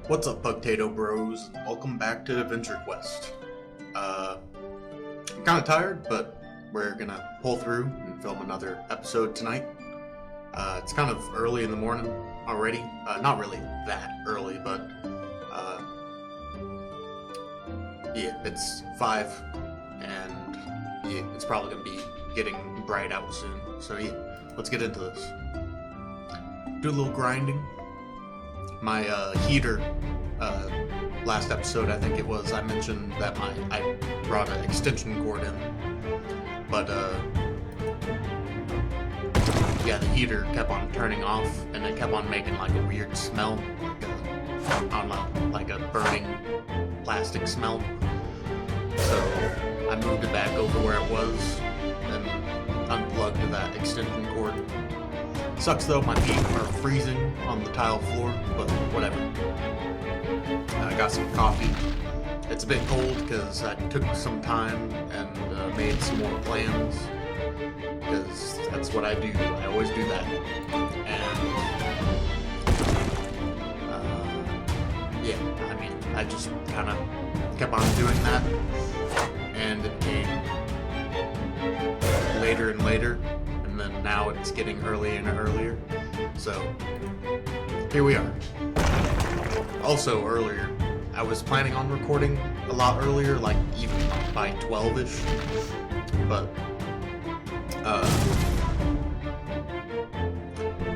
What's up, Potato Bros? Welcome back to Adventure Quest. I'm kind of tired, but we're gonna pull through and film another episode tonight. It's kind of early in the morning already. Not really that early, but yeah, it's 5, and yeah, it's probably gonna be getting bright out soon. So yeah, let's get into this. Do a little grinding. My heater, last episode I think it was, I mentioned that I brought an extension cord in, but yeah, the heater kept on turning off, and it kept on making like a weird smell, like a burning plastic smell. So I moved it back over where it was and unplugged that extension cord. Sucks though, my feet are freezing on the tile floor, but whatever. I got some coffee. It's a bit cold because I took some time and made some more plans, because that's what I do. I always do that. And yeah, I mean, I just kind of kept on doing that, and it came later and later. And then now it's getting earlier and earlier. So here we are. Also earlier, I was planning on recording a lot earlier, like even by 12-ish. But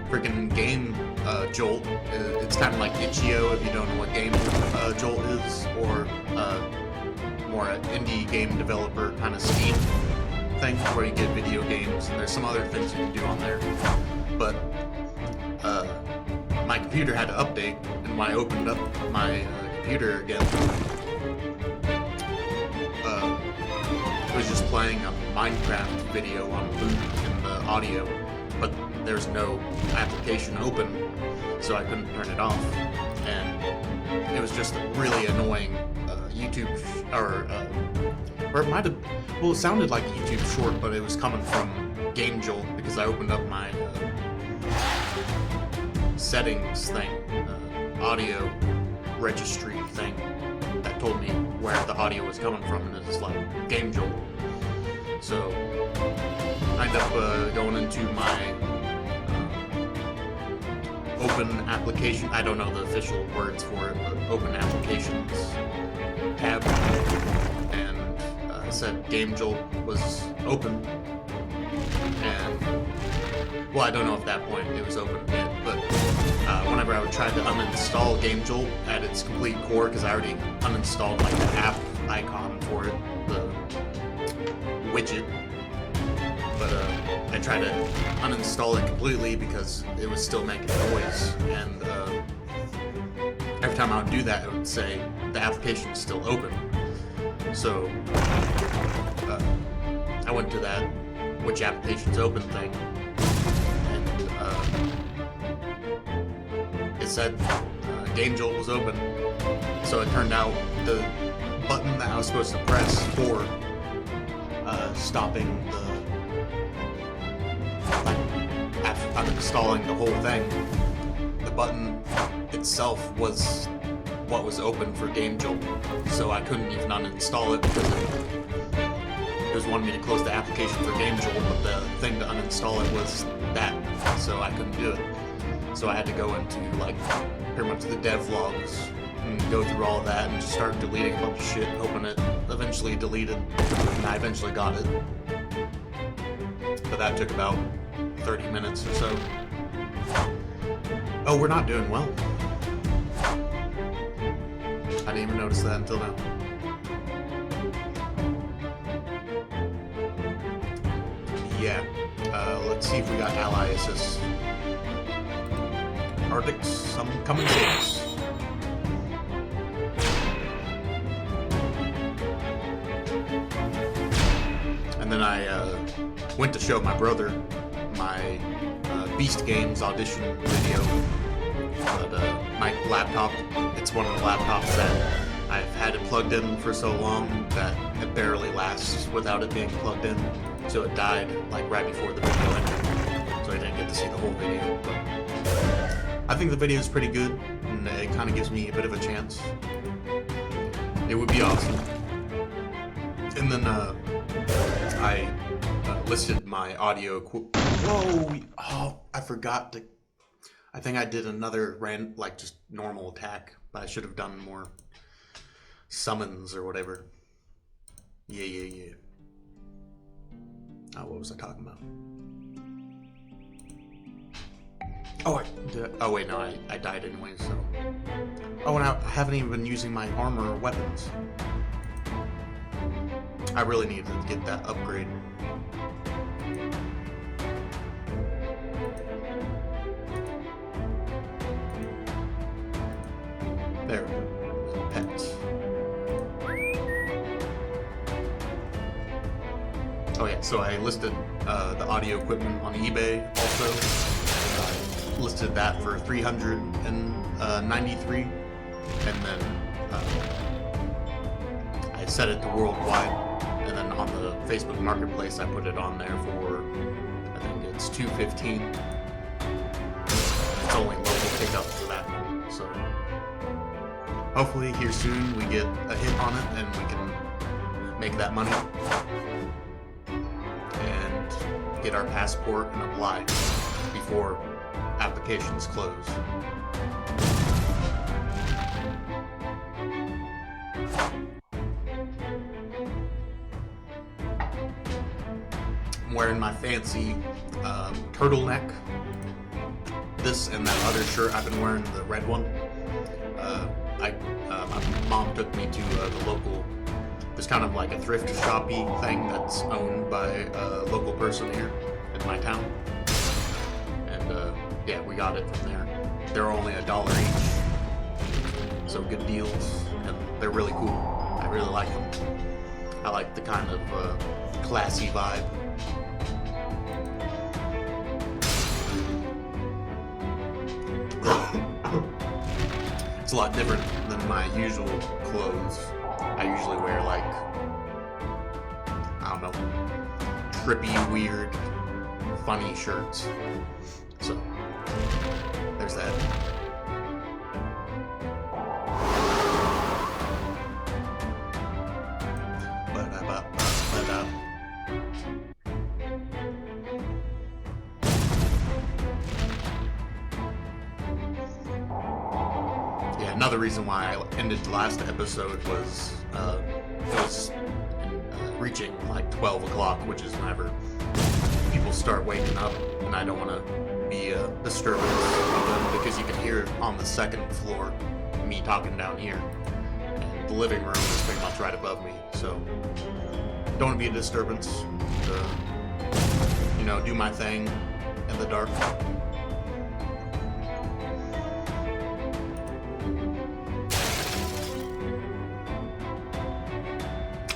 freaking Game Jolt, it's kind of like Itch.io if you don't know what Game Jolt is, or more an indie game developer kind of Steam thing where you get video games, and there's some other things you can do on there. But my computer had to update, and when I opened up my computer again, it was just playing a Minecraft video on loop in the audio, but there's no application open, so I couldn't turn it off, and it was just a really annoying YouTube or it might have, well, it sounded like a YouTube short, but it was coming from Game Jolt, because I opened up my settings thing, audio registry thing that told me where the audio was coming from, and it's like Game Jolt. So I ended up going into my open application, I don't know the official words for it, but open applications tab, and said Game Jolt was open, and well, I don't know if at that point it was open yet, but whenever I would try to uninstall Game Jolt at its complete core, because I already uninstalled like the app icon for it, the widget, but I tried to uninstall it completely because it was still making noise, and every time I would do that, it would say the application is still open. So I went to that which application's open thing, and it said Game Jolt was open. So it turned out the button that I was supposed to press for stopping the, like, after uninstalling the whole thing, the button itself was what was open for Game Jolt, so I couldn't even uninstall it because it was wanting me to close the application for Game Jolt, but the thing to uninstall it was that, so I couldn't do it. So I had to go into like pretty much the dev logs and go through all of that and just start deleting a bunch of shit, hoping it eventually deleted, and I eventually got it. But that took about 30 minutes or so. Oh, we're not doing well. I didn't even notice that until now. Yeah, let's see if we got ally assist. Arctic, some coming six. And then I went to show my brother my Beast Games audition video. But my laptop, it's one of the laptops that I've had it plugged in for so long that it barely lasts without it being plugged in. So it died like right before the video ended. So I didn't get to see the whole video. But I think the video is pretty good, and it kind of gives me a bit of a chance. It would be awesome. And then I listed my audio. Whoa! Oh, I forgot to. I think I did another just normal attack, but I should have done more summons or whatever. Yeah. Oh, what was I talking about? Oh wait, no, I died anyway, so. Oh, and I haven't even been using my armor or weapons. I really need to get that upgrade. There, pets. Oh yeah, so I listed the audio equipment on eBay also. Listed that for $393, and then I set it to worldwide, and then on the Facebook Marketplace I put it on there for, I think it's $215. It's only local pickup for that one, so hopefully here soon we get a hit on it and we can make that money and get our passport and apply before applications close. I'm wearing my fancy turtleneck. This and that other shirt, I've been wearing the red one. My mom took me to the local, there's kind of like a thrift shoppy thing that's owned by a local person here in my town. Yeah, we got it from there. They're only $1 each, so good deals, and they're really cool. I really like them. I like the kind of classy vibe. It's a lot different than my usual clothes. I usually wear like, I don't know, trippy, weird, funny shirts. So, there's that. Yeah, another reason why I ended the last episode was it was reaching like 12 o'clock, which is whenever people start waking up, and I don't want to be a disturbance of them, because you can hear on the second floor me talking down here, and the living room is pretty much right above me, so don't want to be a disturbance. Do my thing in the dark.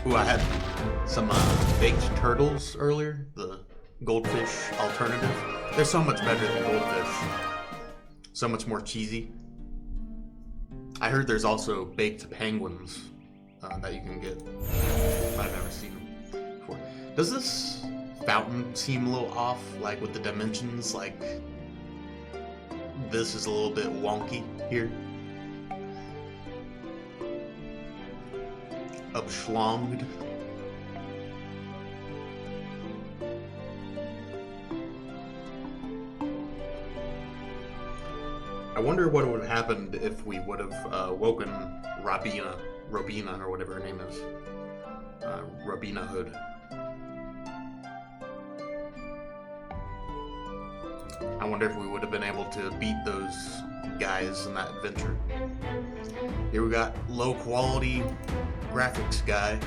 Ooh, I had some baked turtles earlier, the goldfish alternative. They're so much better than goldfish. So much more cheesy. I heard there's also baked penguins that you can get. I've never seen them before. Does this fountain seem a little off, like with the dimensions? Like, this is a little bit wonky here. Abschlonged. I wonder what would have happened if we would have woken Robina, or whatever her name is. Robina Hood. I wonder if we would have been able to beat those guys in that adventure. Here we got low quality graphics guy.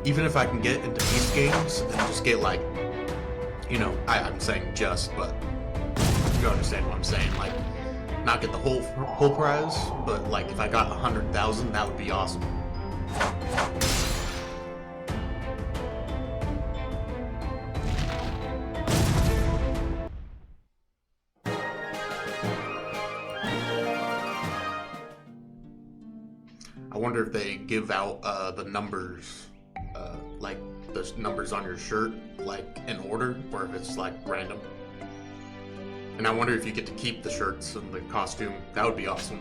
Even if I can get into these games and just get like, I'm saying just, but you understand what I'm saying, like, not get the whole prize, but like if I got 100,000, that would be awesome. wonder if they give out the numbers, like the numbers on your shirt, like in order, or if it's like random. And I wonder if you get to keep the shirts and the costume. That would be awesome.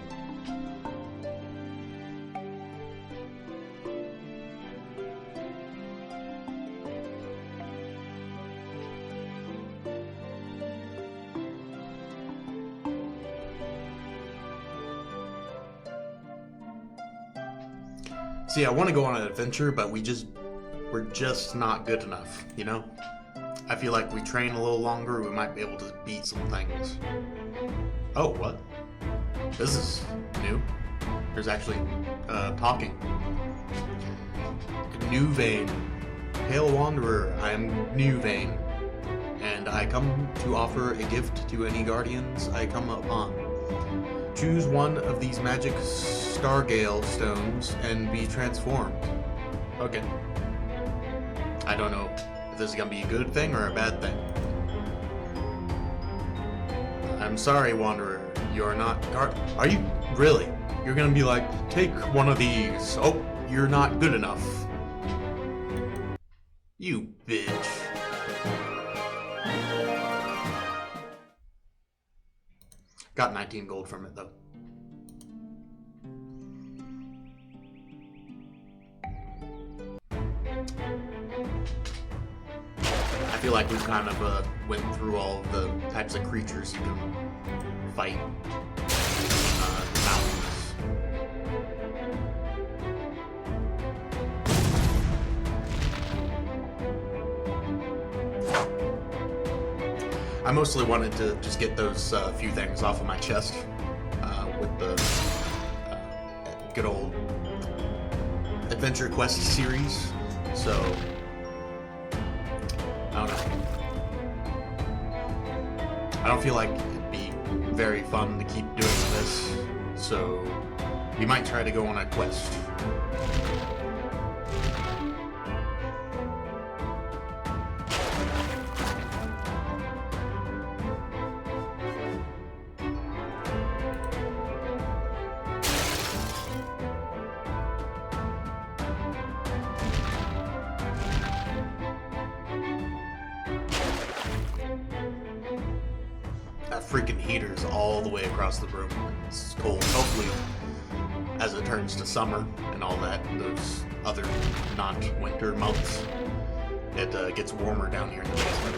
See, I want to go on an adventure, but we're just not good enough, you know? I feel like we train a little longer, we might be able to beat some things. Oh, what? This is new. There's actually, talking. New Vein. Hail Wanderer, I am New Vein, and I come to offer a gift to any guardians I come upon. Choose one of these magic Stargale stones and be transformed. Okay. I don't know if this is gonna be a good thing or a bad thing. I'm sorry, Wanderer. You're not Are you really? You're gonna be like, take one of these. Oh, you're not good enough. You bitch. Got 19 gold from it, though. I feel like we kind of went through all of the types of creatures you can fight. Mountains. I mostly wanted to just get those few things off of my chest with the good old Adventure Quest series. So, I don't know. I don't feel like it'd be very fun to keep doing this, so we might try to go on a quest. That freaking heater's all the way across the room. It's cold. Hopefully, as it turns to summer and all that, those other non-winter months, it gets warmer down here in the basement.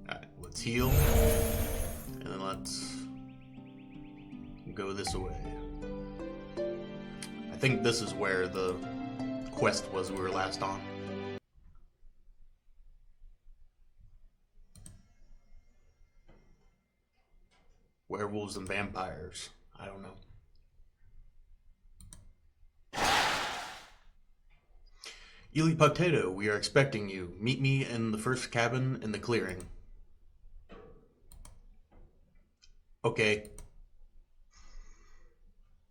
Alright, let's heal. And then let's go this way. I think this is where the quest was we were last on. Werewolves and vampires. I don't know. Ely Potato, we are expecting you. Meet me in the first cabin in the clearing. Okay.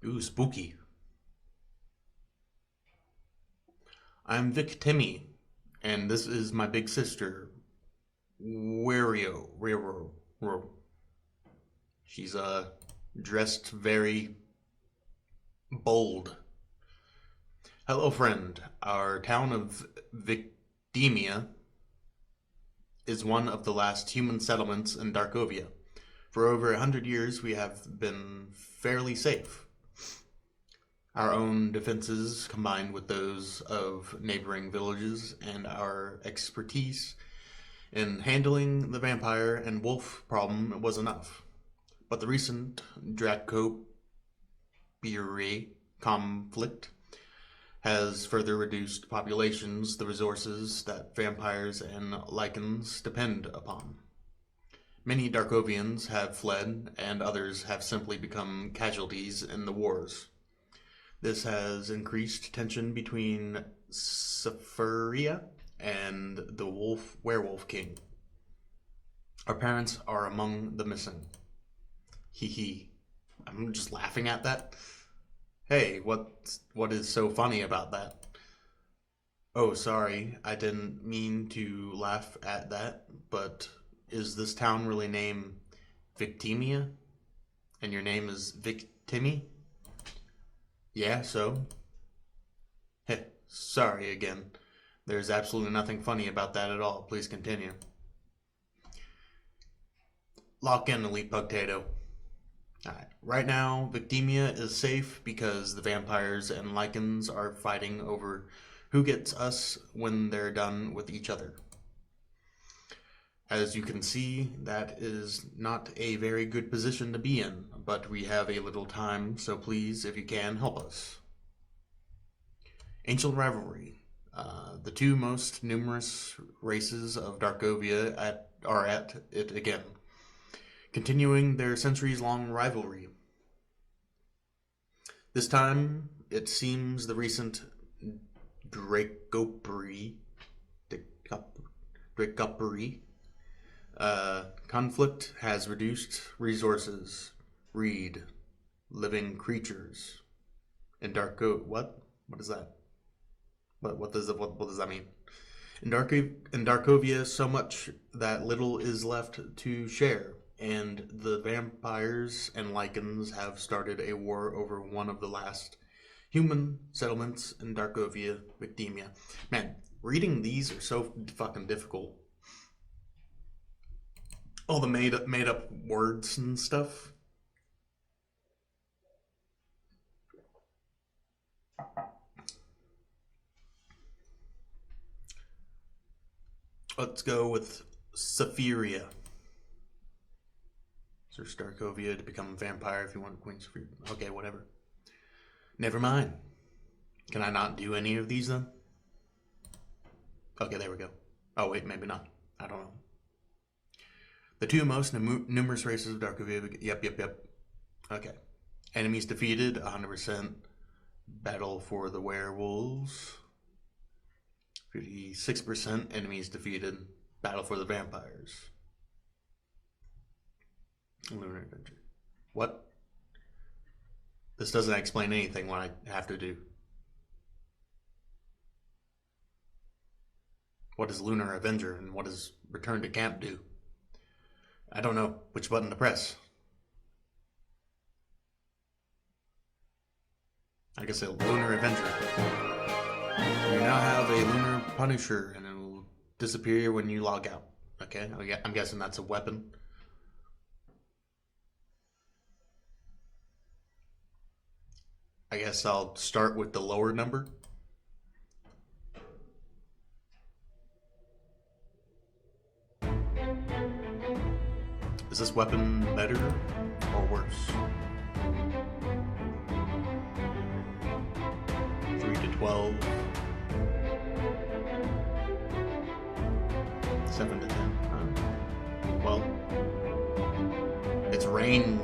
Ooh, spooky. I'm Vic Timmy, and this is my big sister, Wario. She's dressed very bold. Hello, friend. Our town of Victimia is one of the last human settlements in Darkovia. For over 100 years, we have been fairly safe. Our own defenses, combined with those of neighboring villages, and our expertise in handling the vampire and wolf problem was enough. But the recent Dracopyre conflict has further reduced populations, the resources that vampires and lichens depend upon. Many Darkovians have fled, and others have simply become casualties in the wars. This has increased tension between Sephiria and the werewolf king. Our parents are among the missing. Hee hee. I'm just laughing at that. Hey, what is so funny about that? Oh, sorry, I didn't mean to laugh at that, but is this town really named Victimia? And your name is Victimi? Yeah, so? Heh, sorry again. There's absolutely nothing funny about that at all. Please continue. Lock in, Elite Pugtato. Alright. Right now, Victimia is safe because the vampires and Lycans are fighting over who gets us when they're done with each other. As you can see, that is not a very good position to be in, but we have a little time, so please, if you can, help us. Ancient Rivalry. The two most numerous races of Darkovia are at it again, continuing their centuries-long rivalry. This time, it seems the recent Dracopery conflict has reduced resources. Read, living creatures, and what? What is that? What does that mean? In Darkovia, so much that little is left to share, and the vampires and Lycans have started a war over one of the last human settlements in Darkovia, Victimia. Man, reading these are so fucking difficult. All the made up words and stuff. Let's go with Saphiria. Search Darkovia to become a vampire if you want Queen Saphiria. Okay, whatever. Never mind. Can I not do any of these then? Okay, there we go. Oh wait, maybe not. I don't know. The two most numerous races of Darkovia. Yep. Okay. Enemies defeated, 100%. Battle for the werewolves. 56% enemies defeated. Battle for the vampires. Lunar Adventure. What? This doesn't explain anything what I have to do. What does Lunar Avenger and what does Return to Camp do? I don't know which button to press. I guess a Lunar Avenger. You now have a Lunar Punisher and it will disappear when you log out. Okay, I'm guessing that's a weapon. I guess I'll start with the lower number. Is this weapon better or worse? 3 to 12. 7 to 10. Well, its range,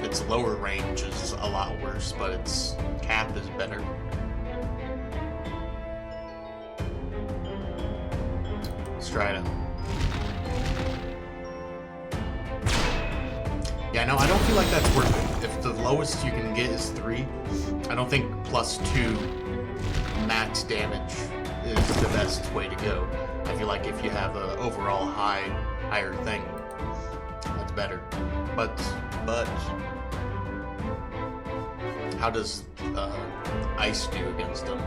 its lower range is a lot worse, but its cap is better. Let's try it out. Yeah, no, I don't feel like that's worth it. If the lowest you can get is 3, I don't think plus 2 max damage is the best way to go. I feel like if you have an overall higher thing, that's better. But how does ice do against them?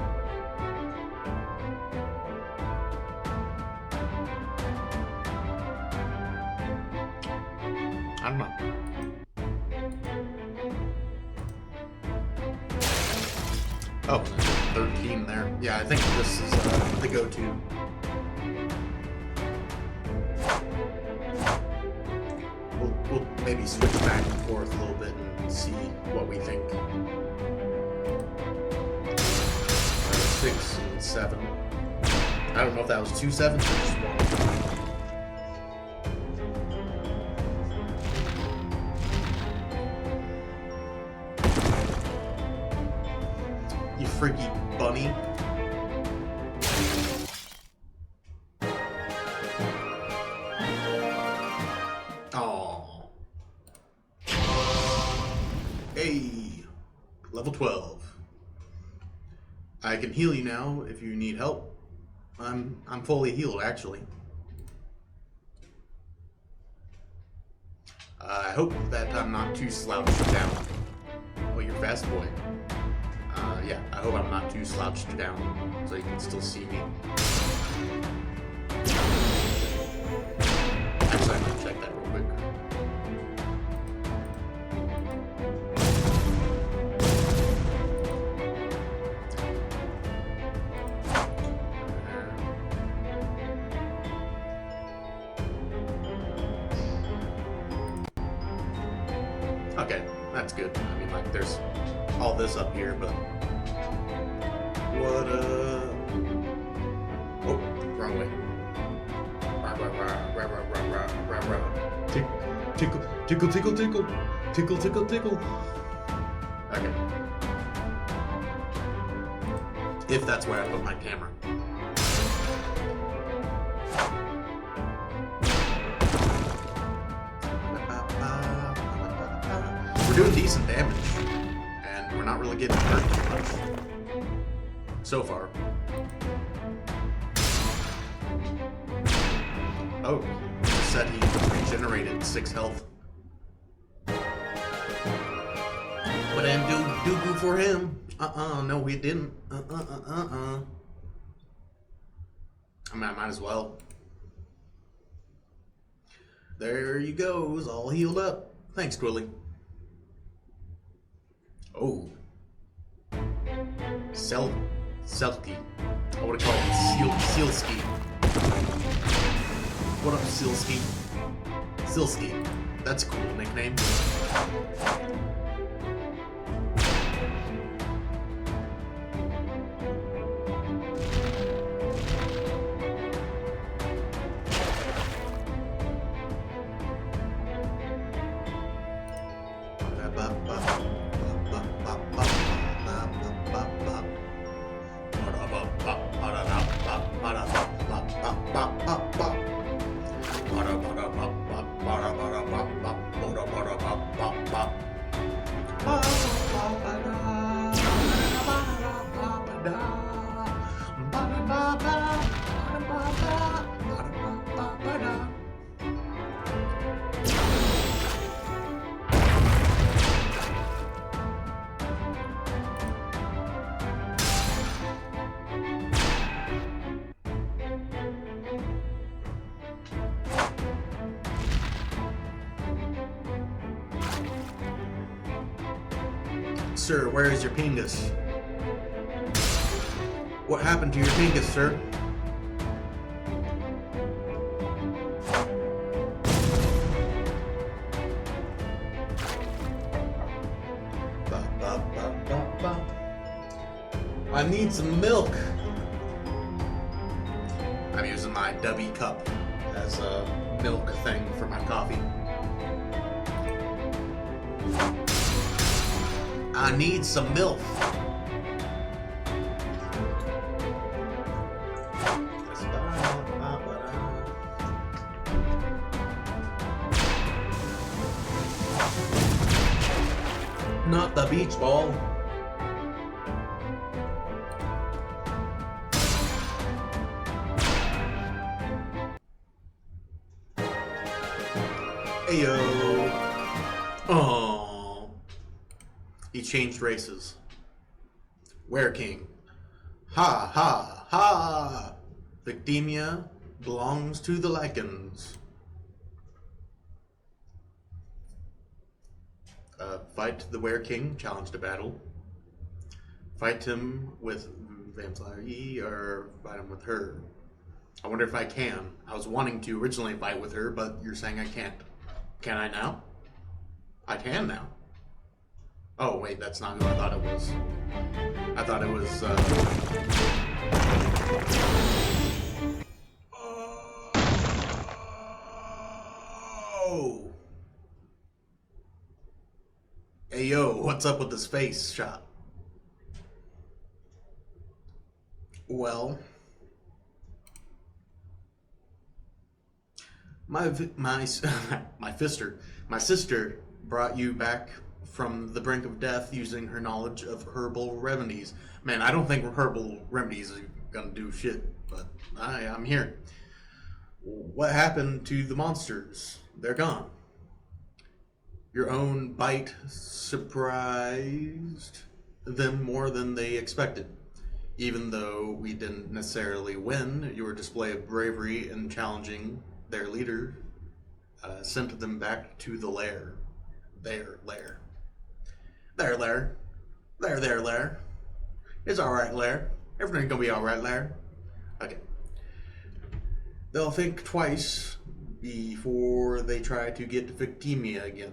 I don't know. Oh, 13 there. Yeah, I think this is the go-to. We'll maybe switch back and forth a little bit and see what we think. 6 and 7. I don't know if that was 2 7s or just 1. You freaky bunny. Oh. Hey. Level 12. I can heal you now if you need help. I'm fully healed, actually. I hope that I'm not too slouched down. Oh, you're fast, boy. Yeah, I hope I'm not too slouched down so you can still see me. Actually, I'm gonna check that real quick. Okay, that's good. I mean, like, there's all this up here, but what, oh, wrong way. Tickle, tickle, tickle, tickle, tickle, tickle, tickle. Okay. If that's where I put my camera. We're doing decent damage, and we're not really getting hurt too much so far. Oh, he just said he regenerated 6 health. But I'm do for him. No, we didn't. I mean, I might as well. There he goes, all healed up. Thanks, Twilly. Oh. Selkie. I would have called it Sealski. What up, Sealski? Sealski. That's a cool nickname. Sir, where is your pingus? What happened to your pingus, sir? I need some milk. I'm using my Dubby cup as a milk thing for my coffee. I need some milk. Not the beach ball. Ayo. Oh. He changed races. Were-King. Ha ha ha. Victimia belongs to the Lycans. Fight the Were-King, challenge to battle. Fight him with Vampire E or fight him with her. I wonder if I can. I was wanting to originally fight with her, but you're saying I can't. Can I now? I can now. Oh, wait, that's not who I thought it was. I thought it was, Oh! Hey, yo, what's up with this face shot? Well... My sister brought you back from the brink of death using her knowledge of herbal remedies. Man, I don't think herbal remedies are gonna do shit, but I'm here. What happened to the monsters? They're gone. Your own bite surprised them more than they expected. Even though we didn't necessarily win, your display of bravery in challenging their leader sent them back to the lair. Their lair. Their lair. Their lair. It's alright, lair. Everything's gonna be alright, lair. Okay. They'll think twice before they try to get to Victimia again.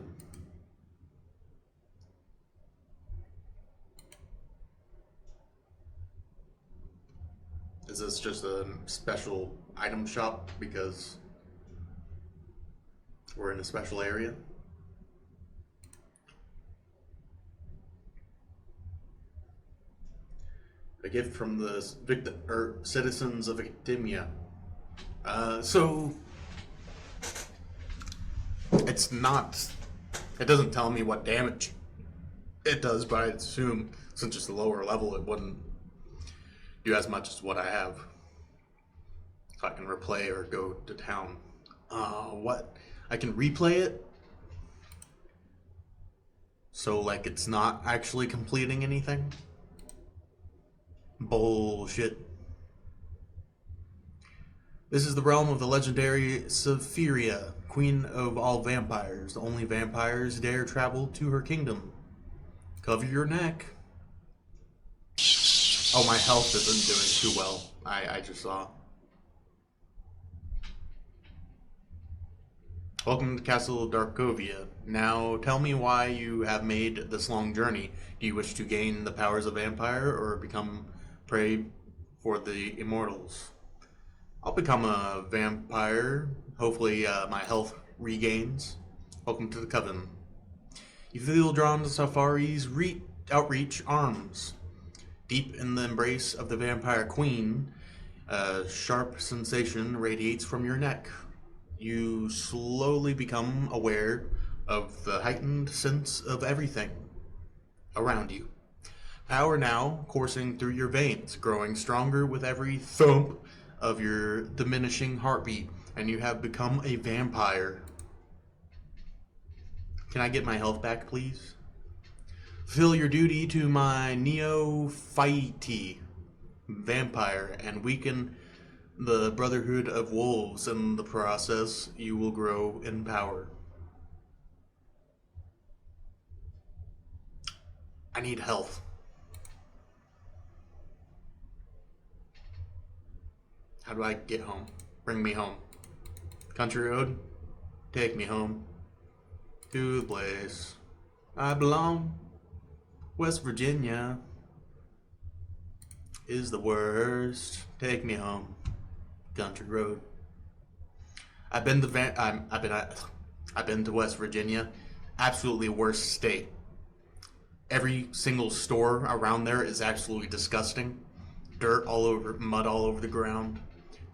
Is this just a special item shop because we're in a special area? A gift from the citizens of Victimia. So it's not. It doesn't tell me what damage it does, but I assume since it's a lower level, it wouldn't do as much as what I have. So I can replay or go to town. What? I can replay it? So, like, it's not actually completing anything? Bullshit. This is the realm of the legendary Sephiria, queen of all vampires. Only vampires dare travel to her kingdom. Cover your neck. Oh, my health isn't doing too well. I just saw. Welcome to Castle Darkovia. Now, tell me why you have made this long journey. Do you wish to gain the powers of vampire or become prey for the immortals? I'll become a vampire. Hopefully, my health regains. Welcome to the Coven. You feel drawn to Safari's outreach arms. Deep in the embrace of the vampire queen, a sharp sensation radiates from your neck. You slowly become aware of the heightened sense of everything around you. Power now coursing through your veins, growing stronger with every thump of your diminishing heartbeat, and you have become a vampire. Can I get my health back, please? Fulfill your duty to my neophyte vampire and weaken the Brotherhood of Wolves. In the process, you will grow in power. I need health. How do I get home? Bring me home. Country road? Take me home. To the place I belong. West Virginia is the worst. Take me home. Country road. I've been to West Virginia. Absolutely worst state. Every single store around there is absolutely disgusting. Dirt all over, mud all over the ground.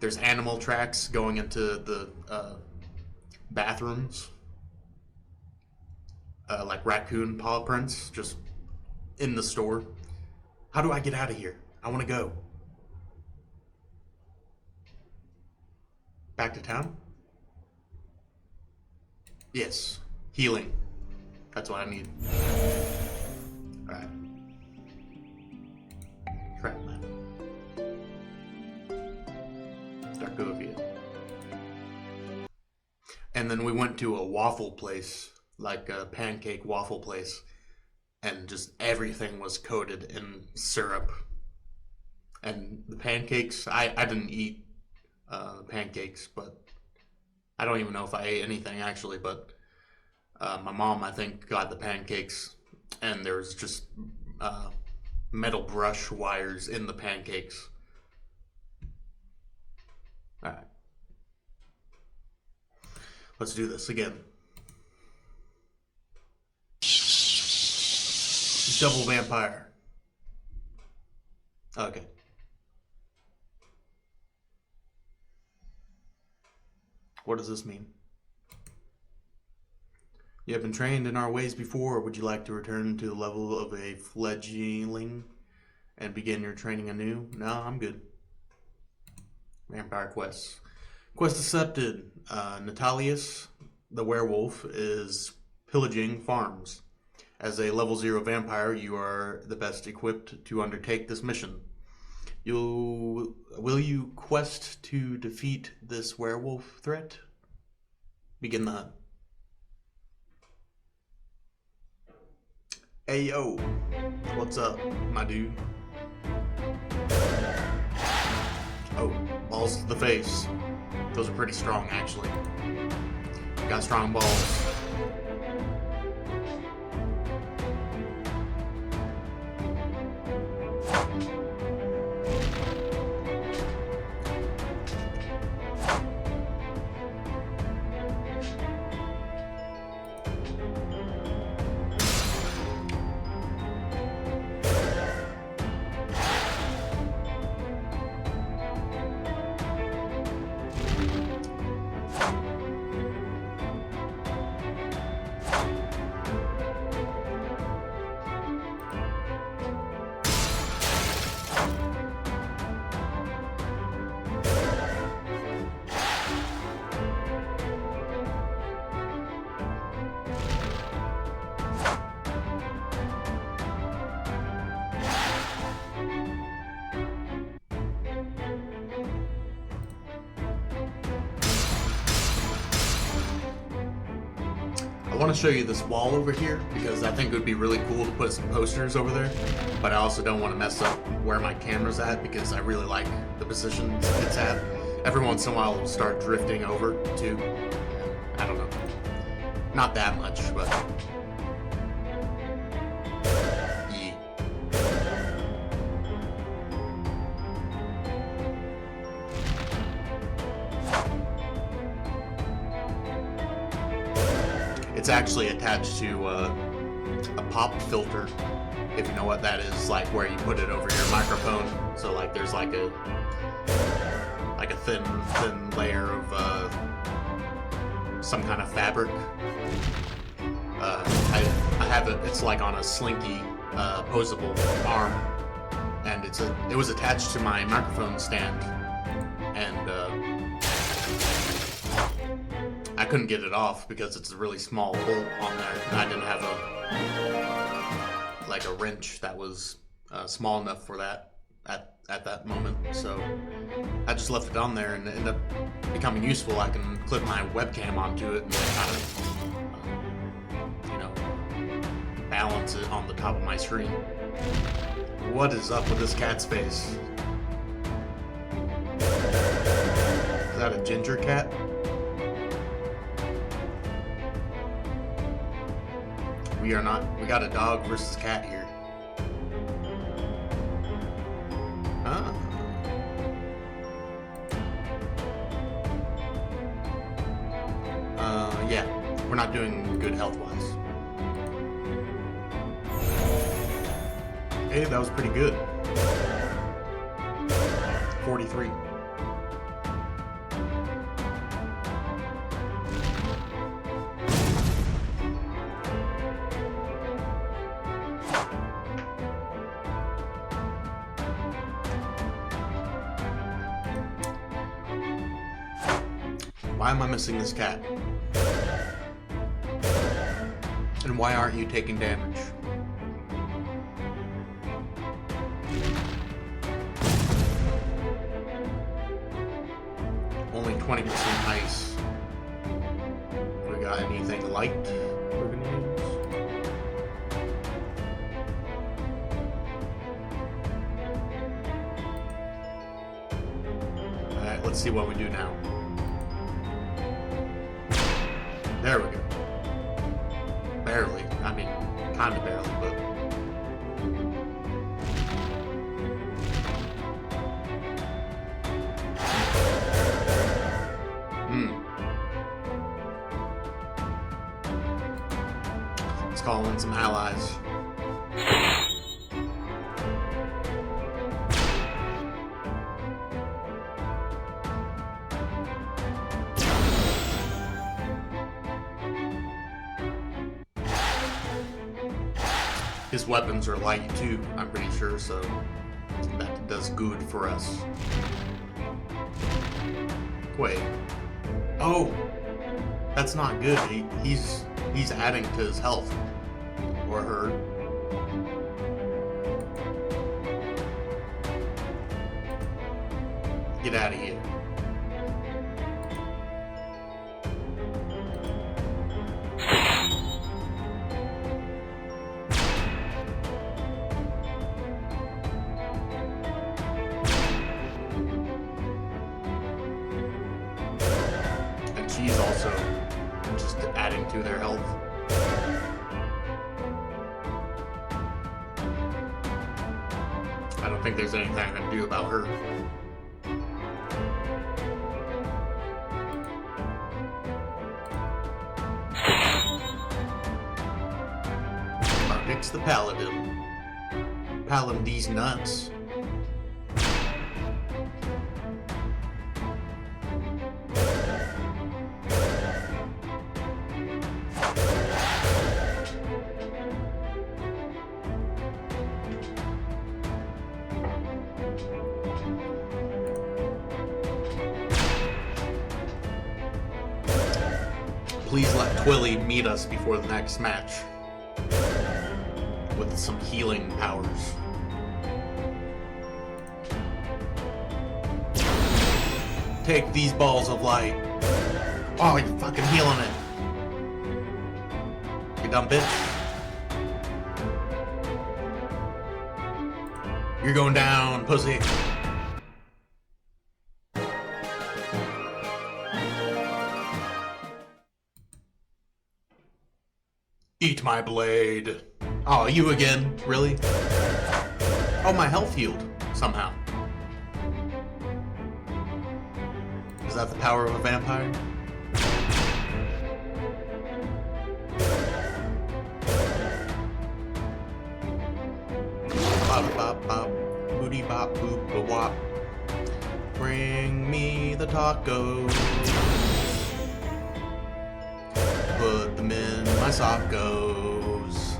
There's animal tracks going into the bathrooms. Like raccoon paw prints just in the store. How do I get out of here? I want to go. Back to town? Yes. Healing. That's what I need. Alright. Trap map. Darkovia. And then we went to a waffle place, like a pancake waffle place, and just everything was coated in syrup. And the pancakes, I didn't eat pancakes, but I don't even know if I ate anything actually, but my mom, I think, got the pancakes, and there was just metal brush wires in the pancakes. Alright. Let's do this again. Double vampire. Okay. What does this mean? You have been trained in our ways before, or would you like to return to the level of a fledgling and begin your training anew? No, I'm good. Vampire quests. Quest accepted. Natalius, the werewolf, is pillaging farms. As a level 0 vampire, you are the best equipped to undertake this mission. Will you quest to defeat this werewolf threat? Begin the hunt. Hey yo, what's up, my dude? Oh, balls to the face. Those are pretty strong, actually. Got strong balls. I want to show you this wall over here because I think it would be really cool to put some posters over there, but I also don't want to mess up where my camera's at because I really like the position it's at. Every once in a while it'll start drifting over too. I don't know. Not that much, but yeah. It's actually attached to a pop filter, if you know what that is, like where you put it over your microphone. So like there's like a thin layer of some kind of fabric. I have it. It's like on a slinky, posable arm, and it was attached to my microphone stand, and I couldn't get it off because it's a really small bolt on there, and I didn't have a wrench that was small enough for that at that moment. So I just left it on there, and it ended up becoming useful. I can clip my webcam onto it and kind of, balance it on the top of my screen. What is up with this cat's face? Is that a ginger cat? We are not. We got a dog versus cat here. Ah. Yeah. We're not doing good health-wise. Hey, that was pretty good. 43. Why am I missing this cat? And why aren't you taking damage? Only 20% ice. We got anything light we're gonna use? Alright, let's see what we do now. There we go. Barely. I mean, kind of barely, but... Let's call in some allies. His weapons are light too, I'm pretty sure, so that does good for us. Wait. Oh! That's not good. He's adding to his health. Or her. Get out of here. And she's also just adding to their health. I don't think there's anything I can do about her. Arctic's the paladin. Paladin these nuts. Please let Twilly meet us before the next match with some healing powers. Take these balls of light. Oh, you're fucking healing it. You dumb bitch. You're going down, pussy. Eat my blade. Oh, you again? Really? Oh, my health healed somehow. Is that the power of a vampire? Bop bop bop, booty bop boop a wop. Bring me the tacos. Put them in my sockos.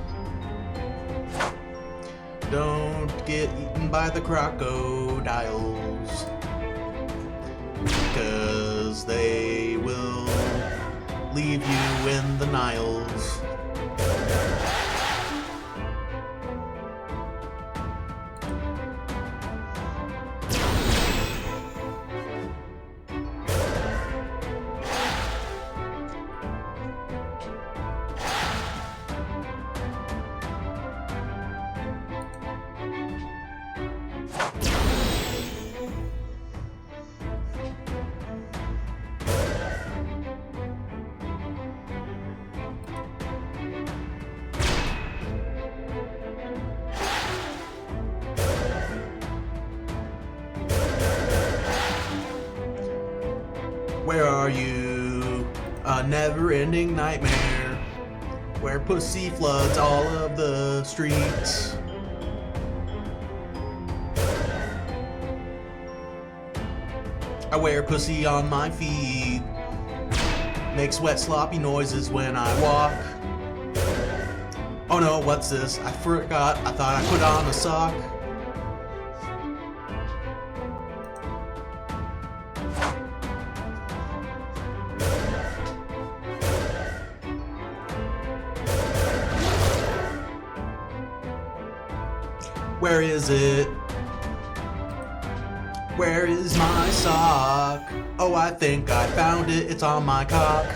Don't get eaten by the crocodiles, 'cause they will leave you in the Niles. Where are you? A never-ending nightmare where pussy floods all of the streets. I wear pussy on my feet, makes wet sloppy noises when I walk. Oh no, what's this? I forgot, I thought I put on a sock. Where is it? Where is my sock? Oh, I think I found it. It's on my cock.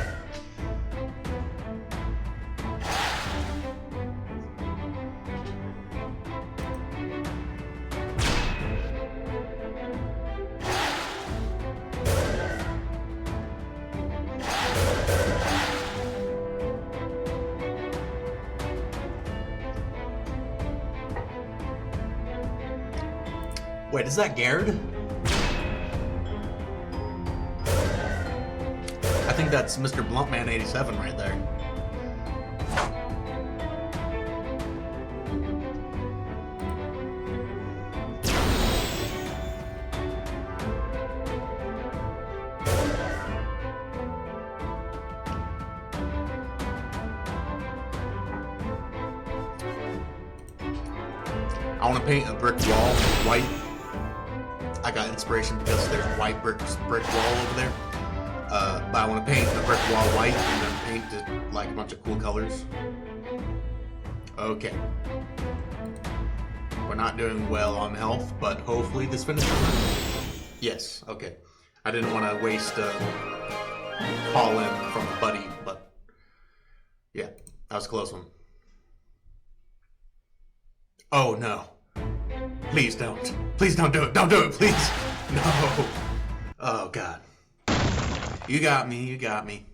Wait, is that Gerd? I think that's Mr. Bluntman 87 right there. I want to paint a brick wall white. I got inspiration because there's a white brick wall over there. But I want to paint the brick wall white and then paint it like a bunch of cool colors. Okay. We're not doing well on health, but hopefully this finishes. Yes, okay. I didn't want to waste a call in from a buddy, but yeah, that was a close one. Oh no. Please don't. Please don't do it. Don't do it, please. No. Oh god. You got me, you got me.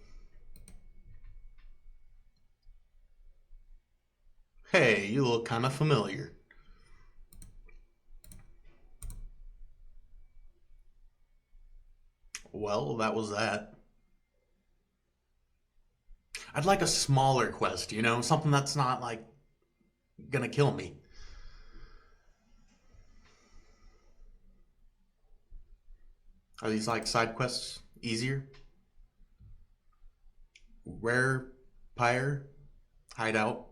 Hey, you look kind of familiar. Well, that was that. I'd like a smaller quest, you know? Something that's not, like, gonna kill me. Are these, like, side quests easier? Rare Pyre hideout.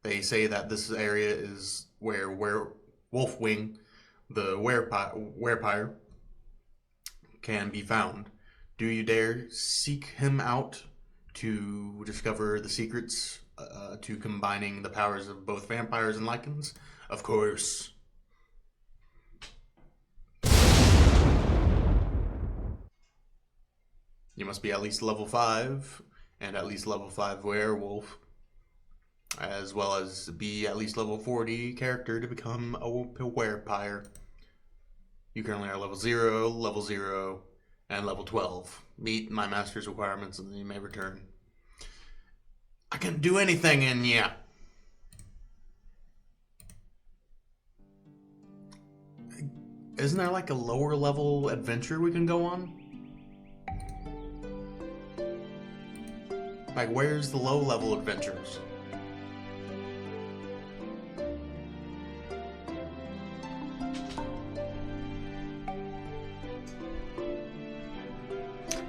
They say that this area is where Wolfwing, the werepire, can be found. Do you dare seek him out to discover the secrets to combining the powers of both vampires and lycans? Of course. You must be at least level 5 and at least level 5 werewolf, as well as be at least level 40 character to become a werepire. You currently are level 0, and level 12. Meet my master's requirements and then you may return. I can do anything in ya. Isn't there like a lower level adventure we can go on? Like, where's the low level adventures?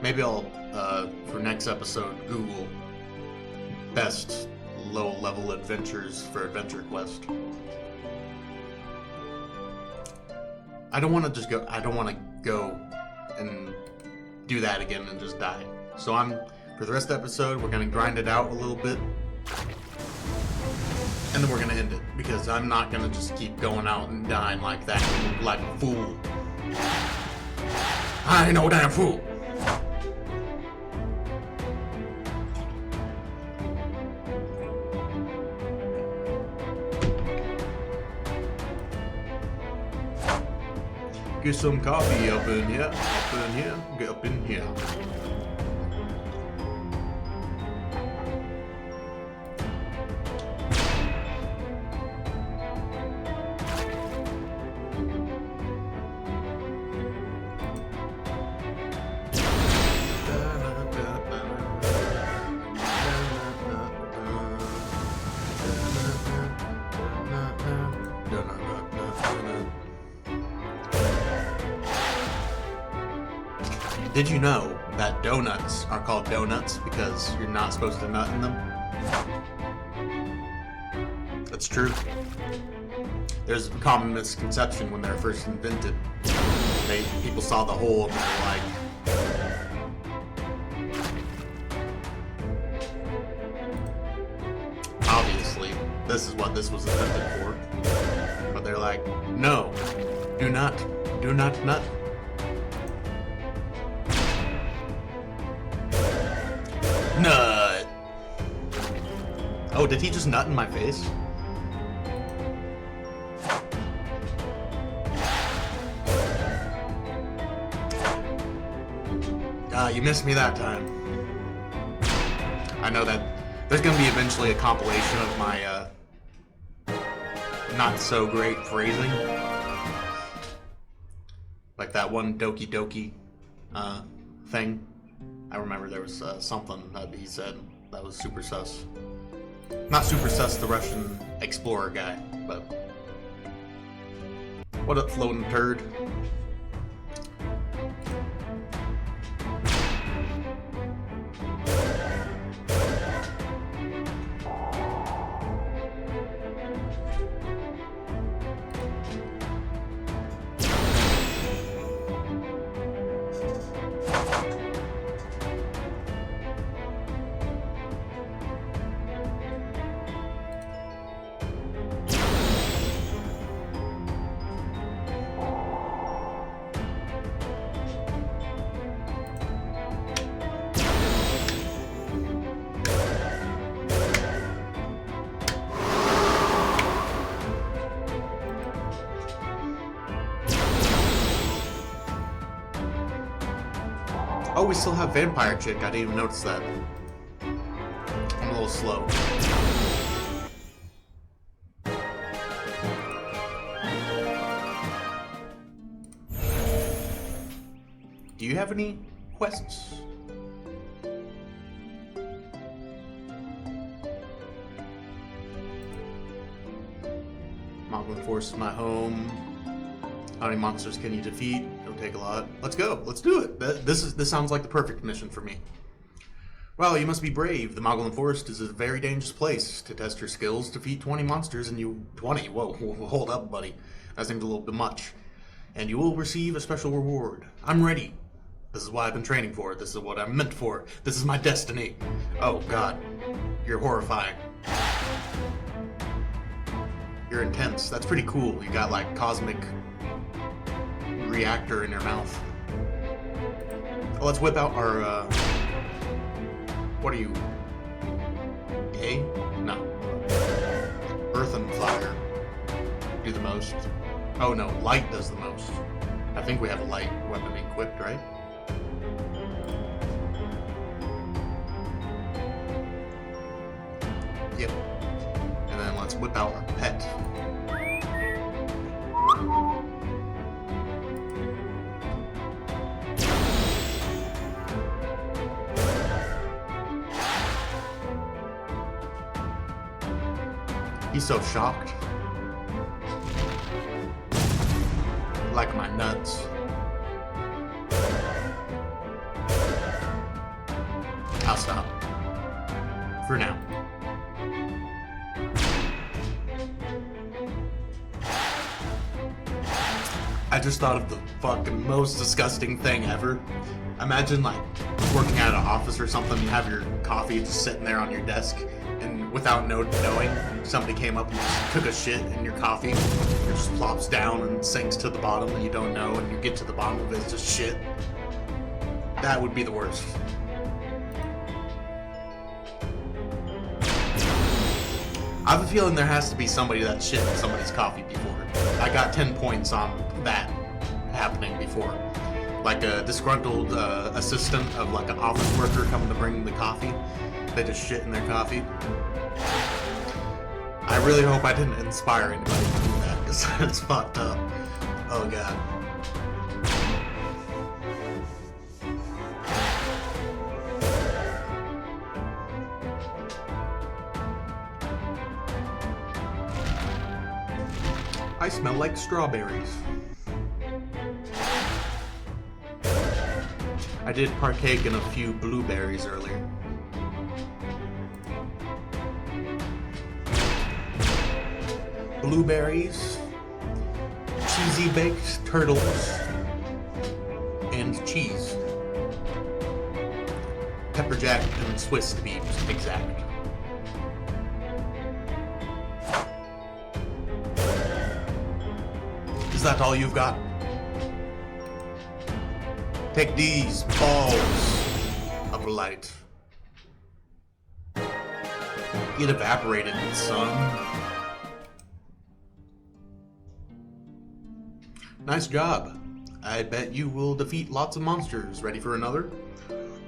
Maybe I'll, for next episode, Google best low-level adventures for Adventure Quest. I don't want to just go, I don't want to go and do that again and just die. So for the rest of the episode, we're going to grind it out a little bit. And then we're going to end it. Because I'm not going to just keep going out and dying like that, like a fool. I ain't no damn fool. Get some coffee up in here, get up in here. Did you know that donuts are called donuts because you're not supposed to nut in them? That's true. There's a common misconception when they're first invented. People saw the hole and they're like, obviously, this is what this was invented for. But they're like, no, do not nut. Nut! Oh, did he just nut in my face? You missed me that time. I know that there's gonna be eventually a compilation of my not so great phrasing. Like that one Doki Doki thing. I remember there was something that he said that was super sus. Not super sus, the Russian explorer guy, but... What up, floating turd? Oh, we still have Vampire Chick. I didn't even notice that. I'm a little slow. Do you have any quests? Moglin Forest is my home. How many monsters can you defeat? It'll take a lot. Let's go. Let's do it. This sounds like the perfect mission for me. Well, you must be brave. The Moglin Forest is a very dangerous place. To test your skills, defeat 20 monsters and you... 20? Whoa, hold up, buddy. That seems a little bit much. And you will receive a special reward. I'm ready. This is what I've been training for. This is what I'm meant for. This is my destiny. Oh, God. You're horrifying. You're intense. That's pretty cool. You got, like, cosmic reactor in your mouth. Oh, let's whip out our, what are you? A? No. Earth and fire do the most. Oh, no. Light does the most. I think we have a light weapon equipped, right? Yep. And then let's whip out our pet. He's so shocked. Like my nuts. I'll stop. For now. I just thought of the fucking most disgusting thing ever. Imagine, like, working at an office or something, you have your coffee just sitting there on your desk, and without knowing, somebody came up and just took a shit in your coffee. It just plops down and sinks to the bottom, and you don't know, and you get to the bottom of it, it's just shit. That would be the worst. I have a feeling there has to be somebody that shit in somebody's coffee before. I got 10 points on that happening before. Like a disgruntled assistant of like an office worker coming to bring the coffee. They just shit in their coffee. I really hope I didn't inspire anybody to do that, because it's fucked up. Oh god. I smell like strawberries. I did partake in a few blueberries earlier. Blueberries, cheesy baked turtles, and cheese. Pepper jack and Swiss to be exact. Is that all you've got? Take these balls of light. Get evaporated, son. Nice job. I bet you will defeat lots of monsters. Ready for another?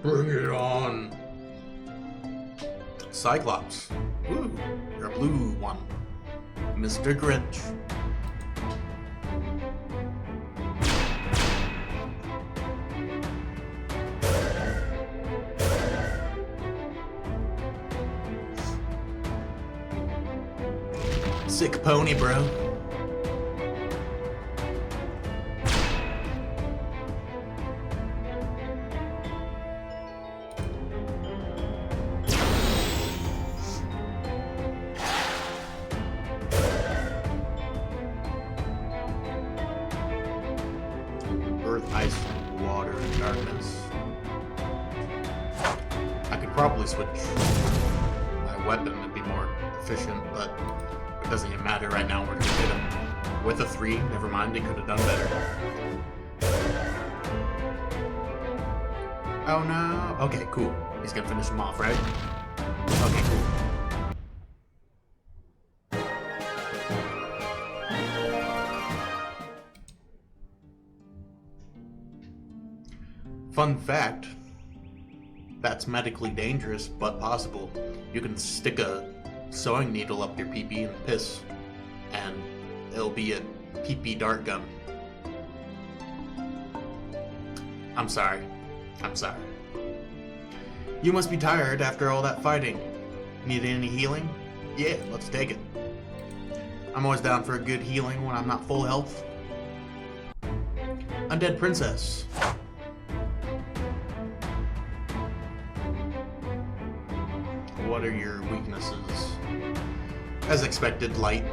Bring it on. Cyclops. Ooh, you're a blue one. Mr. Grinch. Sick pony, bro. Earth, ice, water, and darkness. I could probably switch my weapon and be more efficient, but it doesn't even matter right now. We're gonna hit him with a 3. Never mind, he could have done better. Oh no. Okay, cool. He's gonna finish him off, right? Okay, cool. Fun fact, that's medically dangerous but possible. You can stick a sewing needle up your pee-pee and piss, and it'll be a pee-pee dart gun. I'm sorry. You must be tired after all that fighting. Need any healing? Yeah, let's take it. I'm always down for a good healing when I'm not full health. Undead Princess. What are your weaknesses? As expected, light.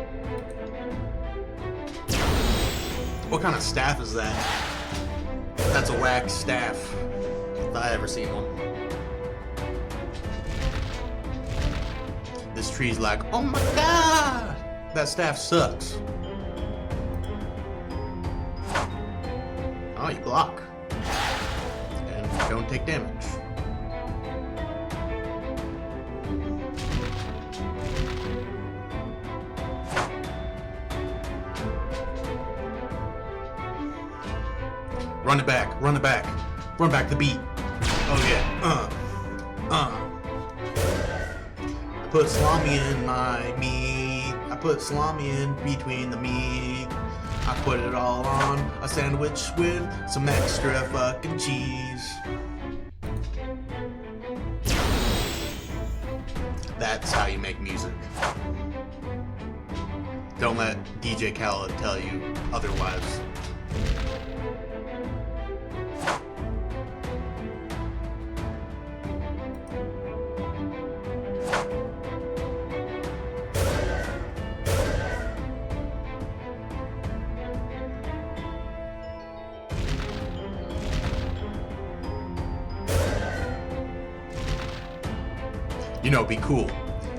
What kind of staff is that? That's a wax staff, if I ever seen one. This tree's like, oh my god! That staff sucks. Oh, you block. And you don't take damage. Run it back, run it back. Run back the beat. Oh yeah. I put salami in my meat. I put salami in between the meat. I put it all on a sandwich with some extra fucking cheese. That's how you make music. Don't let DJ Khaled tell you otherwise. You know, it'd be cool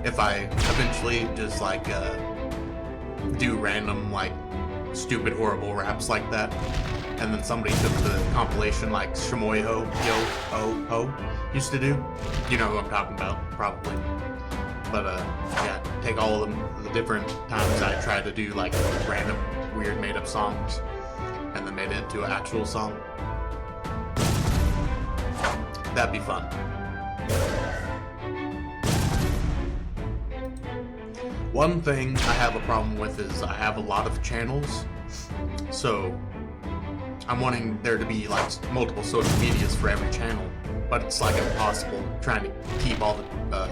if I eventually just like do random like stupid horrible raps like that, and then somebody took the compilation like Shamoy Ho Yo Ho Ho used to do. You know who I'm talking about, probably. But yeah, take all of the different times I tried to do like random weird made up songs, and then made it into an actual song. That'd be fun. One thing I have a problem with is I have a lot of channels, so I'm wanting there to be like multiple social medias for every channel, but it's like impossible trying to keep all the,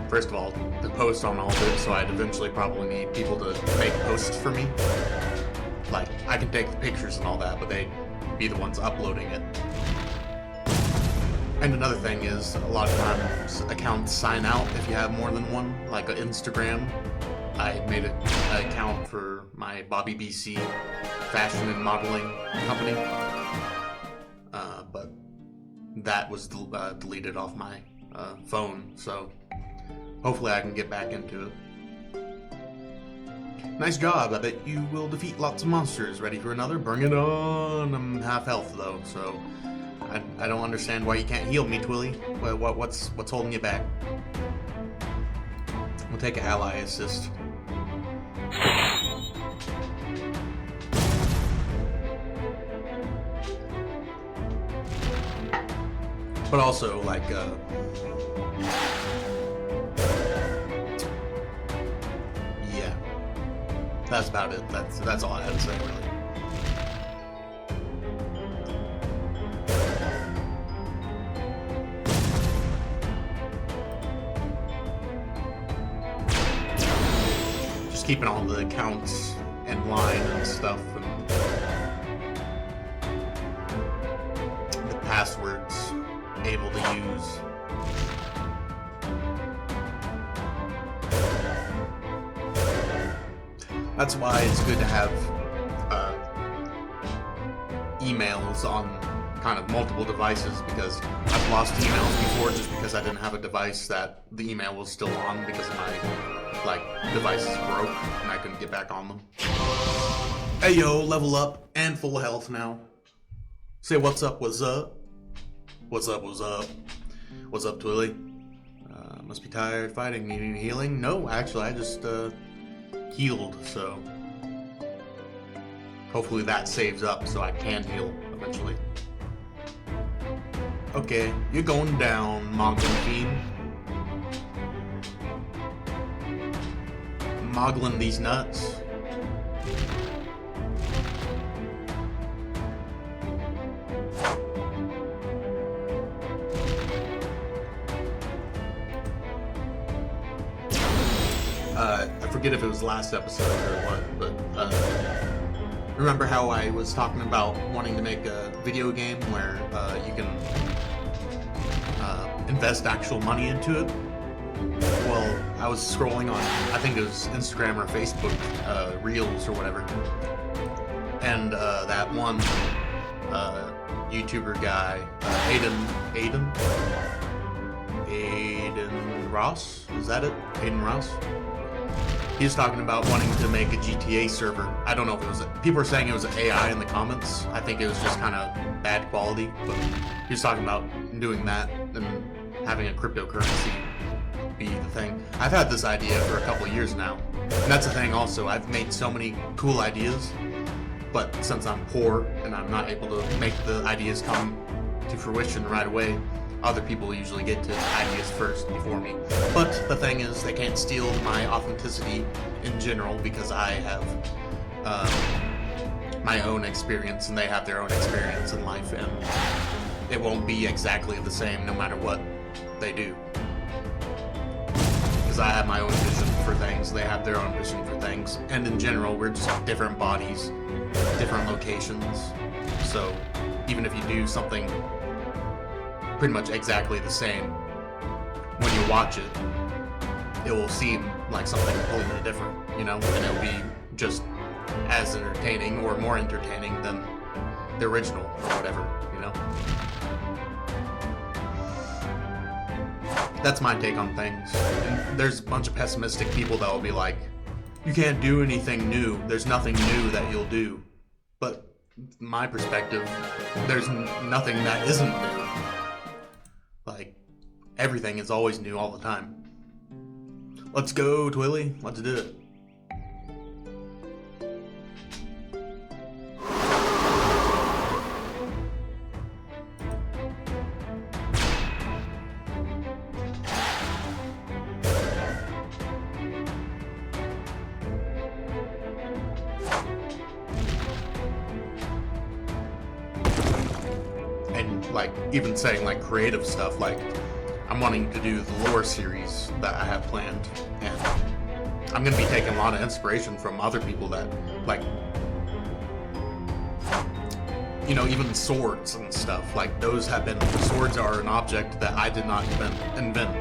first of all, to post on all of it, so I'd eventually probably need people to make posts for me. Like, I can take the pictures and all that, but they'd be the ones uploading it. And another thing is, a lot of times accounts sign out if you have more than one, like an Instagram. I made an account for my Bobby BC fashion and modeling company, but that was deleted off my phone, so hopefully I can get back into it. Nice job, I bet you will defeat lots of monsters. Ready for another? Bring it on! I'm half health though, so I don't understand why you can't heal me, Twilly. What's holding you back? We'll take an ally assist. But also, like, yeah. That's about it. That's all I had to say, really. Keeping all the accounts in line and stuff, and the passwords able to use. That's why it's good to have emails on kind of multiple devices, because I've lost emails before just because I didn't have a device that the email was still on because my devices broke and I couldn't get back on them. Hey yo, level up and full health now. Say what's up, what's up? What's up, what's up? What's up, Twilly? Must be tired fighting. Need any healing? No, actually I just healed, so hopefully that saves up so I can heal eventually. Okay, you're going down, Moglin Fiend. Moglin these nuts. I forget if it was last episode or what, but remember how I was talking about wanting to make a video game where you can invest actual money into it? Well, I was scrolling on, I think it was Instagram or Facebook Reels or whatever, and that one YouTuber guy, Aiden Ross, is that it? Aiden Ross? He was talking about wanting to make a GTA server. I don't know if it was, people are saying it was AI in the comments. I think it was just kind of bad quality, but he was talking about doing that and having a cryptocurrency be the thing. I've had this idea for a couple of years now. And that's the thing also, I've made so many cool ideas, but since I'm poor and I'm not able to make the ideas come to fruition right away, other people usually get to ideas first before me. But the thing is, they can't steal my authenticity in general because I have my own experience and they have their own experience in life, and it won't be exactly the same no matter what they do. Because I have my own vision for things, they have their own vision for things, and in general, we're just different bodies, different locations. So even if you do something pretty much exactly the same, when you watch it, it will seem like something completely different, you know, and it'll be just as entertaining or more entertaining than the original or whatever, you know. That's my take on things. And there's a bunch of pessimistic people that will be like, you can't do anything new, there's nothing new that you'll do. But my perspective, there's nothing that isn't new. Like, everything is always new all the time. Let's go, Twilly. Let's do it. And like even saying like creative stuff, like I'm wanting to do the lore series that I have planned, and I'm gonna be taking a lot of inspiration from other people that like, you know, even swords and stuff, like those have been, swords are an object that I did not invent.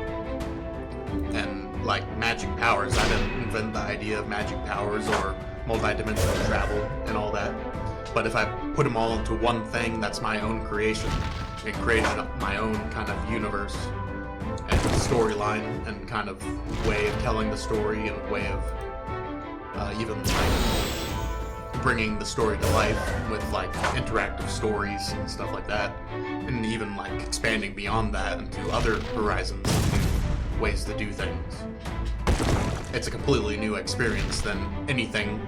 And like magic powers, I didn't invent the idea of magic powers or multi-dimensional travel and all that. But if I put them all into one thing, that's my own creation. It created my own kind of universe and storyline and kind of way of telling the story and way of even like bringing the story to life with like interactive stories and stuff like that, and even like expanding beyond that into other horizons and new ways to do things. It's a completely new experience than anything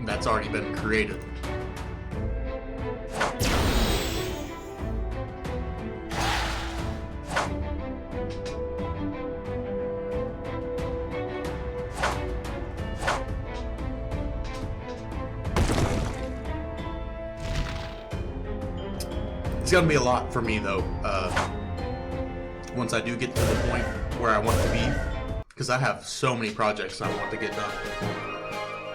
that's already been created. It's gonna be a lot for me though, once I do get to the point where I want to be, because I have so many projects I want to get done.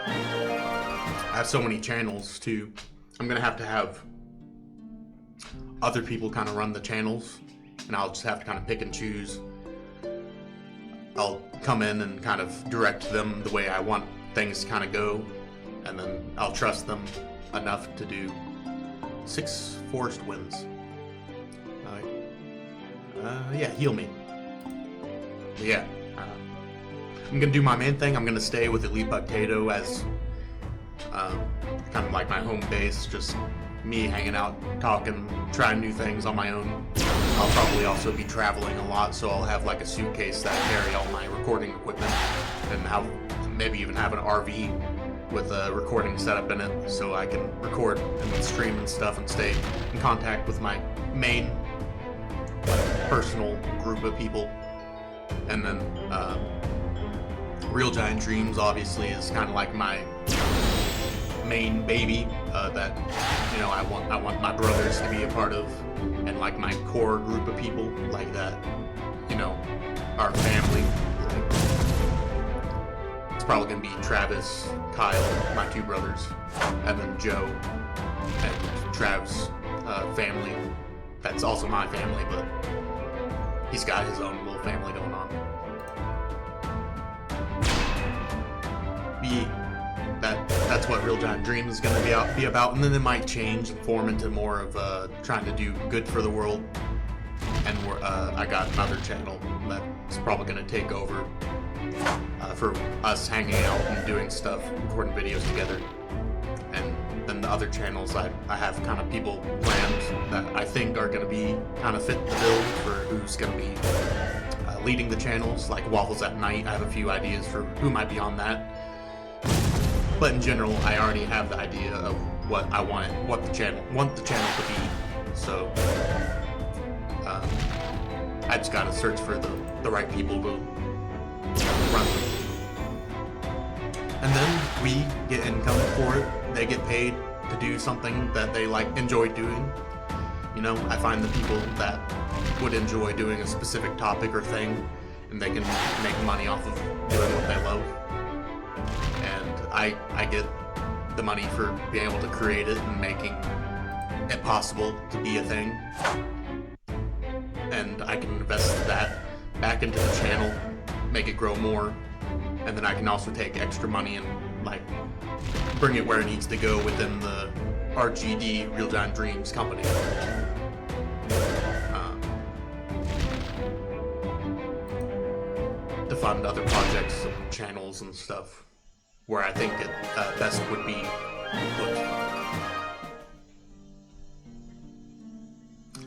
I have so many channels too. I'm gonna have to have other people kind of run the channels, and I'll just have to kind of pick and choose. I'll come in and kind of direct them the way I want things to kind of go, and then I'll trust them enough to do 6 forest winds. Yeah, heal me. But yeah, I'm gonna do my main thing. I'm gonna stay with Elite Potato as kind of like my home base, just me hanging out, talking, trying new things on my own. I'll probably also be traveling a lot, so I'll have like a suitcase that carry all my recording equipment, and I'll maybe even have an RV with a recording setup in it, so I can record and stream and stuff and stay in contact with my main personal group of people. And then Real Giant Dreams obviously is kind of like my main baby that I want my brothers to be a part of, and like my core group of people like that, our family. Like, it's probably gonna be Travis, Kyle, my two brothers, and then Joe and Trav's family. That's also my family, but he's got his own little family going on. That's what Real Giant Dreams is going to be about, and then it might change and form into more of trying to do good for the world. And I got another channel that's probably going to take over for us hanging out and doing stuff, recording videos together. And then the other channels, I have kind of people planned that I think are going to be kind of fit the bill for who's going to be leading the channels, like Waffles at Night. I have a few ideas for who might be on that. But in general, I already have the idea of what I want the channel to be. So I just gotta search for the right people to run them. And then we get income for it. They get paid to do something that they enjoy doing. I find the people that would enjoy doing a specific topic or thing, and they can make money off of doing what they love. And I get the money for being able to create it and making it possible to be a thing. And I can invest that back into the channel, make it grow more, and then I can also take extra money and bring it where it needs to go within the RGD, Real Giant Dreams company. To fund other projects and channels and stuff where I think it best would be put.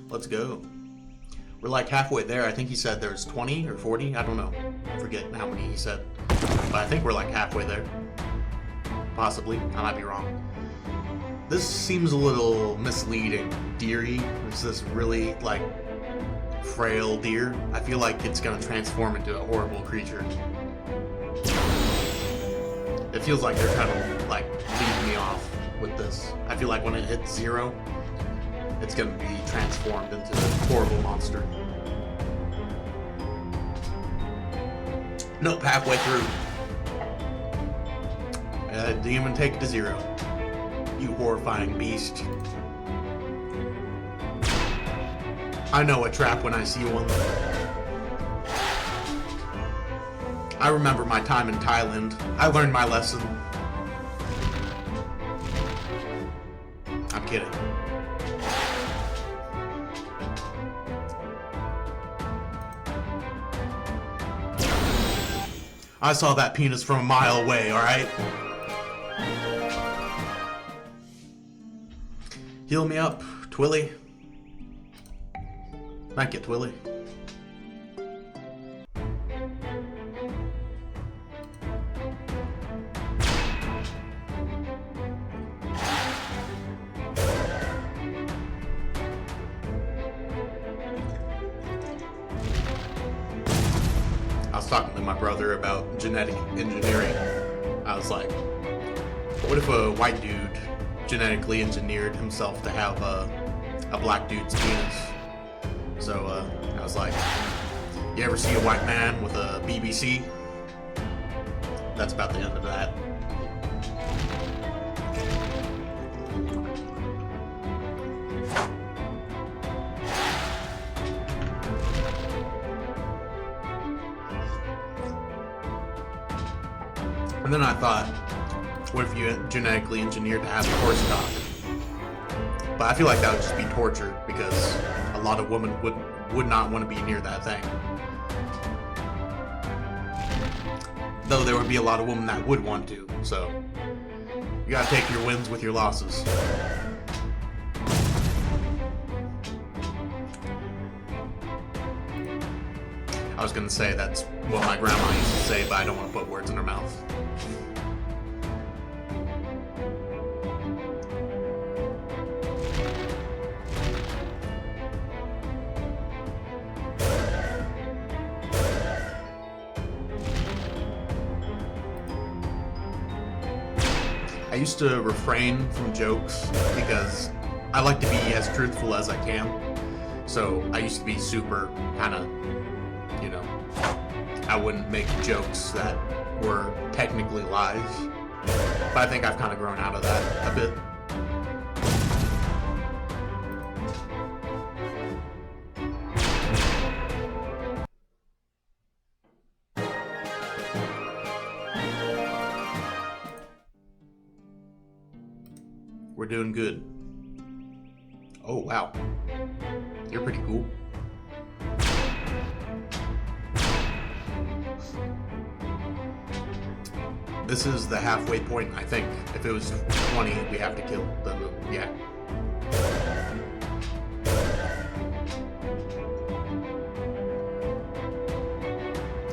Let's go. We're like halfway there. I think he said there's 20 or 40. I don't know. I forget how many he said. But I think we're like halfway there. Possibly. I might be wrong. This seems a little misleading. Deery. It's this really frail deer. I feel like it's gonna transform into a horrible creature. It feels like they're trying to lead me off with this. I feel like when it hits 0, it's gonna be transformed into a horrible monster. Nope, halfway through. Didn't even take it to 0. You horrifying beast. I know a trap when I see one. I remember my time in Thailand. I learned my lesson. I'm kidding. I saw that penis from a mile away, alright? Heal me up, Twilly. Thank you, Twilly. I was talking to my brother about genetic engineering. I was like, what if a white dude genetically engineered himself to have a black dude's penis? So I was like, you ever see a white man with a BBC? That's about the end of that. And then I thought, what if you genetically engineered to have a horse cock? But I feel like that would just be torture, because a lot of women would not want to be near that thing. Though there would be a lot of women that would want to, so you gotta take your wins with your losses. I was gonna say that's what my grandma used to say, but I don't want to put words in her mouth. I used to refrain from jokes because I like to be as truthful as I can. So I used to be super kind of, you know, I wouldn't make jokes that were technically lies. But I think I've kind of grown out of that a bit. We're doing good. Oh, wow. You're pretty cool. This is the halfway point, I think. If it was 20, we have to kill, then yeah.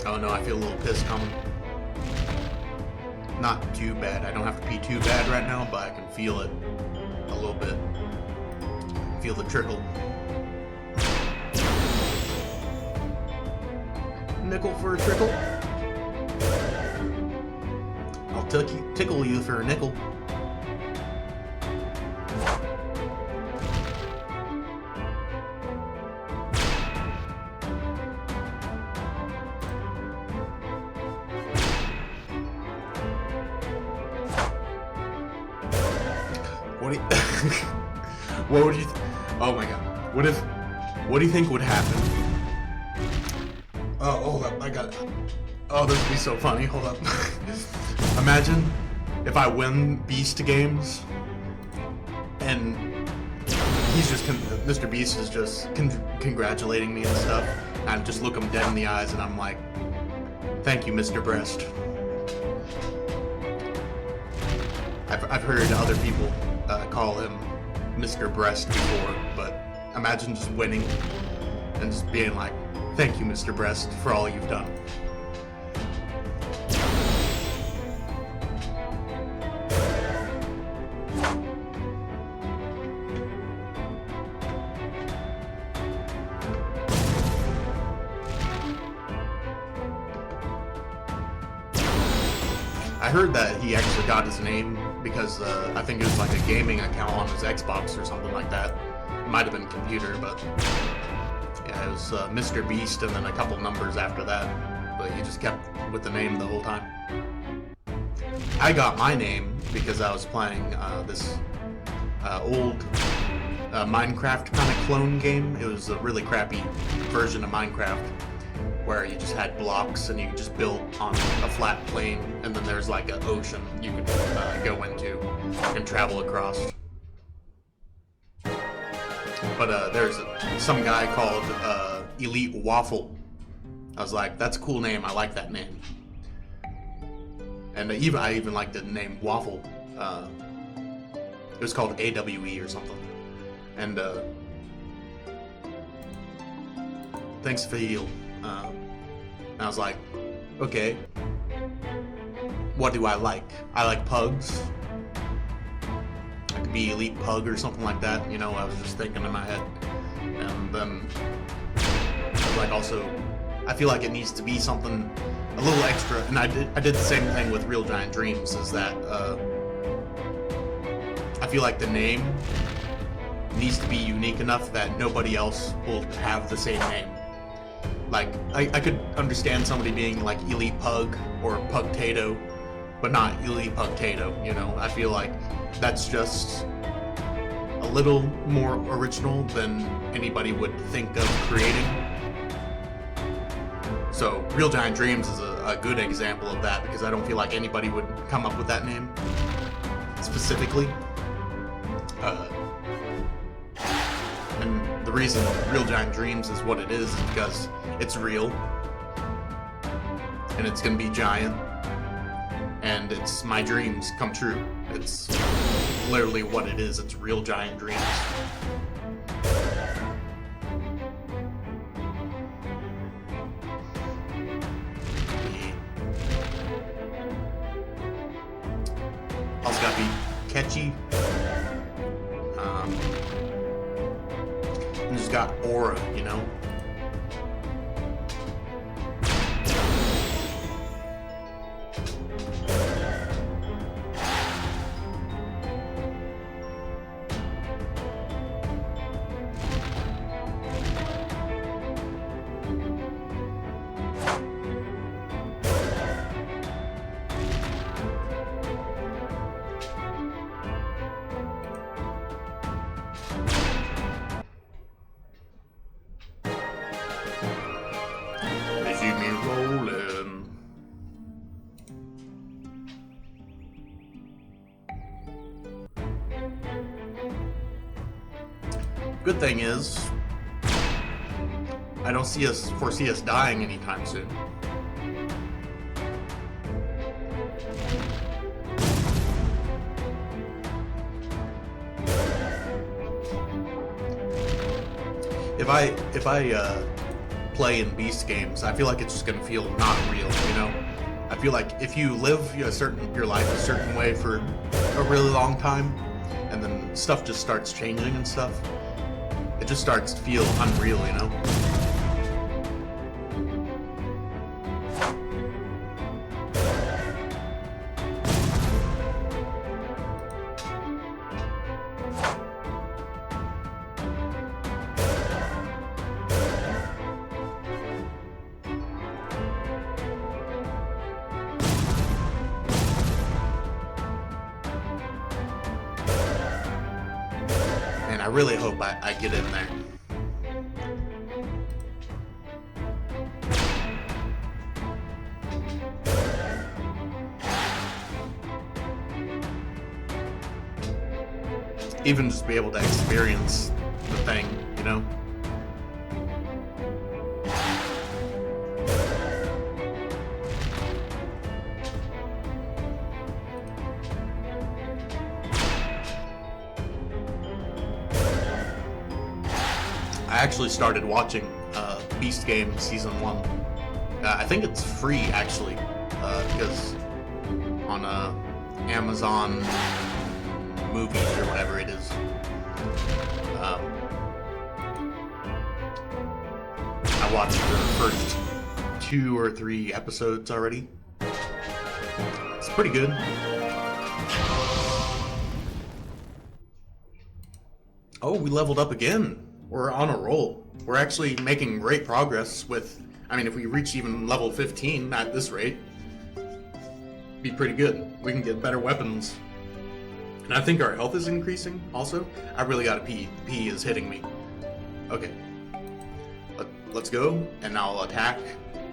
Oh no, I feel a little piss coming. Not too bad. I don't have to pee too bad right now, but I can feel it a little bit. Feel the trickle. Nickel for a trickle. I'll tickle you for a nickel. What would you? Oh my god! What do you think would happen? Oh, hold up! I got it. Oh, this would be so funny. Hold up. Imagine if I win Beast games, and he's just Mr. Beast is just congratulating me and stuff. And I just look him dead in the eyes, and I'm like, "Thank you, Mr. Breast." I've heard other people call him Mr. Breast before, but imagine just winning and just being like, "Thank you, Mr. Breast, for all you've done." I heard that he actually got his name because I think it was like a gaming account on his Xbox or something like that. It might have been computer, but yeah, it was Mr. Beast and then a couple numbers after that. But he just kept with the name the whole time. I got my name because I was playing this old Minecraft kind of clone game. It was a really crappy version of Minecraft, where you just had blocks and you just built on a flat plane, and then there's like an ocean you could go into and travel across. But there's some guy called Elite Waffle. I was like, that's a cool name, I like that name. And I even liked the name Waffle. It was called AWE or something. And thanks for the heal. And I was like, okay, what do I like? I like pugs. I could be Elite Pug or something like that, you know, I was just thinking in my head. And then, I was like, also, I feel like it needs to be something a little extra, and I did the same thing with Real Giant Dreams, is that, I feel like the name needs to be unique enough that nobody else will have the same name. Like, I could understand somebody being like Elite Pug or Pugtato, but not Elite Pugtato, you know? I feel like that's just a little more original than anybody would think of creating. So, Real Giant Dreams is a good example of that, because I don't feel like anybody would come up with that name specifically. And the reason Real Giant Dreams is what it is because it's real, and it's gonna be giant, and it's my dreams come true. It's literally what it is. It's Real Giant Dreams. Also gotta be catchy. And just got aura, you know? Good thing is, I don't foresee us dying anytime soon. If I play in Beast games, I feel like it's just gonna feel not real, you know? I feel like if you live your life a certain way for a really long time, and then stuff just starts changing and stuff, it just starts to feel unreal, you know? And I really hope I get in there. Even just be able to experience the thing, you know? I actually started watching Beast Game Season 1. I think it's free, actually, because on Amazon Movies or whatever it is. I watched the first 2 or 3 episodes already. It's pretty good. Oh, we leveled up again. We're on a roll. We're actually making great progress with, I mean, if we reach even level 15 at this rate, be pretty good. We can get better weapons. And I think our health is increasing also. I really gotta pee. Pee is hitting me. Okay. Let's go, and now I'll attack.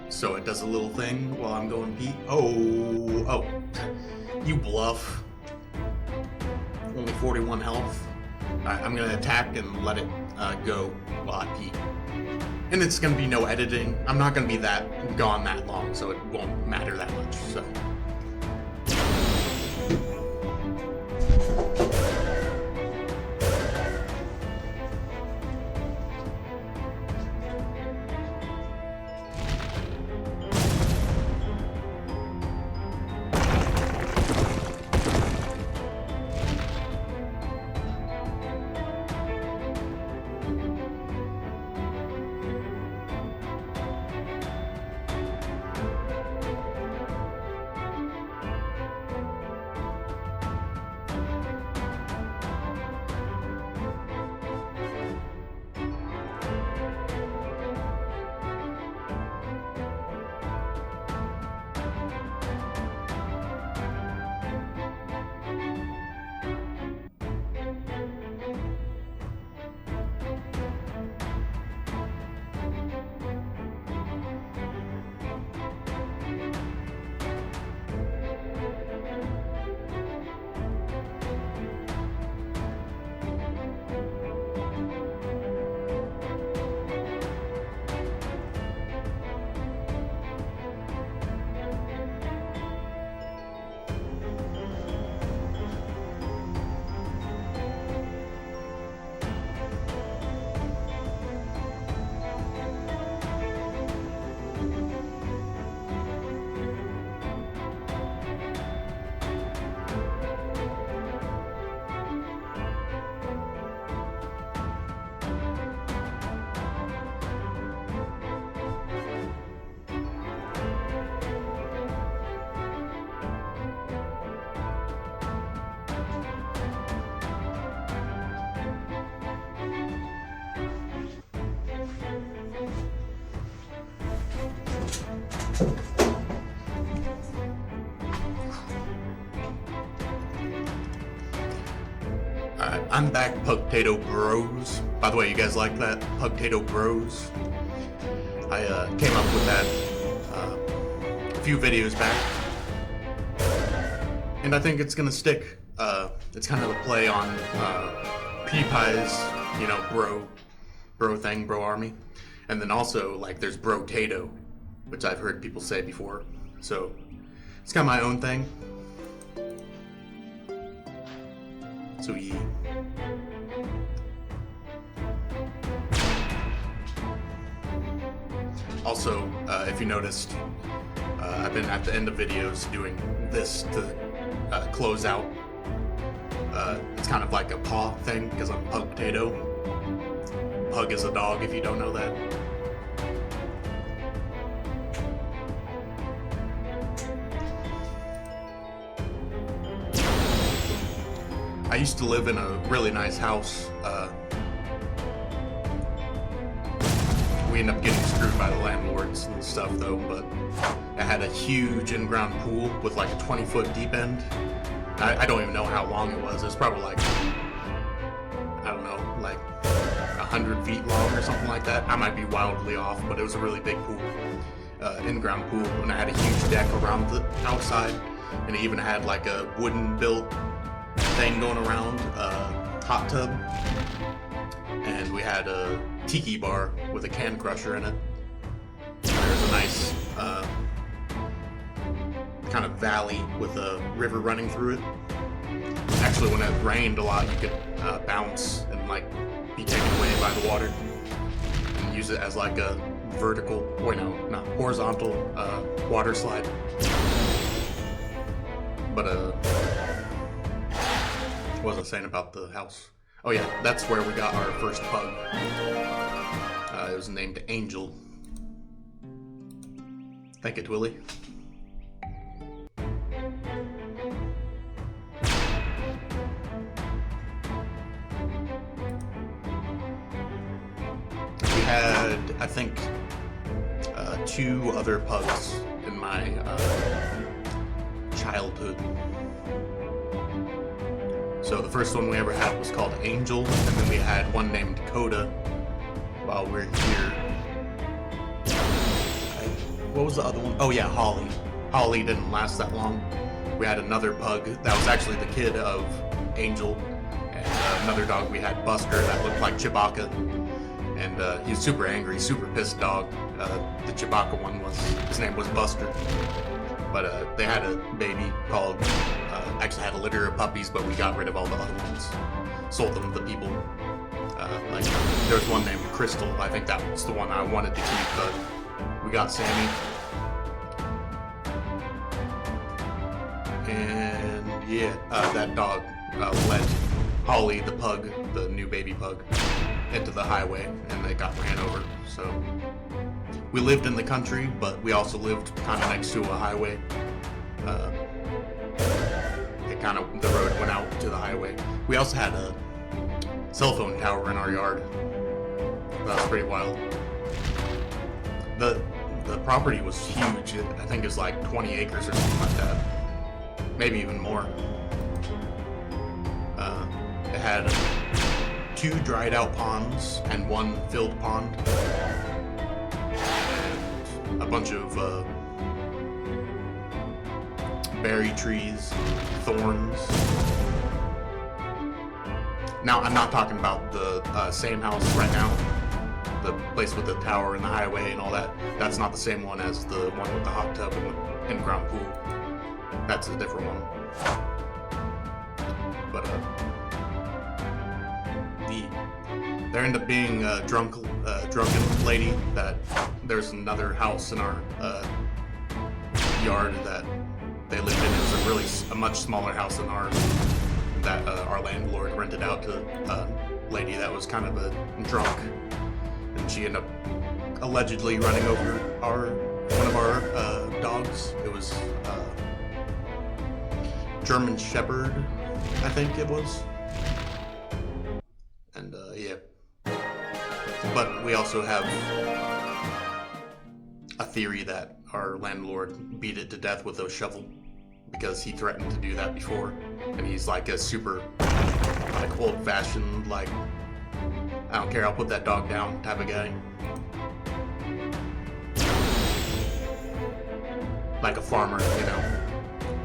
So it does a little thing while I'm going pee. Oh. You bluff. Only 41 health. Alright, I'm gonna attack and let it go while I pee. And it's gonna be no editing. I'm not gonna be gone that long, so it won't matter that much, so. I'm back, Pugtato Bros. By the way, you guys like that? Pugtato Bros. I came up with that a few videos back. And I think it's gonna stick. It's kind of a play on PewDiePie's you know, bro army. And then also, like, there's bro-tato, which I've heard people say before. So, it's kind of my own thing. So, yeah. Also, if you noticed, I've been at the end of videos doing this to close out. It's kind of like a paw thing, because I'm Pug Potato. Pug is a dog, if you don't know that. I used to live in a really nice house. We ended up getting screwed by the landlords and stuff though, but it had a huge in-ground pool with like a 20-foot deep end. I don't even know how long it was. It was probably like, I don't know, like 100 feet long or something like that. I might be wildly off, but it was a really big pool, in-ground pool, and it had a huge deck around the outside, and it even had like a wooden built thing going around, hot tub, and we had a tiki bar with a can crusher in it. There's a nice kind of valley with a river running through it. Actually, when it rained a lot, you could bounce and like be taken away by the water and use it as like a vertical, wait no, not horizontal water slide. But what was I saying about the house? Oh yeah, that's where we got our first pug. It was named Angel. Thank you, Twilly. We had, I think, 2 other pugs in my childhood. So the first one we ever had was called Angel, and then we had one named Coda while we were here. What was the other one? Oh yeah, Holly. Holly didn't last that long. We had another pug that was actually the kid of Angel, and another dog we had, Buster, that looked like Chewbacca. And he was super angry, super pissed dog. The Chewbacca one his name was Buster. But they had a baby called, actually had a litter of puppies, but we got rid of all the other ones. Sold them to people. Like, there was one named Crystal. I think that was the one I wanted to keep, but we got Sammy. And yeah, that dog led Holly, the pug, the new baby pug, into the highway, and they got ran over. So we lived in the country, but we also lived kind of next to a highway. The road went out to the highway. We also had a cell phone tower in our yard. That was pretty wild. The property was huge. I think it was like 20 acres or something like that. Maybe even more. It had 2 dried out ponds and 1 filled pond. And a bunch of berry trees, thorns. Now, I'm not talking about the same house right now, the place with the tower and the highway and all that. That's not the same one as the one with the hot tub and the in-ground pool. That's a different one. But there ended up being a drunken lady that there's another house in our yard that they lived in. It was a much smaller house than ours that our landlord rented out to a lady that was kind of a drunk, and she ended up allegedly running over one of our dogs. It was German Shepherd, I think it was. And yeah. But we also have a theory that our landlord beat it to death with a shovel, because he threatened to do that before, and he's like a super like old-fashioned, like, I don't care, I'll put that dog down type of guy. Like a farmer, you know.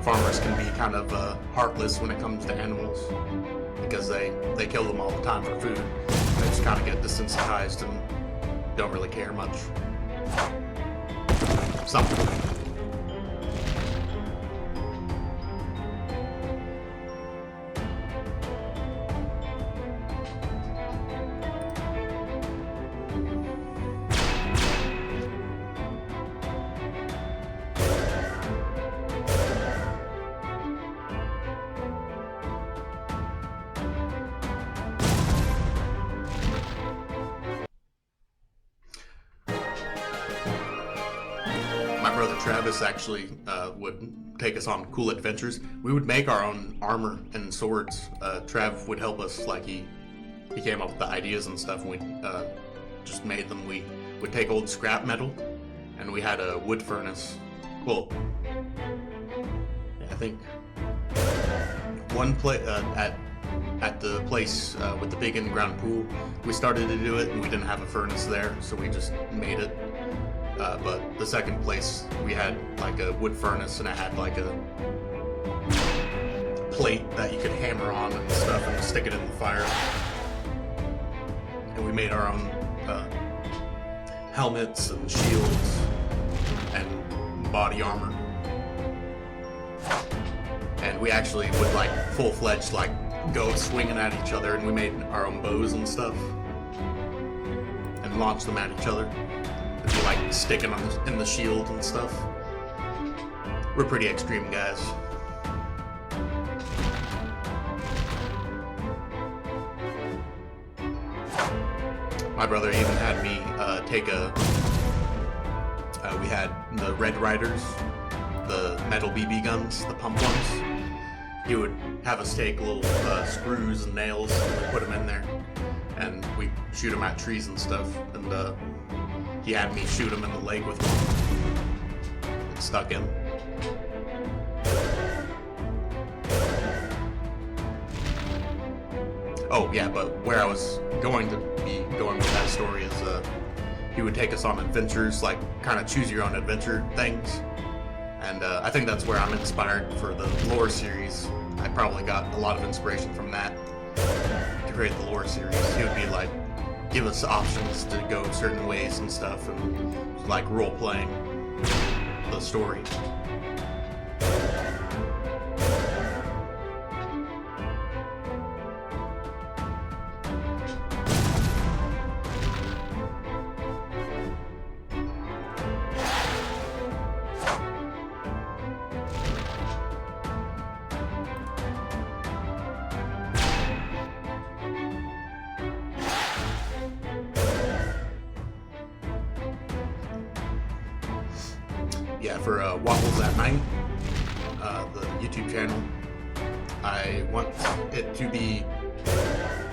Farmers can be kind of heartless when it comes to animals, because they kill them all the time for food. just kind of get desensitized and don't really care much. Something. My brother Travis actually would take us on cool adventures. We would make our own armor and swords. Trav would help us, like he came up with the ideas and stuff, and we just made them. We would take old scrap metal, and we had a wood furnace. Well, I think one at the place with the big in-ground pool, we started to do it, and we didn't have a furnace there, so we just made it. But the second place, we had like a wood furnace, and it had like a plate that you could hammer on and stuff and stick it in the fire. And we made our own helmets and shields and body armor. And we actually would like full-fledged like go swinging at each other, and we made our own bows and stuff and launch them at each other. Be like sticking in the shield and stuff. We're pretty extreme guys. My brother even had me take we had the Red Riders, the metal BB guns, the pump ones. He would have us take little screws and nails, and we put them in there, and we shoot them at trees and stuff. And he had me shoot him in the leg with one. It stuck in. Oh yeah, but where I was going to be going with that story is he would take us on adventures, like kind of choose your own adventure things. And I think that's where I'm inspired for the lore series. I probably got a lot of inspiration from that to create the lore series. He would be like, give us options to go certain ways and stuff, and like role playing the story. Yeah, for Waffles at Night, the YouTube channel, I want it to be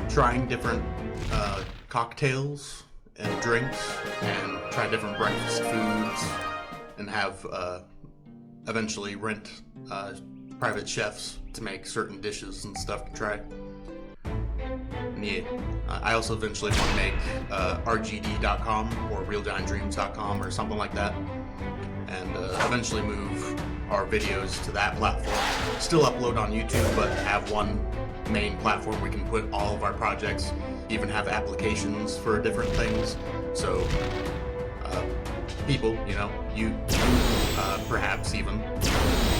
trying different cocktails and drinks, and try different breakfast foods, and have eventually rent private chefs to make certain dishes and stuff to try. And yeah, I also eventually want to make RGD.com or RealGiantDreams.com or something like that, and eventually move our videos to that platform. Still upload on YouTube, but have one main platform we can put all of our projects, even have applications for different things. So people, you know, you perhaps even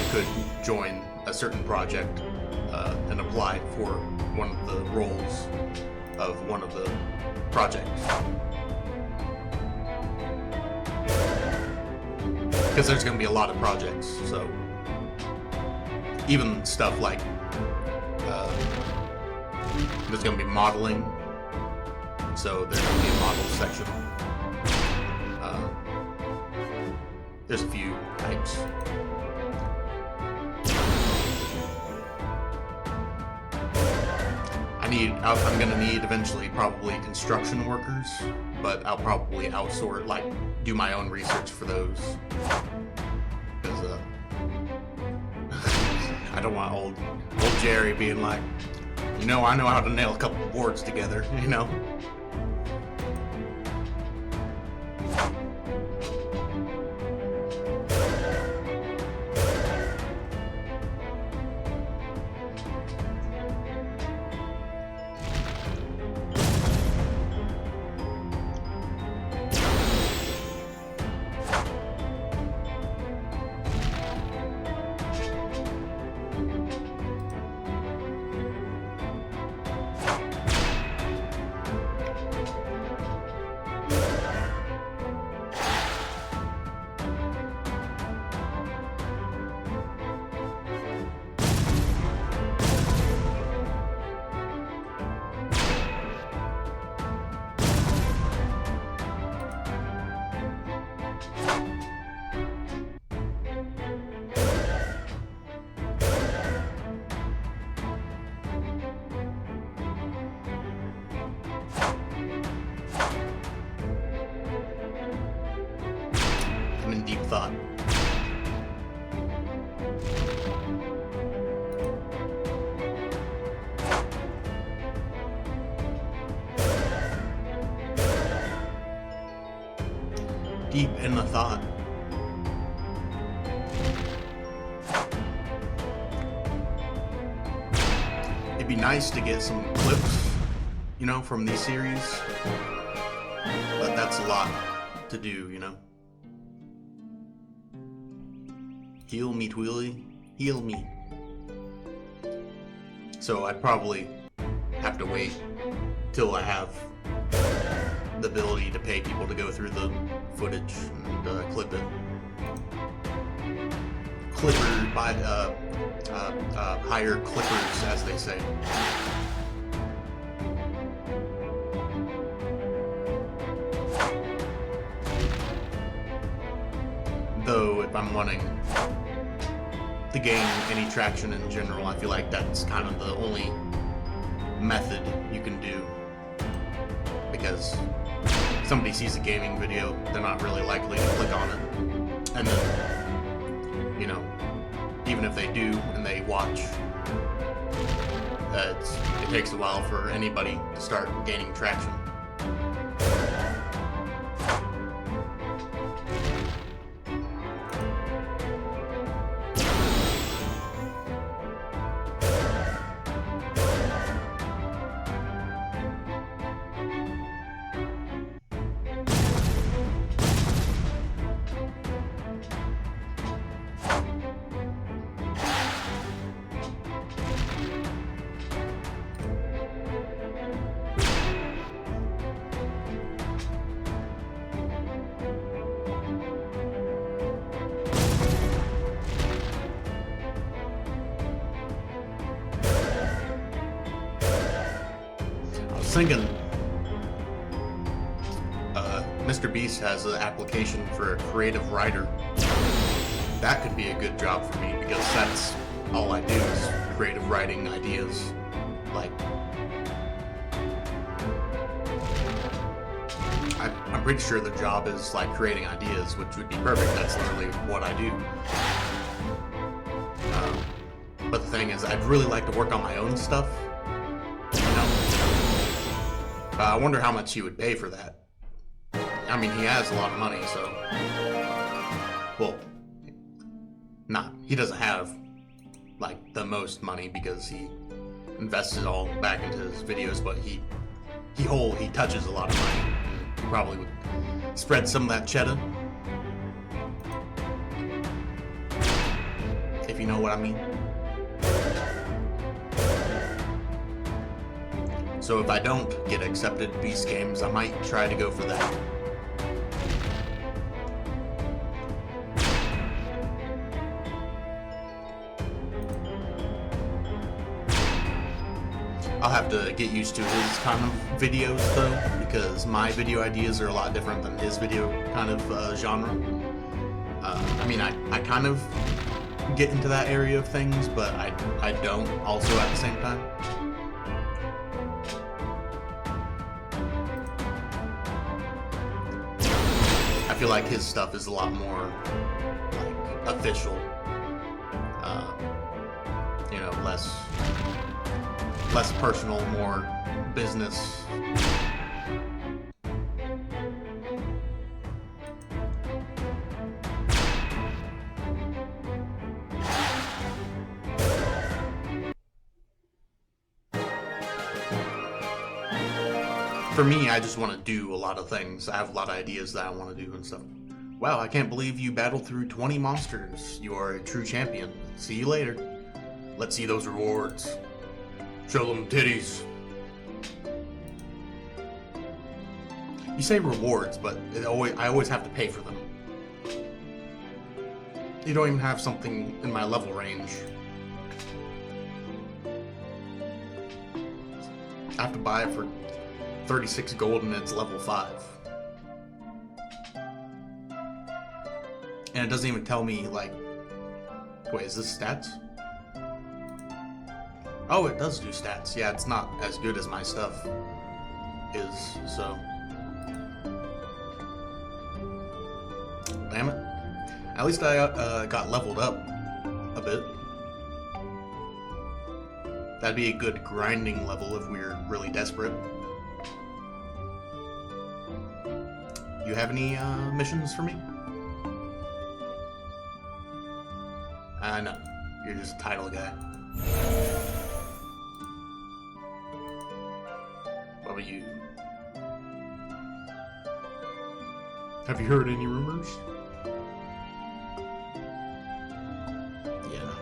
could join a certain project and apply for one of the roles of one of the projects. Because there's going to be a lot of projects, so even stuff like there's going to be modeling, so there's going to be a model section. There's a few types. I'm going to need eventually probably construction workers, but I'll probably outsource, like do my own research for those. Because I don't want old Jerry being like, you know, I know how to nail a couple of boards together, you know? in deep thought. Deep in the thought. It'd be nice to get some clips, you know, from these series, but that's a lot to do, you know. Heal me, Twilly. Heal me. So I'd probably have to wait till I have the ability to pay people to go through the footage and clip it. Hire clippers, as they say. Though, if I'm wanting to gain any traction in general, I feel like that's kind of the only method you can do. Because somebody sees a gaming video, they're not really likely to click on it. And then, you know, even if they do and they watch, it takes a while for anybody to start gaining traction. Thinking Mr. Beast has an application for a creative writer. That could be a good job for me because that's all I do is creative writing ideas. Like, I'm pretty sure the job is like creating ideas, which would be perfect. That's literally what I do. But the thing is, I'd really like to work on my own stuff. I wonder how much he would pay for that. I mean, he has a lot of money, so... Well, he doesn't have, like, the most money because he invests it all back into his videos, but he touches a lot of money. He probably would spread some of that cheddar. If you know what I mean. So if I don't get accepted Beast Games, I might try to go for that. I'll have to get used to his kind of videos though, because my video ideas are a lot different than his video kind of genre. I mean, I kind of get into that area of things, but I don't also at the same time. I feel like his stuff is a lot more like official, you know, less personal, more business. For me, I just want to do a lot of things. I have a lot of ideas that I want to do and stuff. Wow, I can't believe you battled through 20 monsters. You are a true champion. See you later. Let's see those rewards. Show them titties. You say rewards, but I always have to pay for them. You don't even have something in my level range. I have to buy it for 36 gold and it's level 5. And it doesn't even tell me, like... Wait, is this stats? Oh, it does do stats. Yeah, it's not as good as my stuff is, so... Damn it. At least I got leveled up a bit. That'd be a good grinding level if we're really desperate. You have any missions for me? No. You're just a title guy. What about you? Have you heard any rumors? Yeah.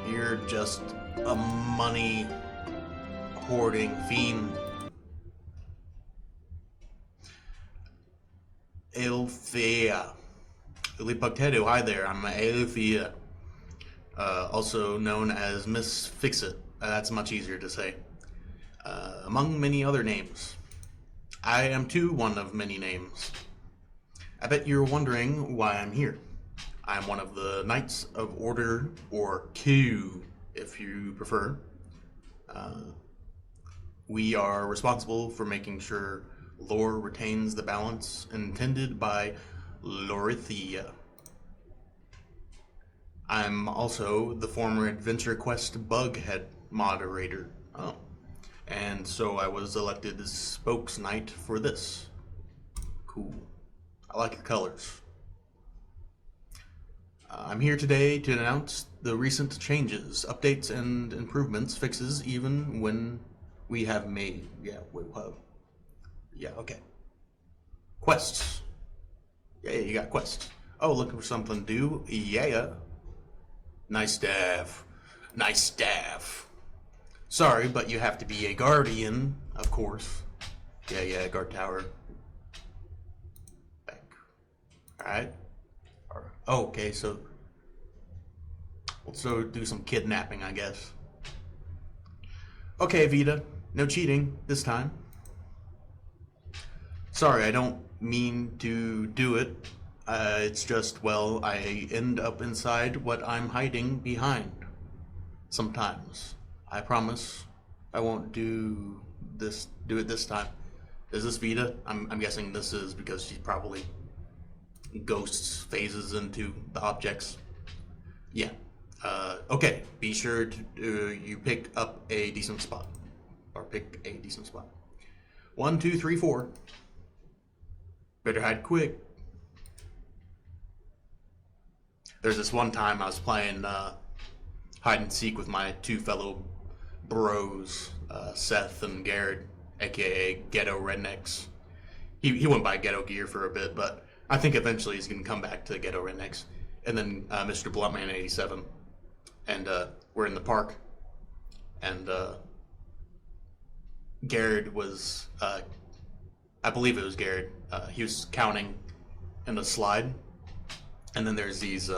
You're just a money hoarding fiend. Elfia. Ilipugtedo, hi there, I'm Elfia. Also known as Miss Fix-It. That's much easier to say. Among many other names. I am too one of many names. I bet you're wondering why I'm here. I'm one of the Knights of Order, or Q, if you prefer. We are responsible for making sure lore retains the balance intended by Lorithia. I'm also the former Adventure Quest Bughead moderator. Oh. And so I was elected as spokes knight for this. Cool. I like your colors. I'm here today to announce the recent changes, updates, and improvements, fixes, even when we have made. Yeah, wait, what? Yeah, okay. Quests. Yeah, you got quests. Oh, looking for something to do? Yeah. Nice staff. Nice staff. Sorry, but you have to be a guardian, of course. Yeah, guard tower. Back. Alright. Oh, okay, so let's do some kidnapping, I guess. Okay, Vita. No cheating this time. Sorry, I don't mean to do it. It's just, well, I end up inside what I'm hiding behind. Sometimes. I promise I won't do it this time. Is this Vita? I'm guessing this is because she probably ghosts phases into the objects. Yeah. Okay, be sure to you pick up a decent spot. Or pick a decent spot. 1, 2, 3, 4. Better hide quick. There's this one time I was playing hide and seek with my two fellow bros, Seth and Garrett, aka Ghetto Rednecks. He went by Ghetto Gear for a bit, but I think eventually he's gonna come back to Ghetto Rednecks. And then Mr. Bluntman 87, and we're in the park, and Garrett was, I believe it was Garrett. He was counting in the slide, and then there's these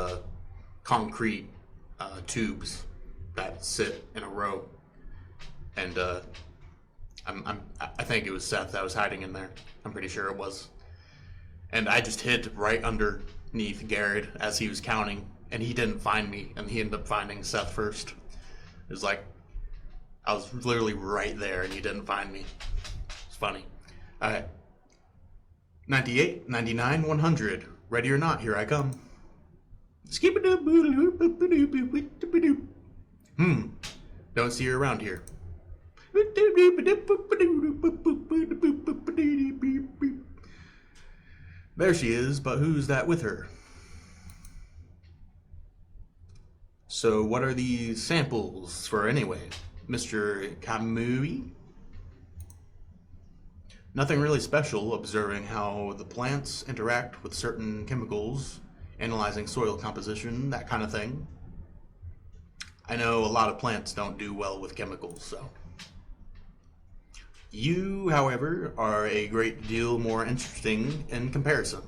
concrete tubes that sit in a row, and I think it was Seth that was hiding in there. I'm pretty sure it was, and I just hid right underneath Garrett as he was counting, and he didn't find me, and he ended up finding Seth first. It was like I was literally right there, and he didn't find me. It's funny. All right. 98, 99, 100. Ready or not, here I come. Don't see her around here. There she is, but who's that with her? So what are these samples for anyway, Mr. Kamui? Nothing really special, observing how the plants interact with certain chemicals, analyzing soil composition, that kind of thing. I know a lot of plants don't do well with chemicals, so. You, however, are a great deal more interesting in comparison.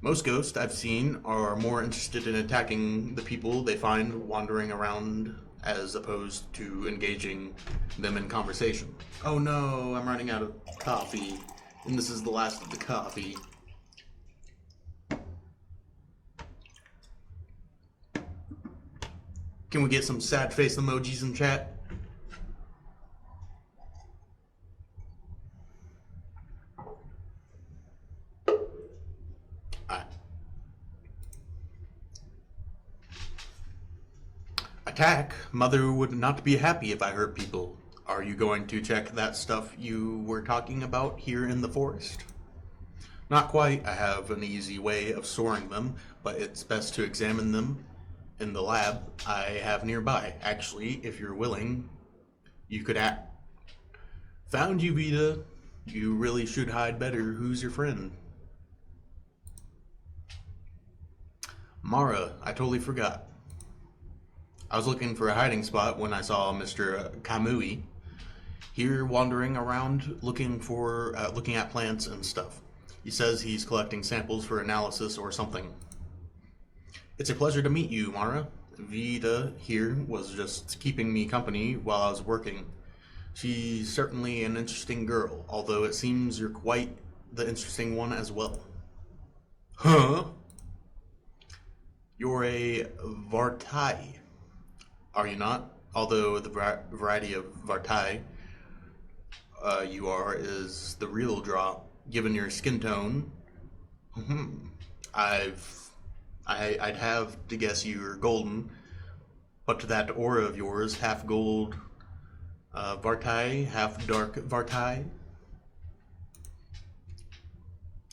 Most ghosts I've seen are more interested in attacking the people they find wandering around as opposed to engaging them in conversation. Oh no, I'm running out of coffee, and this is the last of the coffee. Can we get some sad face emojis in chat? Attack! Mother would not be happy if I hurt people. Are you going to check that stuff you were talking about here in the forest? Not quite. I have an easy way of storing them, but it's best to examine them in the lab I have nearby. Actually, if you're willing, you could act. Found you, Vita. You really should hide better. Who's your friend? Mara, I totally forgot. I was looking for a hiding spot when I saw Mr. Kamui here wandering around looking at plants and stuff. He says he's collecting samples for analysis or something. It's a pleasure to meet you, Mara. Vita here was just keeping me company while I was working. She's certainly an interesting girl, although it seems you're quite the interesting one as well. Huh? You're a Vartai, are you not? Although the variety of Vartai you are is the real draw, given your skin tone. I'd have to guess you're golden, but to that aura of yours, half gold Vartai, half dark Vartai.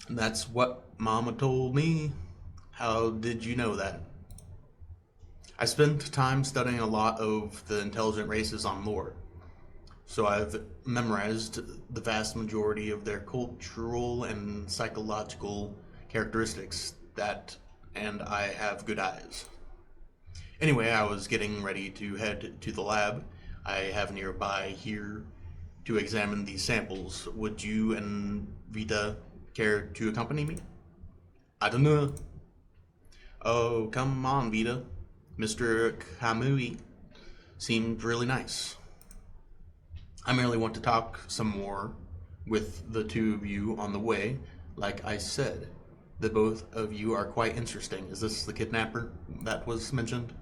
That's what Mama told me. How did you know that? I spent time studying a lot of the intelligent races on lore, so I've memorized the vast majority of their cultural and psychological characteristics and I have good eyes. Anyway, I was getting ready to head to the lab I have nearby here to examine these samples. Would you and Vita care to accompany me? I don't know. Oh, come on, Vita. Mr. Kamui seemed really nice. I merely want to talk some more with the two of you on the way. Like I said, the both of you are quite interesting. Is this the kidnapper that was mentioned?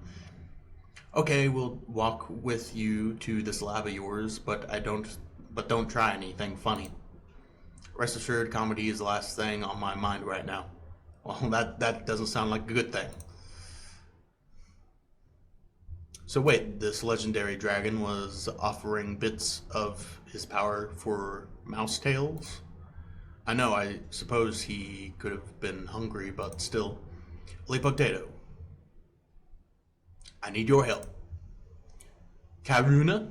Okay, we'll walk with you to this lab of yours, but don't try anything funny. Rest assured, comedy is the last thing on my mind right now. Well, that doesn't sound like a good thing. So wait, this legendary dragon was offering bits of his power for mouse tails? I know, I suppose he could have been hungry, but still. Potato. I need your help. Karuna?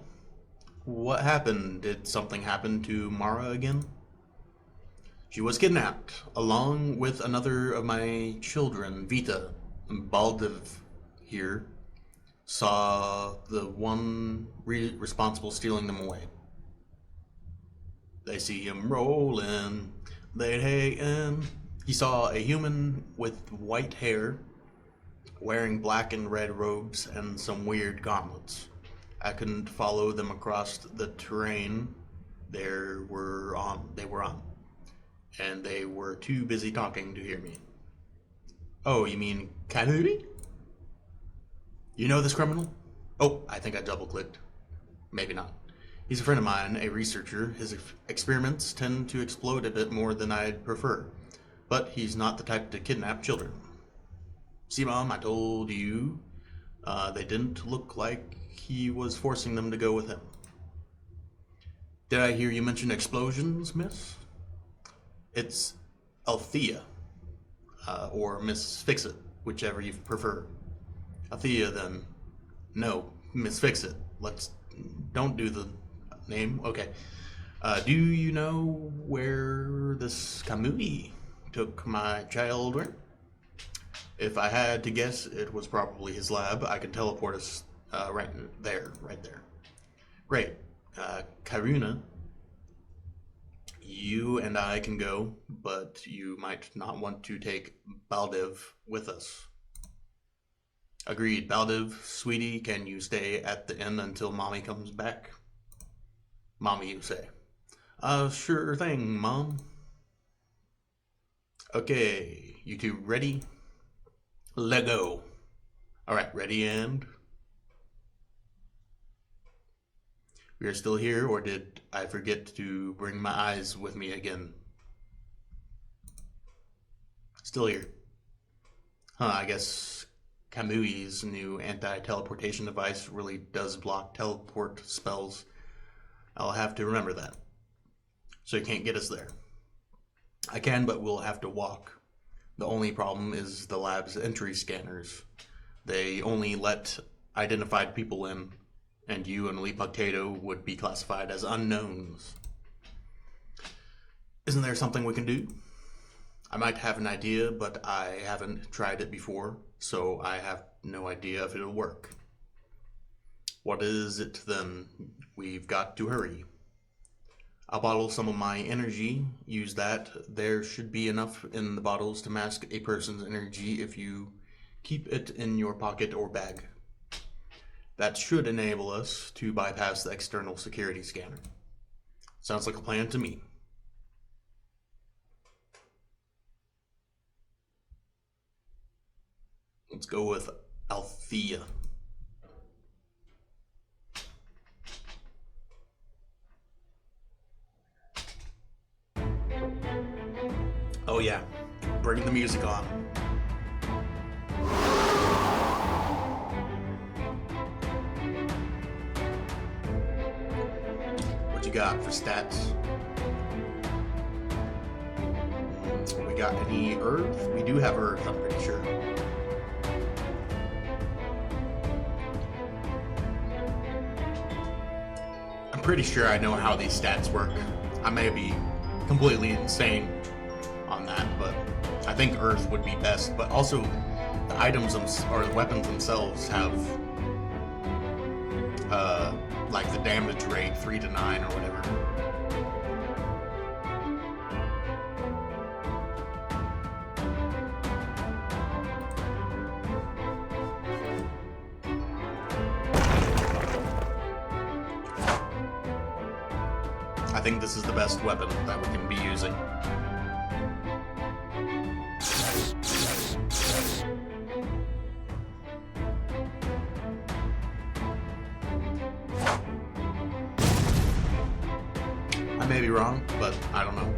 What happened? Did something happen to Mara again? She was kidnapped, along with another of my children, Vita. Baldiv here saw the one responsible stealing them away. They see him rolling, they'd hatin'. He saw a human with white hair, wearing black and red robes and some weird gauntlets. I couldn't follow them across the terrain they were on, and they were too busy talking to hear me. Oh, you mean Kanuri? You know this criminal? Oh, I think I double-clicked. Maybe not. He's a friend of mine, a researcher. His experiments tend to explode a bit more than I'd prefer, but he's not the type to kidnap children. See, Mom, I told you they didn't look like he was forcing them to go with him. Did I hear you mention explosions, miss? It's Althea, or Miss Fix-It, whichever you prefer. Althea, then. No, Miss Fix-It. Don't do the name. Okay. Do you know where this Kamui took my children? If I had to guess, it was probably his lab. I can teleport us right there. Great. Karuna, you and I can go, but you might not want to take Baldiv with us. Agreed. Baldiv, sweetie, can you stay at the inn until Mommy comes back? Mommy, you say. Sure thing, Mom. Okay, you two ready? Let go. Alright, ready and... We are still here, or did I forget to bring my eyes with me again? Still here. I guess Kamui's new anti-teleportation device really does block teleport spells. I'll have to remember that. So you can't get us there. I can, but we'll have to walk. The only problem is the lab's entry scanners. They only let identified people in, and you and Lee Potato would be classified as unknowns. Isn't there something we can do? I might have an idea, but I haven't tried it before, so I have no idea if it'll work. What is it then? We've got to hurry. I'll bottle some of my energy, use that. There should be enough in the bottles to mask a person's energy if you keep it in your pocket or bag. That should enable us to bypass the external security scanner. Sounds like a plan to me. Let's go with Althea. Oh yeah, bring the music on. What you got for stats? We got any Earth? We do have Earth, I'm pretty sure. I'm pretty sure I know how these stats work. I may be completely insane on that, but I think Earth would be best. But also, the items or the weapons themselves have like the damage rate 3 to 9 or whatever. I think this is the best weapon that we can be using. I may be wrong, but I don't know.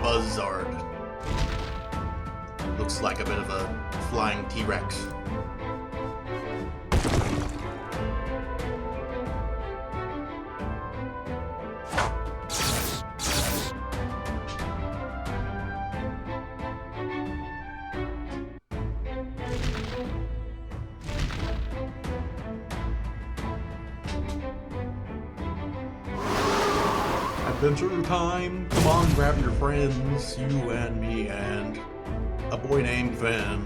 Buzzard. Looks like a bit of a flying T-Rex. Adventure time! Come on, grab your friends, you and me and a boy named Finn.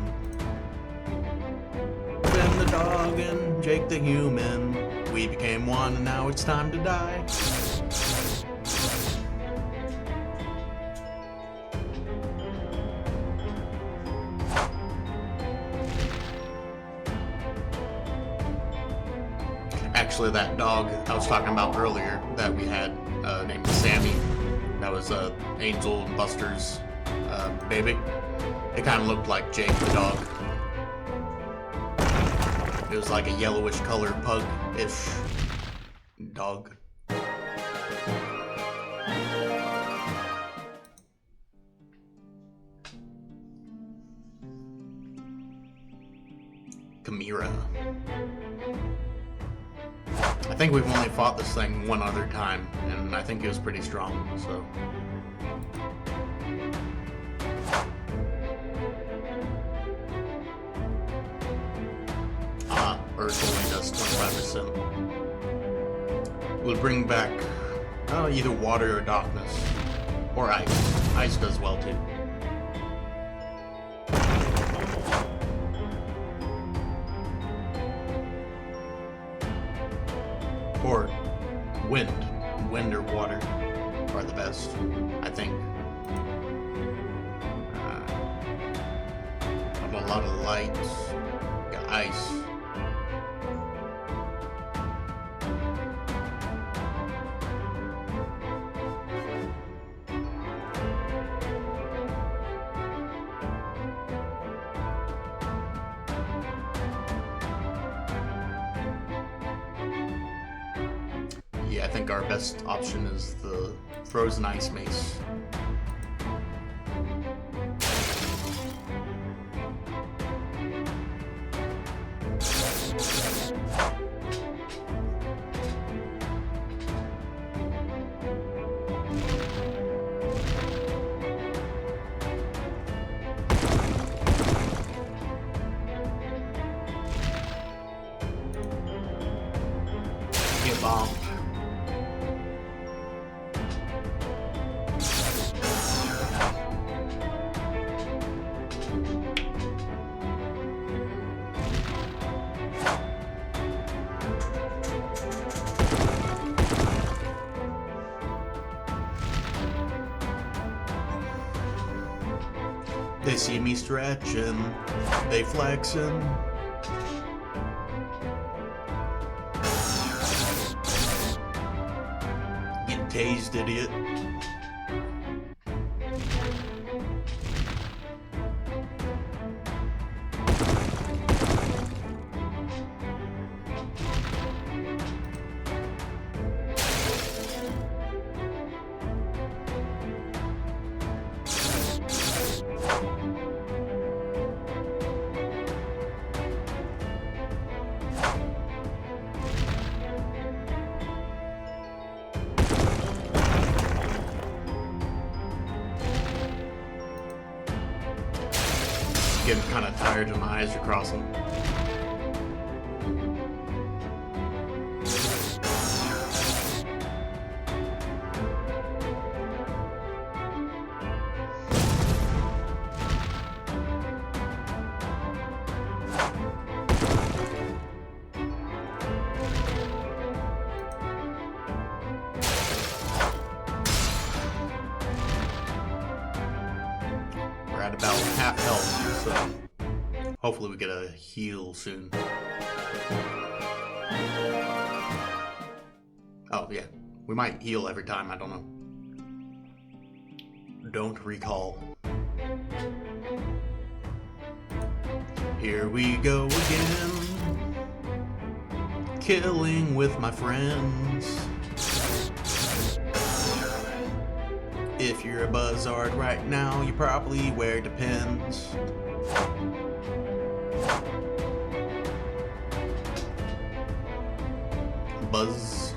Finn the dog and Jake the human. We became one and now it's time to die. Actually, that dog I was talking about earlier that we had named Sammy, that was Angel and Buster's baby. It kind of looked like Jake the dog. It was like a yellowish colored pug-ish dog. Chimera. I think we've only fought this thing one other time, and I think it was pretty strong, so. Earth only does 25%. We'll bring back either water or darkness, or ice. Ice does well too. Or wind. Wind or water are the best, I think. a lot of lights. Got ice. Yeah, I think our best option is the frozen ice mace. Get bombed. They see me stretching, they flexing. Get tased, idiot. Getting kind of tired and my eyes are crossing. We're at about half health, so hopefully we get a heal soon. Oh yeah, we might heal every time, I don't know. Don't recall. Here we go again, killing with my friends. If you're a buzzard right now, you probably wear Depends. Buzz.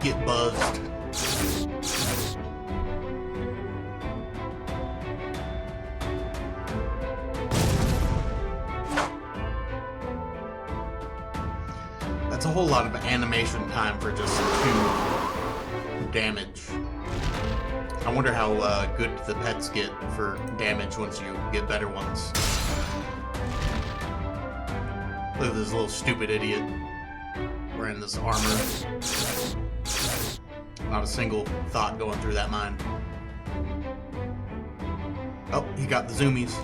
Get buzzed. That's a whole lot of animation time for just 2 damage. I wonder how good the pets get for damage once you get better ones. Look at this little stupid idiot wearing this armor. Not a single thought going through that mind. Oh, he got the zoomies.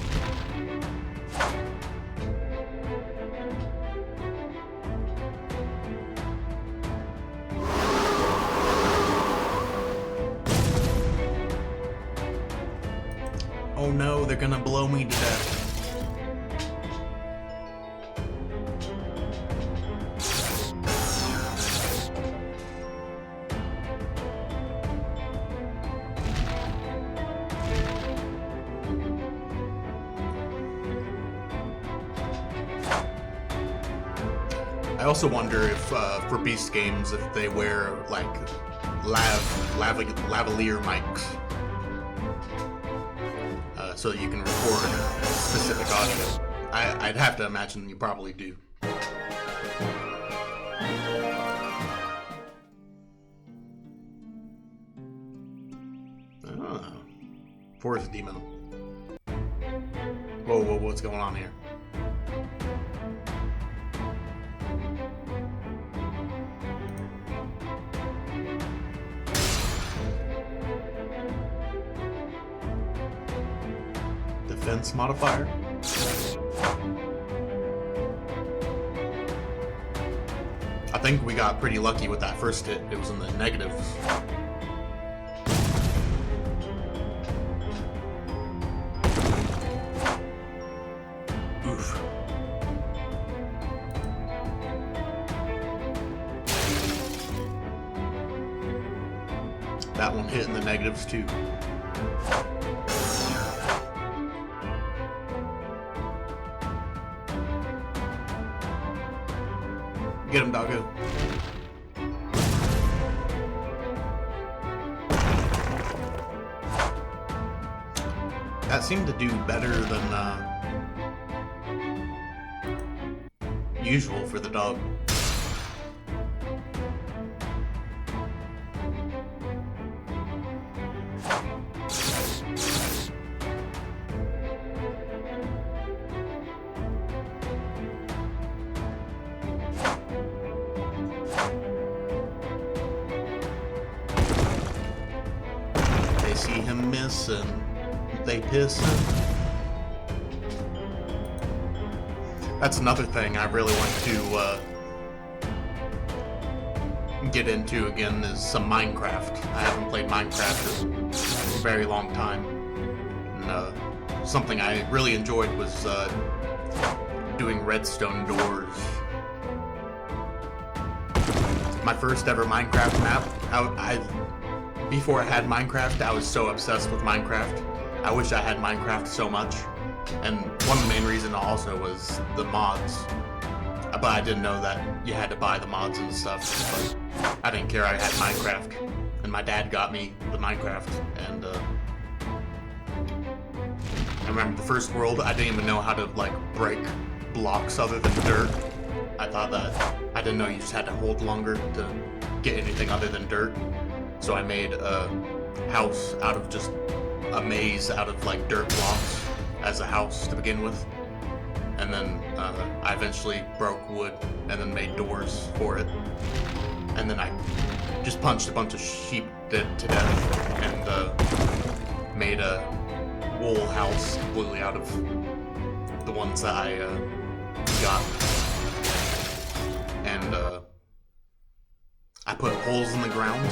Oh no, they're gonna blow me to death. I also wonder if, for Beast games, if they wear, like, lavalier mics. So that you can record specific audio. I'd have to imagine you probably do. Oh. Forest Demon. Whoa, what's going on here? defense modifier. I think we got pretty lucky with that first hit. It was in the negatives. Oof. That one hit in the negatives too. Get him, doggo. That seemed to do better than usual for the dog. They see him miss and they piss him. That's another thing I really want to get into again is some Minecraft. I haven't played Minecraft in a very long time. And something I really enjoyed was doing redstone doors. My first ever Minecraft map, before I had Minecraft, I was so obsessed with Minecraft. I wish I had Minecraft so much. And one of the main reasons also was the mods. But I didn't know that you had to buy the mods and stuff. But I didn't care, I had Minecraft. And my dad got me the Minecraft. And I remember the first world, I didn't even know how to like break blocks other than dirt. I thought that, I didn't know you just had to hold longer to get anything other than dirt. So I made a house out of just a maze out of like dirt blocks as a house to begin with. And then I eventually broke wood and then made doors for it. And then I just punched a bunch of sheep to death and made a wool house completely out of the ones that I got. And I put holes in the ground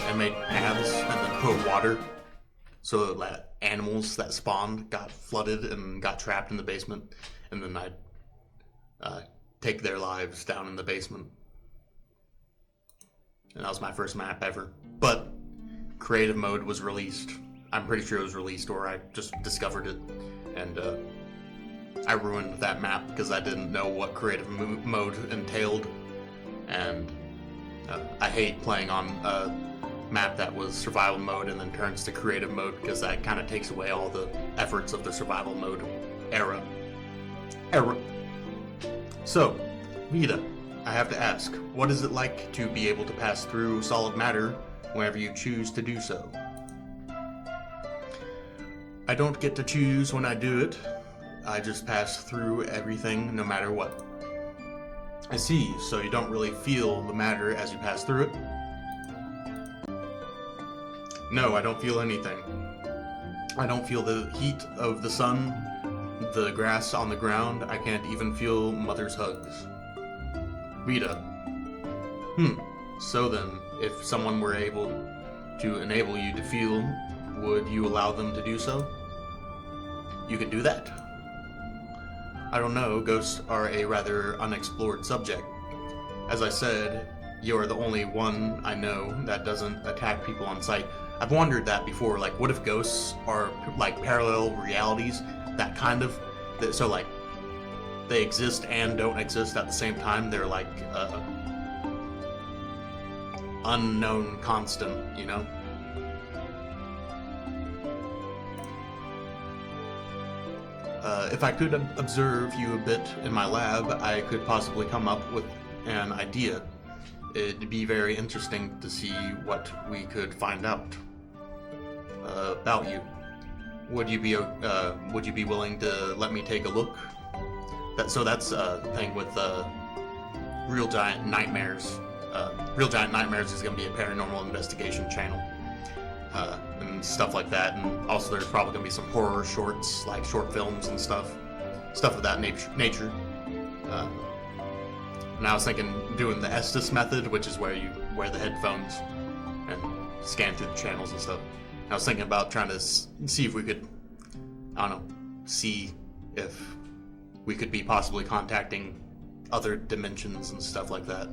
and made paths and then put water so that animals that spawned got flooded and got trapped in the basement, and then I'd take their lives down in the basement. And that was my first map ever. But creative mode was released. I'm pretty sure it was released, or I just discovered it, and I ruined that map because I didn't know what creative mode entailed, and I hate playing on a map that was survival mode and then turns to creative mode because that kind of takes away all the efforts of the survival mode era. So, Vita, I have to ask, what is it like to be able to pass through solid matter whenever you choose to do so? I don't get to choose when I do it. I just pass through everything no matter what. I see, so you don't really feel the matter as you pass through it? No, I don't feel anything. I don't feel the heat of the sun, the grass on the ground. I can't even feel mother's hugs. Rita. So then, if someone were able to enable you to feel, would you allow them to do so? You can do that? I don't know, ghosts are a rather unexplored subject. As I said, you're the only one I know that doesn't attack people on sight. I've wondered that before, like, what if ghosts are, like, parallel realities? That kind of, so, like, they exist and don't exist at the same time. They're, like, unknown constant, you know? If I could observe you a bit in my lab, I could possibly come up with an idea. It'd be very interesting to see what we could find out about you. Would you be willing to let me take a look? That's the thing with Real Giant Nightmares. Real Giant Nightmares is going to be a paranormal investigation channel. And stuff like that, and also there's probably gonna be some horror shorts, like short films and stuff of that nature. And I was thinking doing the Estes method, which is where you wear the headphones and scan through the channels and stuff. I was thinking about trying to see if we could, I don't know, see if we could be possibly contacting other dimensions and stuff like that.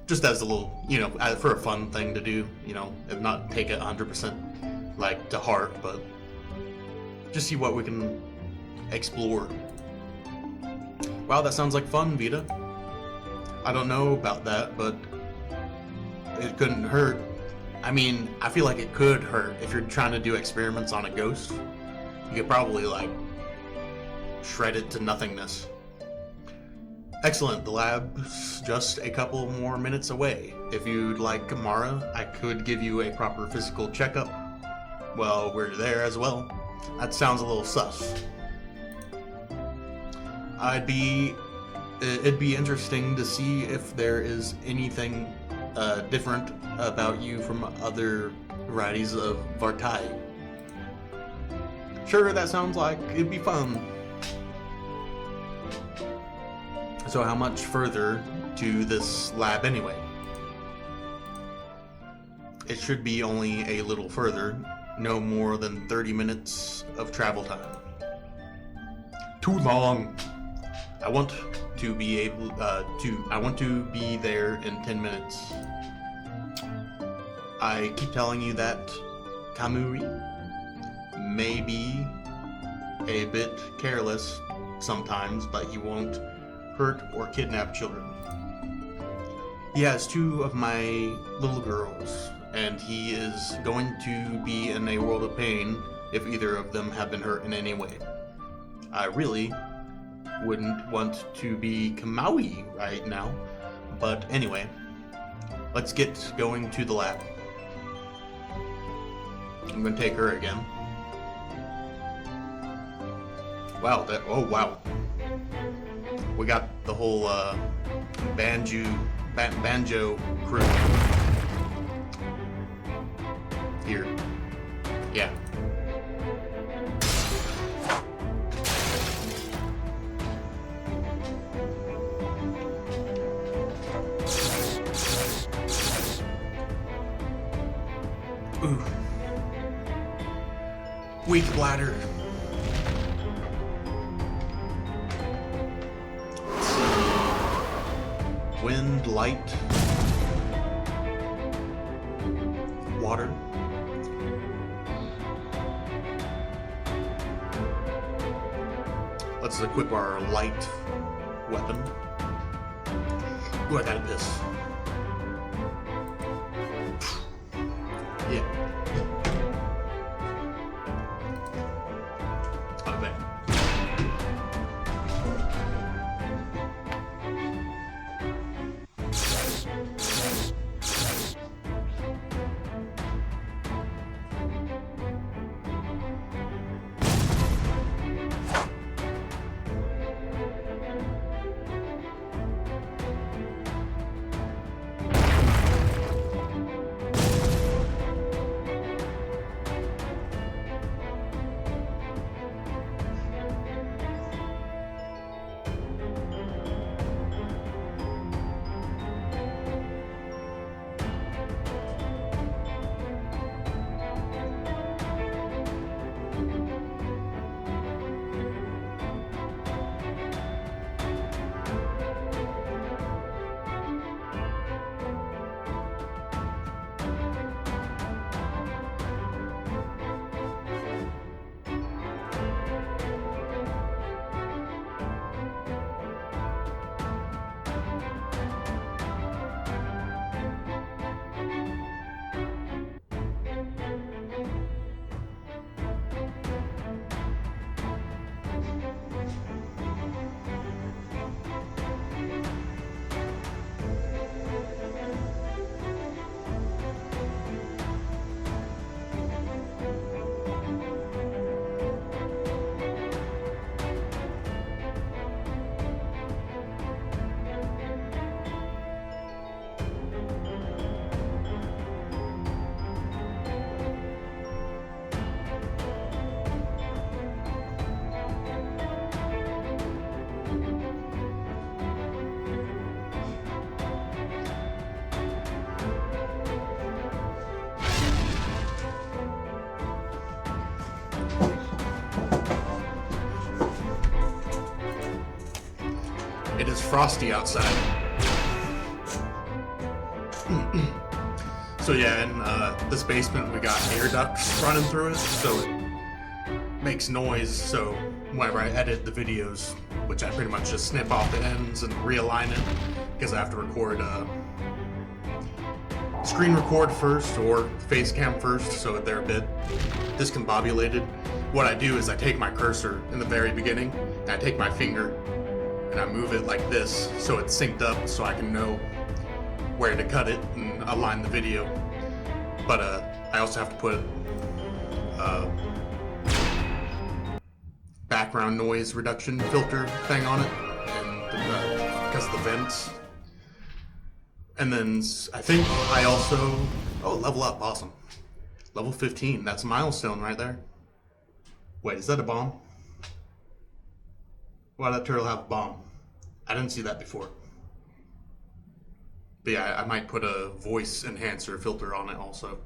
Just as a little, you know, for a fun thing to do, you know, and not take it 100% like to heart, but just see what we can explore. Wow, that sounds like fun, Vita. I don't know about that, but it couldn't hurt. I mean, I feel like it could hurt if you're trying to do experiments on a ghost. You could probably, like, shred it to nothingness. Excellent, the lab's just a couple more minutes away. If you'd like, Kamara, I could give you a proper physical checkup. Well, we're there as well. That sounds a little sus. It'd be interesting to see if there is anything different about you from other varieties of Vartai. Sure, that sounds like it'd be fun. So how much further to this lab anyway? It should be only a little further, no more than 30 minutes of travel time. Too long. I want to be there in 10 minutes. I keep telling you that Kamui may be a bit careless sometimes, but he won't hurt or kidnap children. He has 2 of my little girls, and he is going to be in a world of pain if either of them have been hurt in any way. I really wouldn't want to be Kamui right now, but anyway, let's get going to the lab. I'm gonna take her again. Wow, wow. We got the whole banjo crew here. Yeah. Ooh. Weak bladder. Let's see. Wind, light, water. Let's equip our light weapon. Ooh, I gotta piss. Yeah. I bet. frosty outside. So yeah, in this basement we got air ducts running through it, so it makes noise. So whenever I edit the videos, which I pretty much just snip off the ends and realign it, because I have to record screen record first or face cam first, so they're a bit discombobulated. What I do is I take my cursor in the very beginning and I take my finger and I move it like this so it's synced up so I can know where to cut it and align the video. But I also have to put background noise reduction filter thing on it, and because of the vents. And then I think I also level up, awesome. Level 15, that's a milestone right there. Wait, is that a bomb? Why did that turtle have a bomb? I didn't see that before. But yeah, I might put a voice enhancer filter on it also.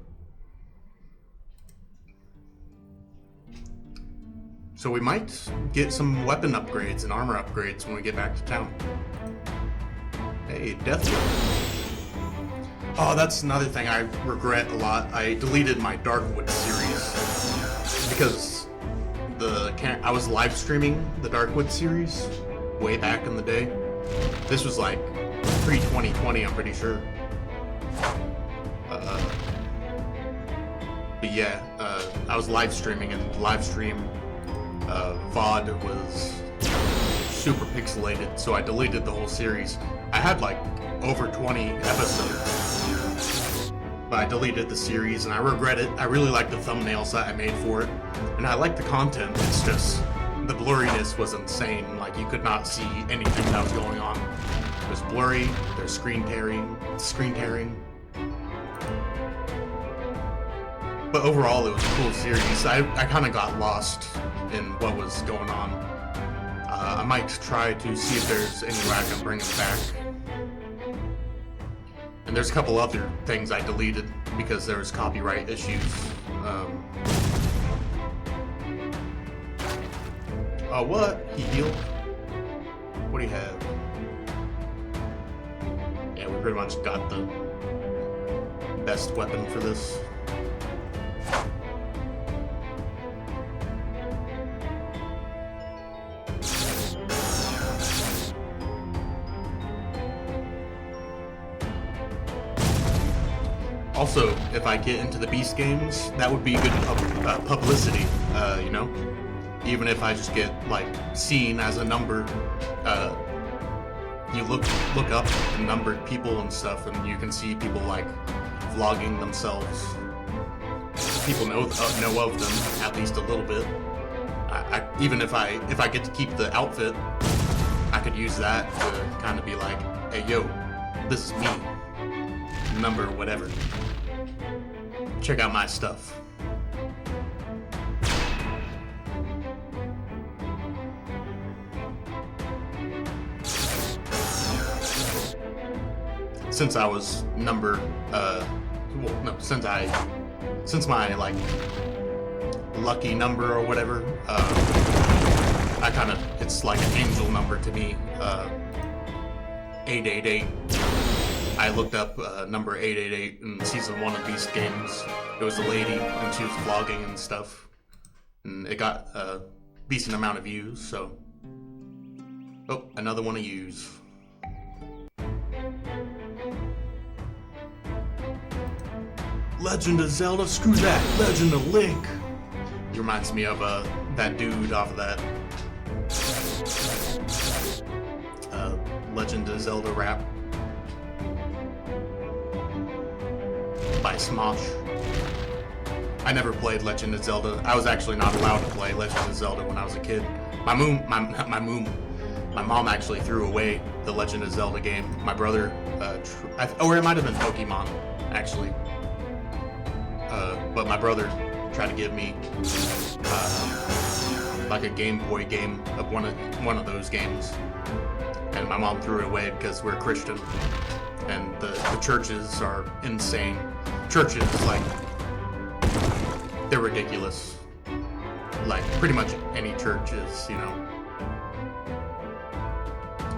So we might get some weapon upgrades and armor upgrades when we get back to town. Hey, Deathwood. Oh, that's another thing I regret a lot. I deleted my Darkwood series because I was live streaming the Darkwood series way back in the day. This was like pre-2020, I'm pretty sure. But yeah, I was live streaming, and live stream VOD was super pixelated, so I deleted the whole series. I had like over 20 episodes, but I deleted the series and I regret it. I really like the thumbnails that I made for it, and I like the content. It's just the blurriness was insane. Like, you could not see anything that was going on. It was blurry, there's screen tearing. But overall, it was a cool series. I kind of got lost in what was going on. I might try to see if there's any way I can bring it back. And there's a couple other things I deleted because there was copyright issues. What? He healed? What do you have? Yeah, we pretty much got the best weapon for this. Also, if I get into the Beast games, that would be good publicity, you know? Even if I just get, like, seen as a number, you look up the numbered people and stuff, and you can see people, like, vlogging themselves. People know of them, at least a little bit. Even if I get to keep the outfit, I could use that to kind of be like, hey, yo, this is me. Number whatever. Check out my stuff. Since I was number since my like lucky number or whatever, it's like an angel number to me. 888. I looked up number 888 in season 1 of Beast Games. It was a lady, and she was vlogging and stuff, and it got a decent amount of views. So, oh, another one to use. Legend of Zelda, screw that. Legend of Link. He reminds me of that dude off of that Legend of Zelda rap by Smosh. I never played Legend of Zelda. I was actually not allowed to play Legend of Zelda when I was a kid. My mom actually threw away the Legend of Zelda game. My brother, or it might have been Pokemon, actually. But my brother tried to give me like a Game Boy game of one of those games, and my mom threw it away because we're Christian, and the churches are insane. Churches, like, they're ridiculous. Like, pretty much any church is, you know.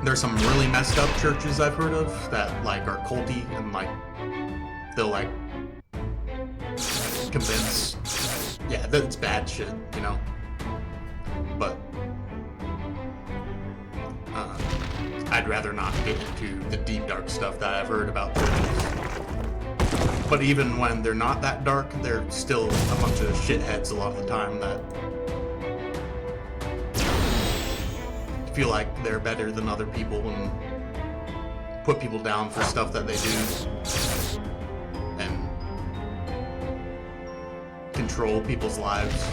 there's some really messed up churches I've heard of that like are culty and like they'll like convince, yeah, that it's bad shit, you know. But I'd rather not get into the deep dark stuff that I've heard about churches. But even when they're not that dark, they're still a bunch of shitheads a lot of the time that feel like they're better than other people and put people down for stuff that they do and control people's lives.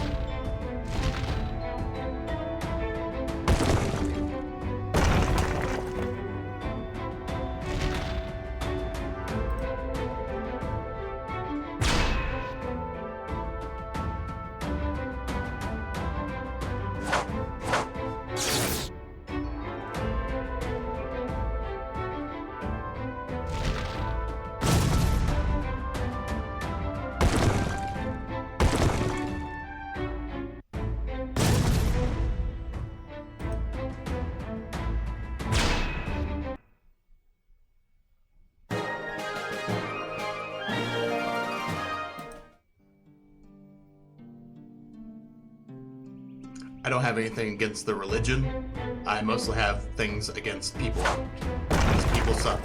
I don't have anything against the religion. I mostly have things against people. Because people suck.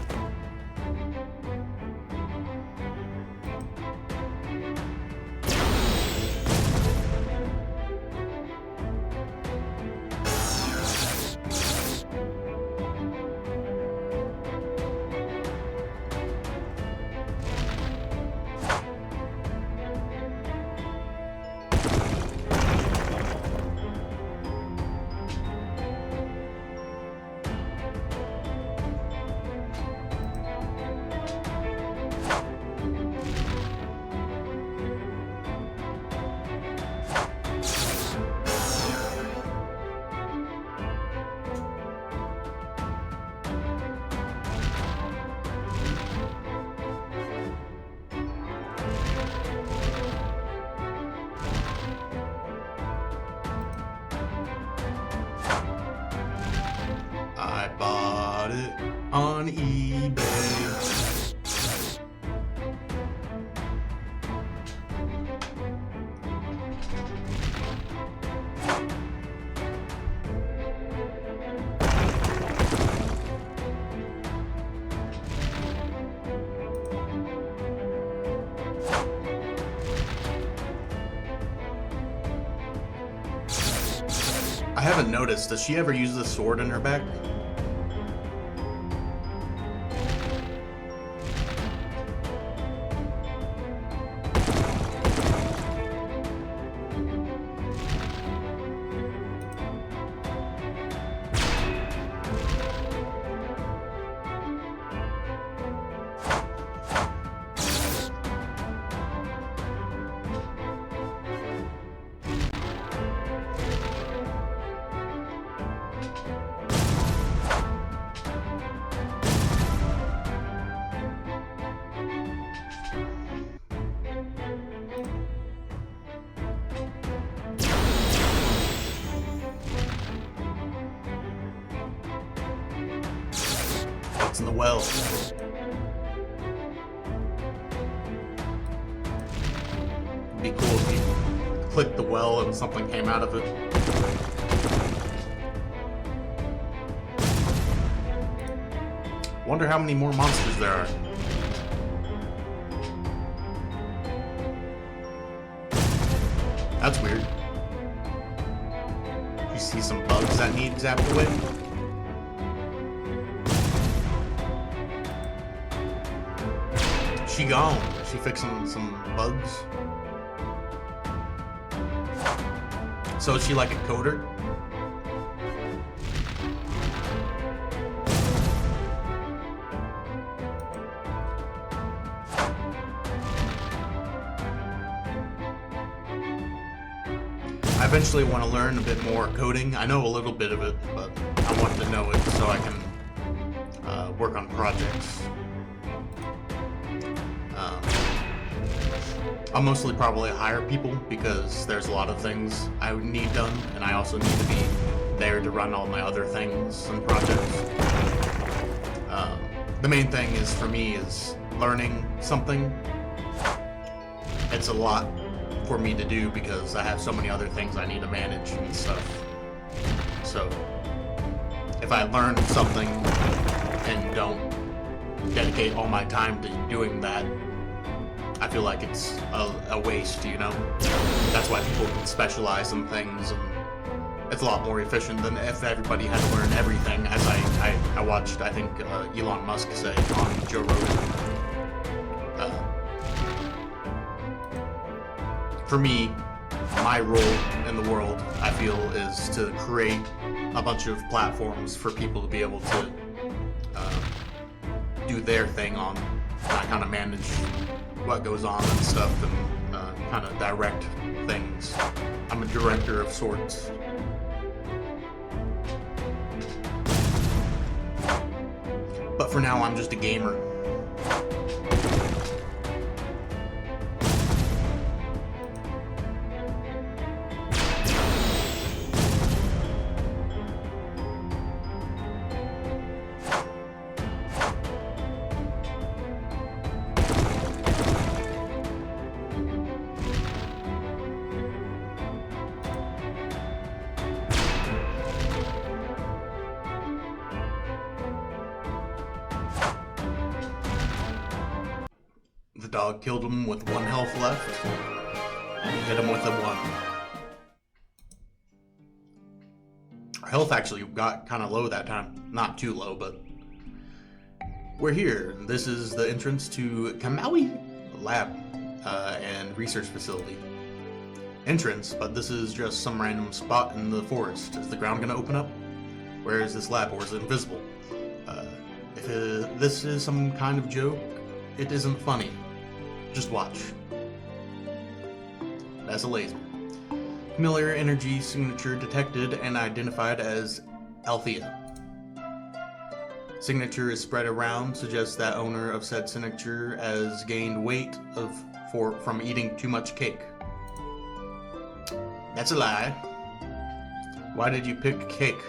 I bought it on eBay. I haven't noticed, does she ever use the sword in her back? What's in the well? It'd be cool if you clicked the well and something came out of it. Wonder how many more monsters there are. That's weird. You see some bugs that need zapped away? She gone. She fixing some bugs. So is she like a coder? I eventually want to learn a bit more coding. I know a little bit of it, but I want to know it so I can work on projects. I'll mostly probably hire people because there's a lot of things I would need done, and I also need to be there to run all my other things and projects. The main thing is for me is learning something. It's a lot for me to do because I have so many other things I need to manage and stuff. So if I learn something and don't dedicate all my time to doing that, I feel like it's a waste, you know? That's why people can specialize in things, and it's a lot more efficient than if everybody had to learn everything, as I watched, I think, Elon Musk say on Joe Rogan. For me, my role in the world, I feel, is to create a bunch of platforms for people to be able to do their thing on. I kind of manage what goes on and stuff, and kind of direct things. I'm a director of sorts. But for now, I'm just a gamer. The dog killed him with 1 health left, and hit him with a 1. Our health actually got kind of low that time. Not too low, but we're here. This is the entrance to Kamui Lab and Research Facility. Entrance, but this is just some random spot in the forest. Is the ground gonna open up? Where is this lab, or is it invisible? If this is some kind of joke, it isn't funny. Just watch. That's a laser. Familiar energy signature detected and identified as Althea. Signature is spread around, suggests that owner of said signature has gained weight from eating too much cake. That's a lie. Why did you pick cake?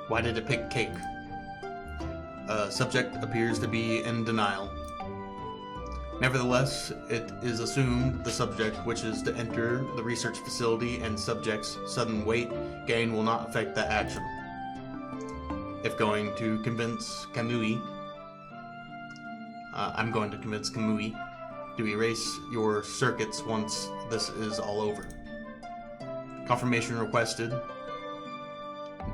Why did it pick cake? Subject appears to be in denial. Nevertheless, it is assumed the subject wishes to enter the research facility, and subject's sudden weight gain will not affect that action. If going to convince Kamui, I'm going to convince Kamui to erase your circuits once this is all over. Confirmation requested.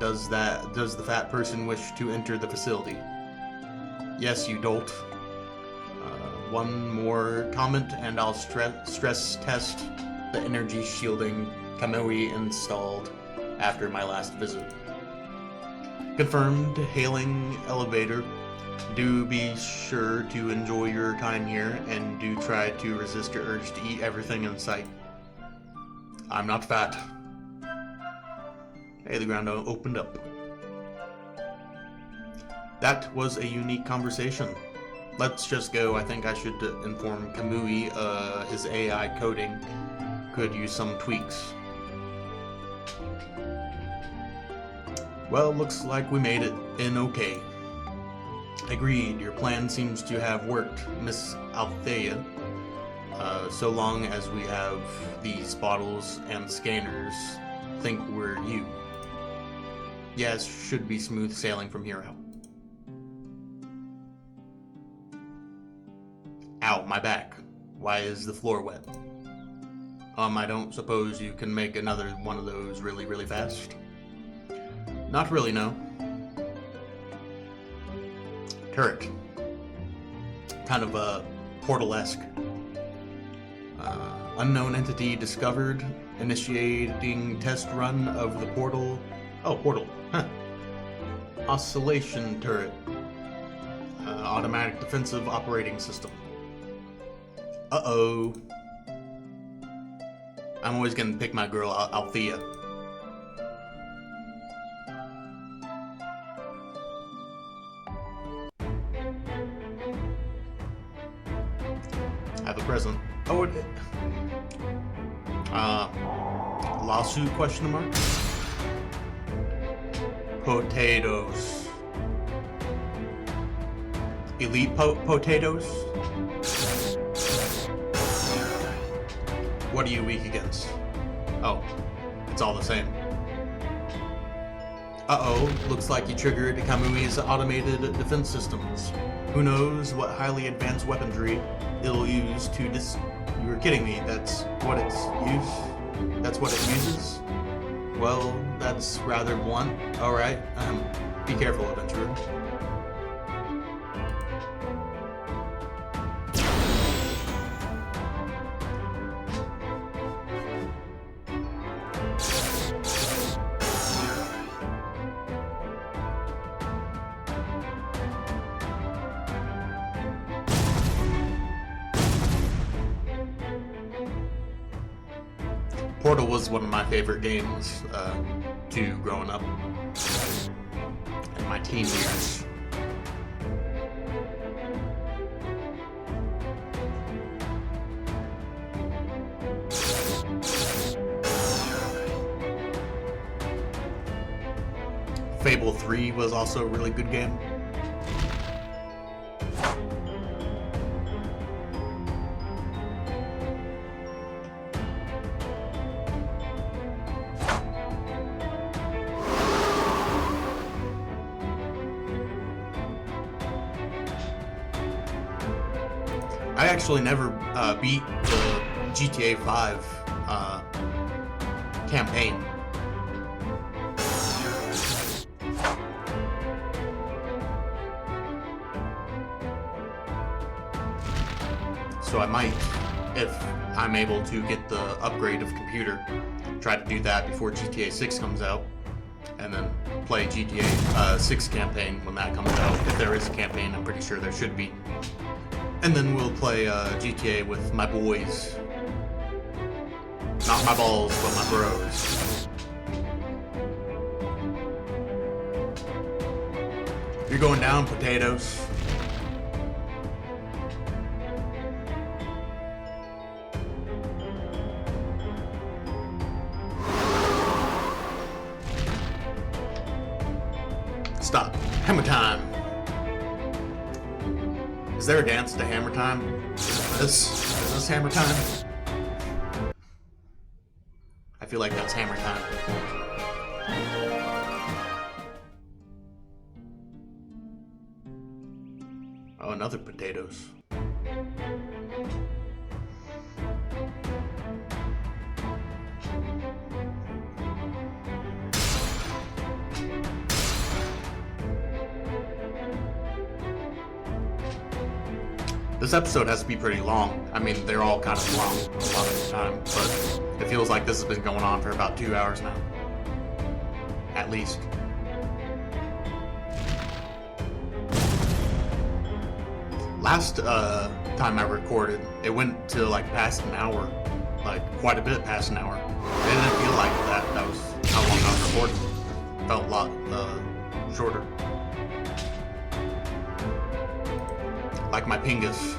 Does the fat person wish to enter the facility? Yes, you dolt. One more comment and I'll stress test the energy shielding Kamui installed after my last visit. Confirmed. Hailing elevator. Do be sure to enjoy your time here and do try to resist your urge to eat everything in sight. I'm not fat. Hey, the ground opened up. That was a unique conversation. Let's just go. I think I should inform Kamui his AI coding could use some tweaks. Well, looks like we made it in okay. Agreed, your plan seems to have worked, Miss Althea. So long as we have these bottles and scanners, think we're you. Yes, should be smooth sailing from here out. Ow, my back. Why is the floor wet? I don't suppose you can make another one of those really, really fast? Not really, no. Turret. Kind of portal-esque. Unknown entity discovered. Initiating test run of the portal. Oh, portal. Huh. Oscillation turret. Automatic defensive operating system. Uh-oh. I'm always gonna pick my girl, Althea. Have a present. Oh, lawsuit, question mark? Potatoes. Elite potatoes? What are you weak against? Oh, it's all the same. Uh-oh, looks like you triggered Kamui's automated defense systems. Who knows what highly advanced weaponry it'll use to You were kidding me, that's what it uses? Well, that's rather blunt. Alright, be careful, adventurer. Portal was one of my favorite games, too, growing up. In my teen years. Fable 3 was also a really good game. I actually never beat the GTA 5 campaign. So I might, if I'm able to get the upgrade of computer, try to do that before GTA 6 comes out, and then play GTA 6 campaign when that comes out. If there is a campaign, I'm pretty sure there should be. And then we'll play GTA with my boys. Not my balls, but my bros. You're going down, potatoes. Stop. Hammer time. Is there a dance to Hammer Time? Is this Hammer Time? I feel like that's Hammer Time. Oh, another potatoes. This episode has to be pretty long. I mean, they're all kind of long a lot of the time, but it feels like this has been going on for about 2 hours now. At least. Last time I recorded, it went to like past an hour. Like, quite a bit past an hour. It didn't feel like that was how long I was recording. It felt a lot shorter. Like my pingus.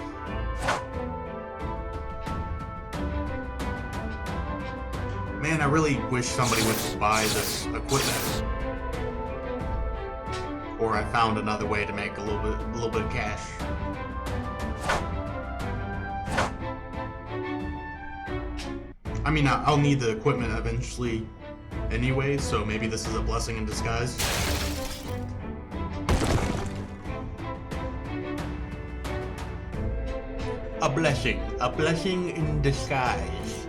Man, I really wish somebody would buy this equipment. Or I found another way to make a little bit of cash. I mean, I'll need the equipment eventually anyway, so maybe this is a blessing in disguise. A blessing in disguise.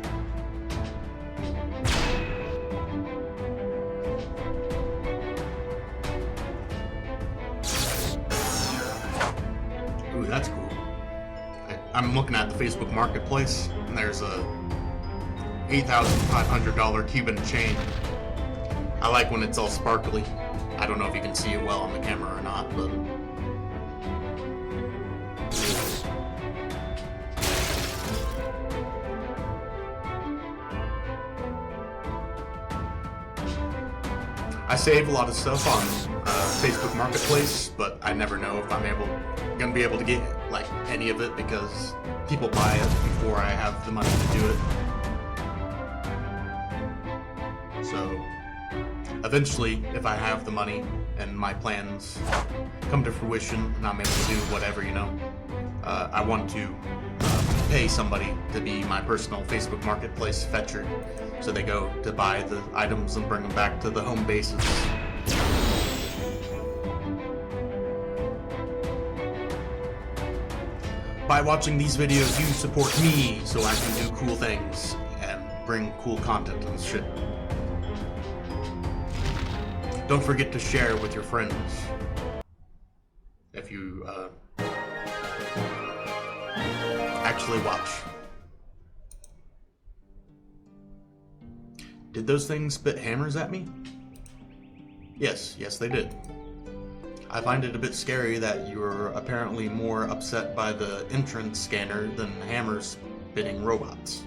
Ooh, that's cool. I'm looking at the Facebook Marketplace, and there's a $8,500 Cuban chain. I like when it's all sparkly. I don't know if you can see it well on the camera or not, but... I save a lot of stuff on Facebook Marketplace, but I never know if I'm gonna be able to get like any of it because people buy it before I have the money to do it. So eventually, if I have the money and my plans come to fruition and I'm able to do whatever, I want to pay somebody to be my personal Facebook Marketplace fetcher, so they go to buy the items and bring them back to the home bases. By watching these videos, you support me so I can do cool things and bring cool content and shit. Don't forget to share with your friends. If you actually watch. Did those things spit hammers at me? Yes, they did. I find it a bit scary that you're apparently more upset by the entrance scanner than hammers spitting robots.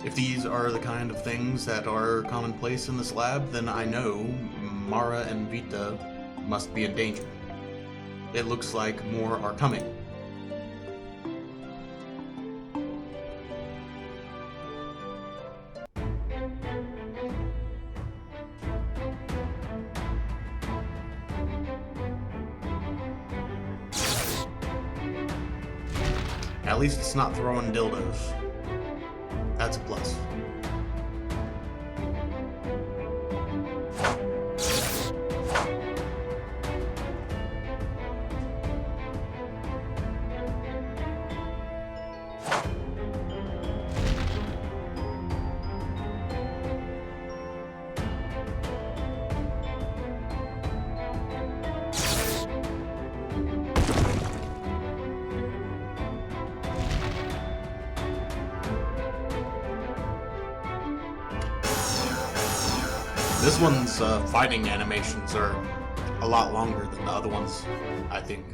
If these are the kind of things that are commonplace in this lab, then I know Mara and Vita must be in danger. It looks like more are coming. At least it's not throwing dildos. That's a plus. This one's fighting animations are a lot longer than the other ones, I think.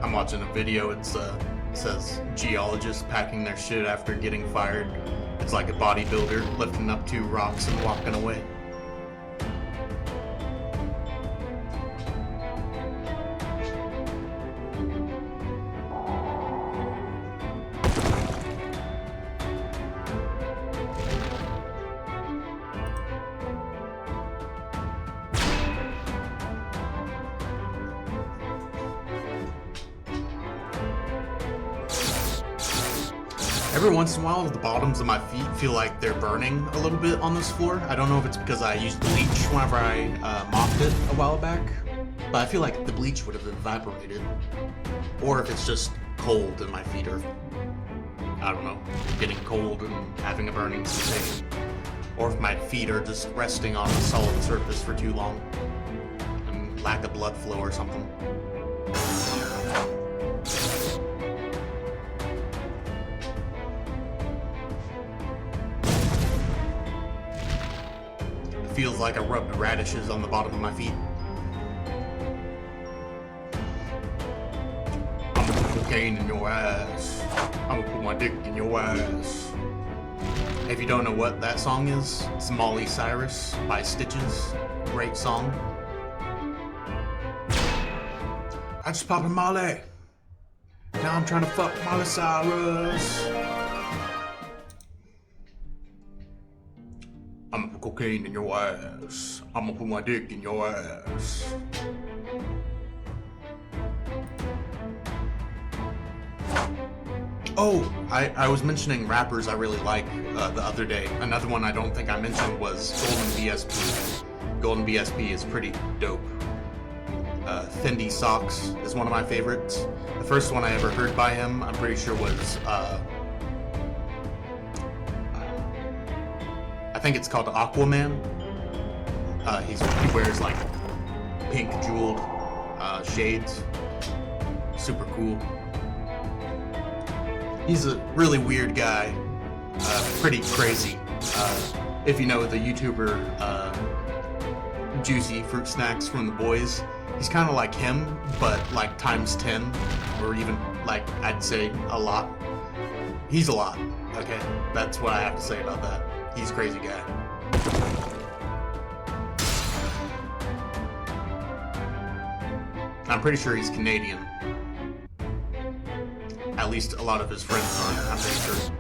I'm watching a video, it says geologists packing their shit after getting fired. It's like a bodybuilder lifting up 2 rocks and walking away. Every once in a while, the bottoms of my feet feel like they're burning a little bit on this floor. I don't know if it's because I used bleach whenever I mopped it a while back, but I feel like the bleach would have evaporated. Or if it's just cold and my feet are, I don't know, getting cold and having a burning sensation. Or if my feet are just resting on a solid surface for too long and lack of blood flow or something. Feels like I rubbed radishes on the bottom of my feet. I'm gonna put cocaine in your ass. I'm gonna put my dick in your ass. If you don't know what that song is, it's Molly Cyrus by Stitches. Great song. I just popped a Molly. Now I'm trying to fuck Molly Cyrus. I'm gonna put cocaine in your ass. I'm gonna put my dick in your ass. Oh, I was mentioning rappers I really like the other day. Another one I don't think I mentioned was Golden BSP. Golden BSP is pretty dope. Fendi Socks is one of my favorites. The first one I ever heard by him, I'm pretty sure was I think it's called Aquaman. He wears like pink jeweled shades. Super cool. He's a really weird guy. pretty crazy. If you know the YouTuber Juicy Fruit Snacks from The Boys, he's kind of like him, but like times 10, or even like I'd say a lot. He's a lot. Okay, that's what I have to say about that. He's a crazy guy. I'm pretty sure he's Canadian. At least a lot of his friends are, I'm pretty sure.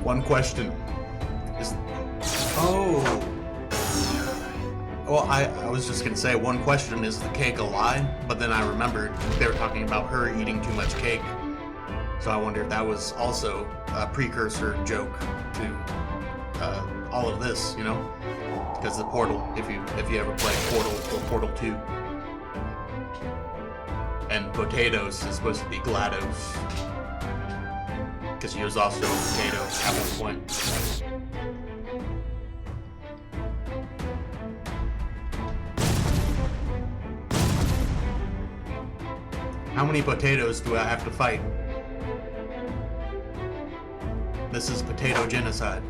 One question is, well, I was just gonna say, one question, is the cake a lie? But then I remembered they were talking about her eating too much cake, so I wonder if that was also a precursor joke to all of this, you know? Because the Portal, if you ever play Portal or Portal 2, and Potatoes is supposed to be GLaDOS, because he was also a potato at one point. How many potatoes do I have to fight? This is potato genocide.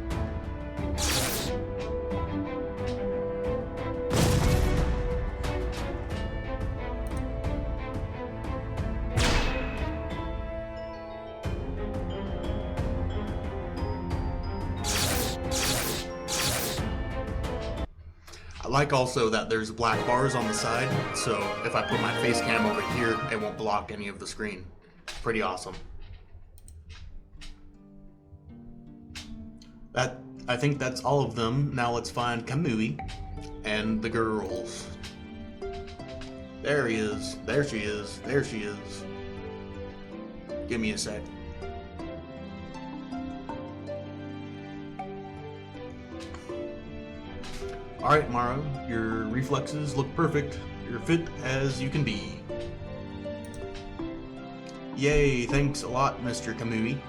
I like also that there's black bars on the side, so if I put my face cam over here, it won't block any of the screen. Pretty awesome. I think that's all of them. Now let's find Kamui and the girls. There he is. There she is. There she is. Give me a sec. Alright, Mara, your reflexes look perfect. You're fit as you can be. Yay, thanks a lot, Mr. Kamui.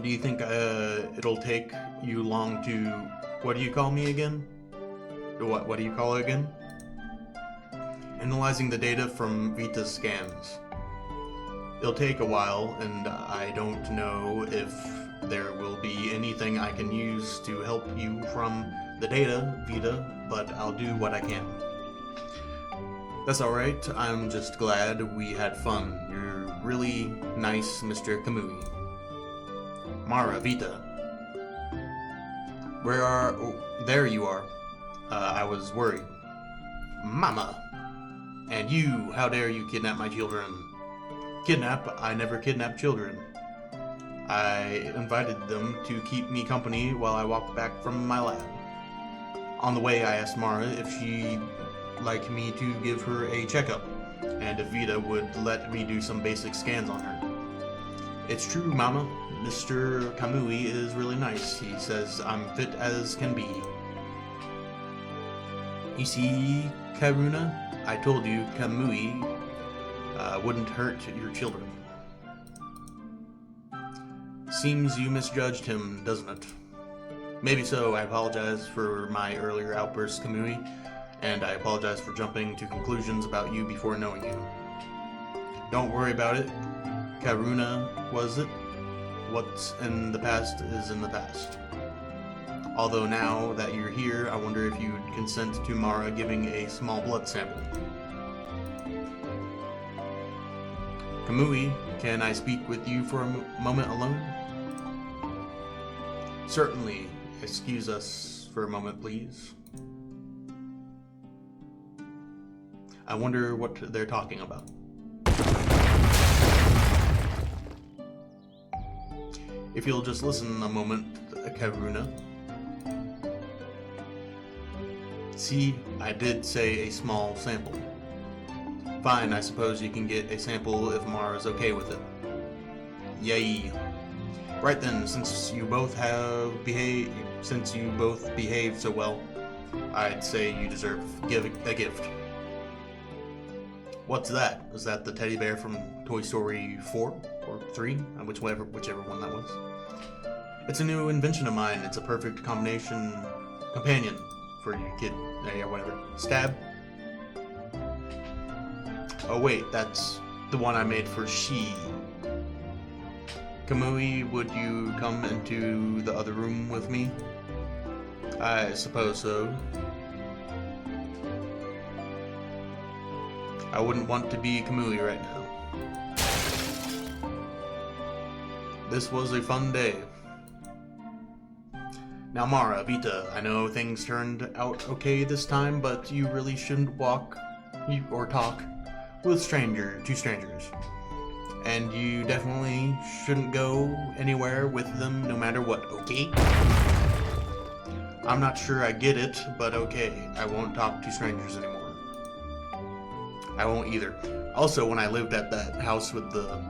Do you think it'll take you long to... What do you call me again? What do you call it again? Analyzing the data from Vita's scans. It'll take a while, and I don't know if there will be anything I can use to help you from the data, Vita, but I'll do what I can. That's alright, I'm just glad we had fun. You're really nice, Mr. Kamui. Mara, Vita. Where are... Oh, there you are. I was worried. Mama! And you, how dare you kidnap my children? Kidnap? I never kidnap children. I invited them to keep me company while I walked back from my lab. On the way, I asked Mara if she'd like me to give her a checkup, and if Vita would let me do some basic scans on her. It's true, Mama. Mr. Kamui is really nice. He says I'm fit as can be. You see, Karuna? I told you Kamui wouldn't hurt your children. Seems you misjudged him, doesn't it? Maybe so. I apologize for my earlier outbursts, Kamui, and I apologize for jumping to conclusions about you before knowing you. Don't worry about it. Karuna, was it? What's in the past is in the past. Although now that you're here, I wonder if you'd consent to Mara giving a small blood sample. Kamui, can I speak with you for a moment alone? Certainly. Excuse us for a moment, please. I wonder what they're talking about. If you'll just listen a moment, Karuna. See, I did say a small sample. Fine, I suppose you can get a sample if Mara's okay with it. Yay. Right then, since you both behaved so well, I'd say you deserve give a gift. What's that? Is that the teddy bear from Toy Story 4 or 3? Whichever one that was. It's a new invention of mine. It's a perfect companion for your kid. Yeah, whatever. Stab. Oh wait, that's the one I made for she. Kamui, would you come into the other room with me? I suppose so. I wouldn't want to be Kamui right now. This was a fun day. Now Mara, Vita, I know things turned out okay this time, but you really shouldn't walk or talk with two strangers. And you definitely shouldn't go anywhere with them no matter what, okay? I'm not sure I get it, but okay. I won't talk to strangers anymore. I won't either. Also, when I lived at that house with the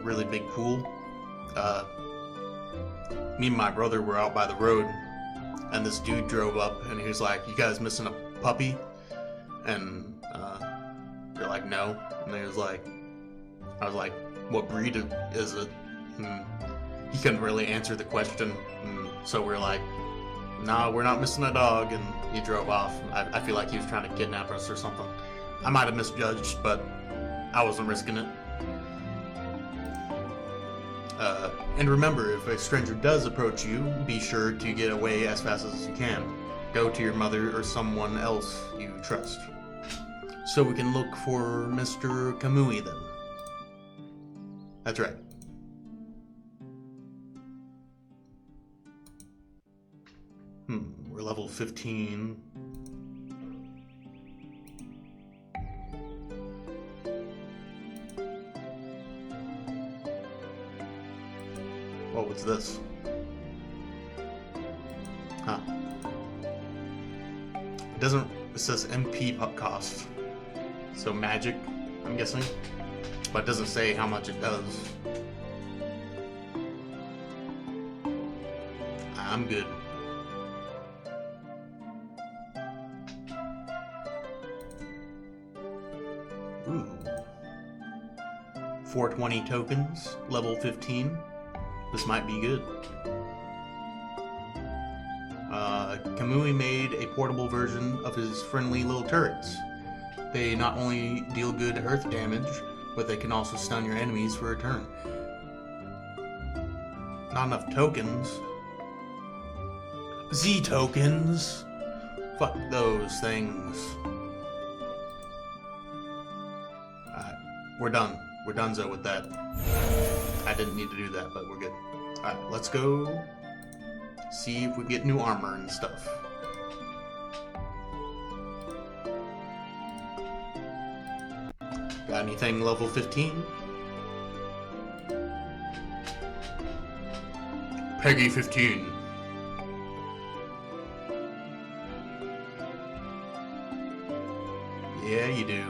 really big pool, me and my brother were out by the road, and this dude drove up, and he was like, "You guys missing a puppy?" And you're like, "No." And he was like, I was like, "What breed is it?" He couldn't really answer the question, so we're like, "Nah, we're not missing a dog," and he drove off. I feel like he was trying to kidnap us or something. I might have misjudged, but I wasn't risking it. And remember, if a stranger does approach you, be sure to get away as fast as you can. Go to your mother or someone else you trust. So we can look for Mr. Kamui then. That's right. We're level 15. What was this? Huh. It says MP cost. So magic, I'm guessing. But it doesn't say how much it does. I'm good. Ooh. 420 tokens, level 15. This might be good. Kamui made a portable version of his friendly little turrets. They not only deal good earth damage, but they can also stun your enemies for a turn. Not enough tokens. Z tokens! Fuck those things. Alright, we're done. We're donezo with that. I didn't need to do that, but we're good. Alright, let's go see if we get new armor and stuff. Got anything level 15? Peggy 15. Yeah, you do.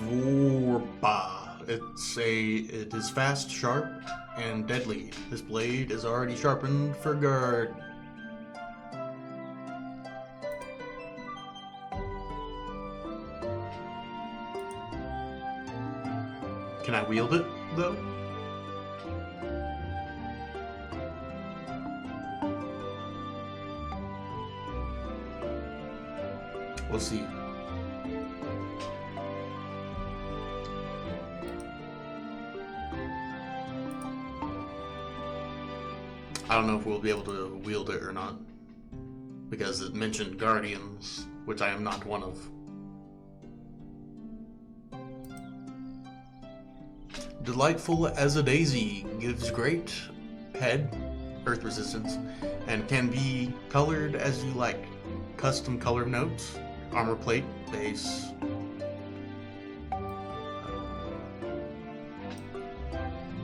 Vorpa. It is fast, sharp, and deadly. This blade is already sharpened for guard. Can I wield it, though? We'll see. I don't know if we'll be able to wield it or not, because it mentioned guardians, which I am not one of. Delightful as a daisy, gives great head, earth resistance, and can be colored as you like. Custom color notes, armor plate, base.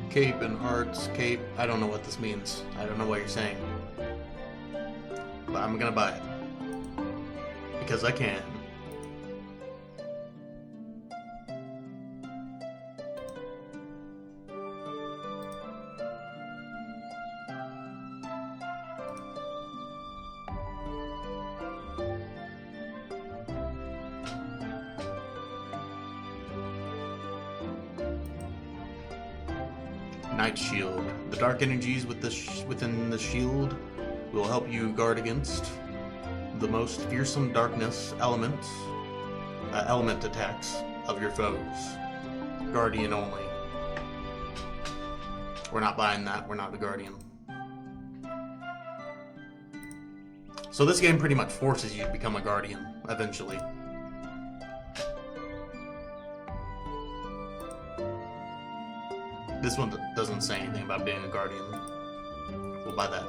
Cape and hearts, cape. I don't know what this means. I don't know what you're saying. But I'm gonna buy it. Because I can. Night Shield. The dark energies within the shield will help you guard against the most fearsome darkness element attacks of your foes. Guardian only. We're not buying that. We're not the Guardian. So this game pretty much forces you to become a Guardian eventually. This one doesn't say anything about being a Guardian. We'll buy that.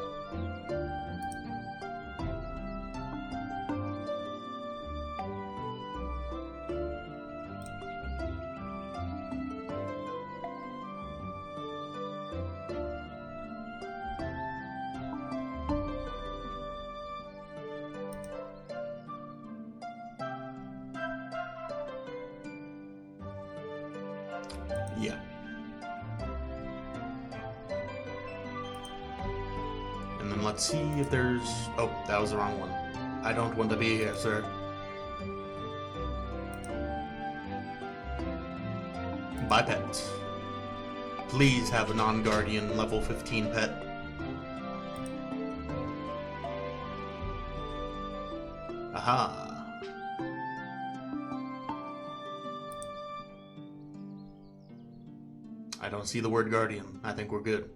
Yeah. And then let's see if there's... Oh, that was the wrong one. I don't want to be here, sir. Buy pets. Please have a non-guardian level 15 pet. Aha. I don't see the word guardian. I think we're good.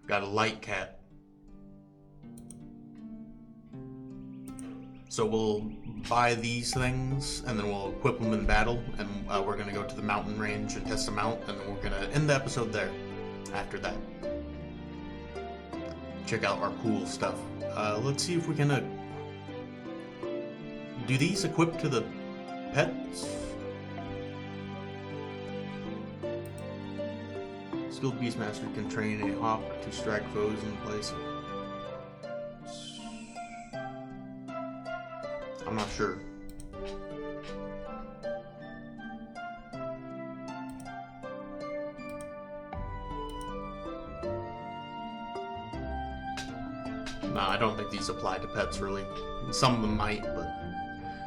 Got a light cat. So we'll buy these things, and then we'll equip them in battle, and we're going to go to the mountain range and test them out, and then we're going to end the episode there after that. Check out our cool stuff. Let's see if we can... do these equip to the pets? Skilled Beastmaster can train a hawk to strike foes in place. I'm not sure. No, I don't think these apply to pets, really. Some of them might, but...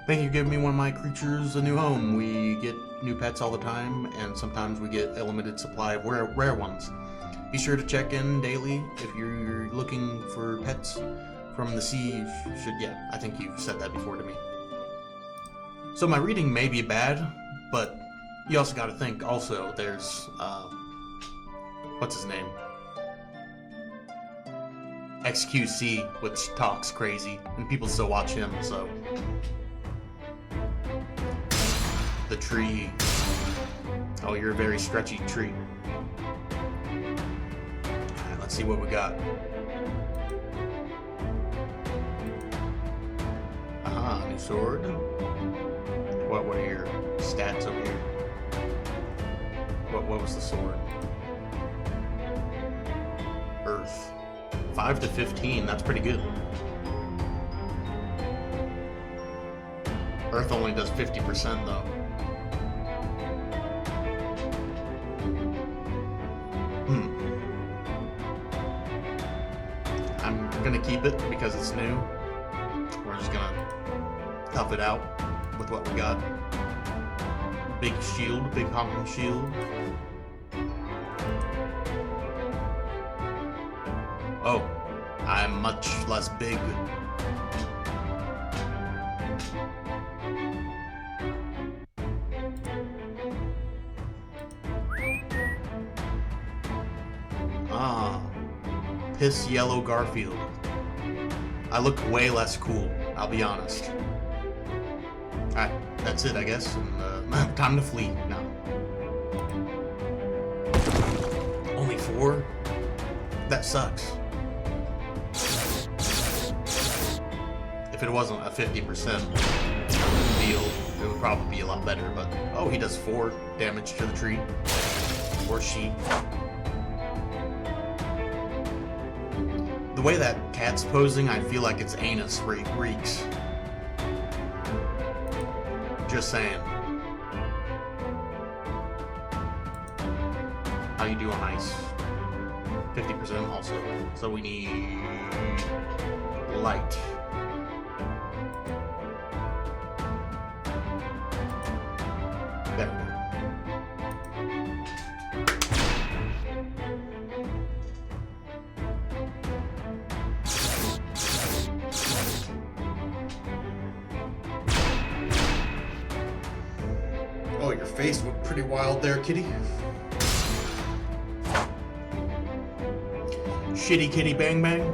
Thank you for giving me one of my creatures a new home. We get new pets all the time, and sometimes we get a limited supply of rare ones. Be sure to check in daily if you're looking for pets from the sea. Yeah, I think you've said that before to me. So my reading may be bad, but you also got to think also there's, what's his name? XQC, which talks crazy, and people still watch him, so... The tree. Oh, you're a very stretchy tree. Alright, let's see what we got. Aha, new sword. What are your stats over here? What was the sword? Earth. 5 to 15, that's pretty good. Earth only does 50% though. I'm gonna keep it because it's new. We're just gonna tough it out with what we got. Big shield, big honking shield. Oh, I'm much less big. Piss Yellow Garfield. I look way less cool, I'll be honest. Alright, that's it, I guess. And, time to flee now. Only 4? That sucks. If it wasn't a 50% deal, it would probably be a lot better, but... Oh, he does 4 damage to the tree. Or she. The way that cat's posing, I feel like its anus reeks. Just saying. How you do on ice? 50% also. So we need... light. There we go. face looked pretty wild there, kitty. Shitty kitty bang bang.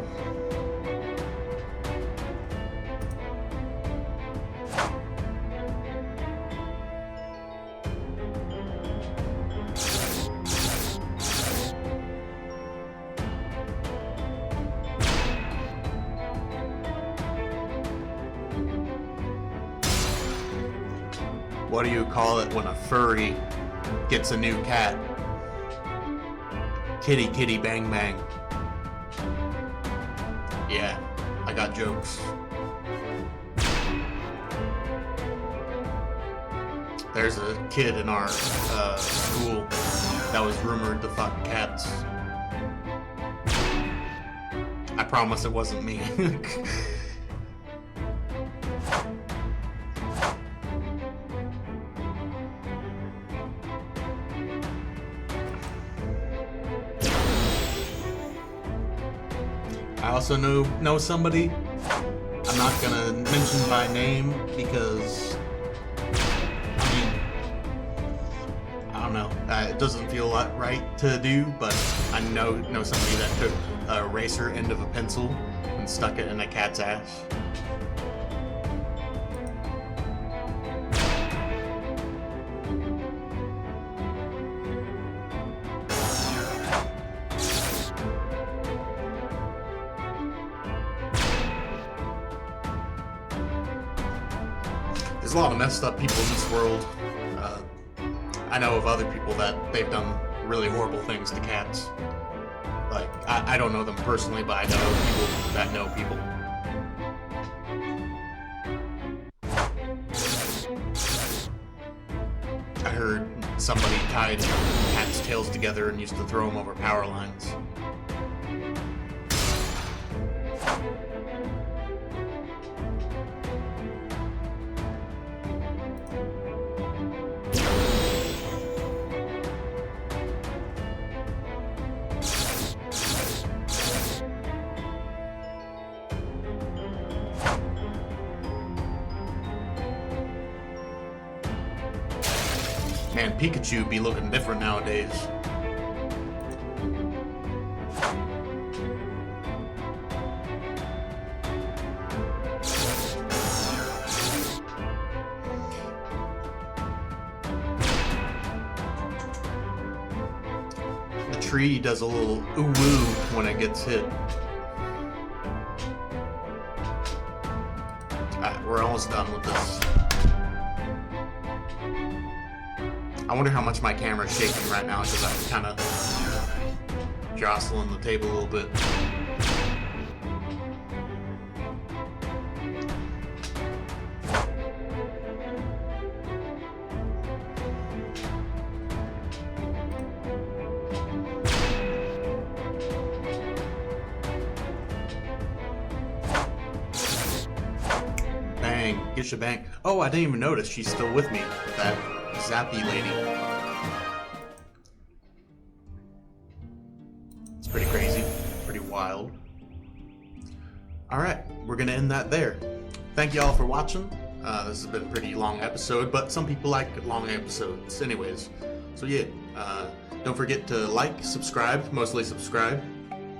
What do you call it when a furry gets a new cat? Kitty kitty bang bang. Yeah, I got jokes. There's a kid in our school that was rumored to fuck cats. I promise it wasn't me. I also know somebody. I'm not gonna mention by name because I don't know. It doesn't feel right to do, but I know somebody that took a eraser end of a pencil and stuck it in a cat's ass. There's a lot of messed up people in this world. I know of other people that they've done really horrible things to cats. Like, I don't know them personally, but I know people that know people. I heard somebody tied cats' tails together and used to throw them over power lines. Man, Pikachu be looking different nowadays. The tree does a little ooh-woo when it gets hit. Alright, we're almost done with this. I wonder how much my camera is shaking right now because I'm kind of jostling the table a little bit. Bang, get your bang. Oh, I didn't even notice she's still with me. That Zappy lady. It's pretty crazy, pretty wild. Alright, we're gonna end that there. Thank you all for watching. This has been a pretty long episode, but some people like long episodes anyways. So yeah, don't forget to like, subscribe, mostly subscribe,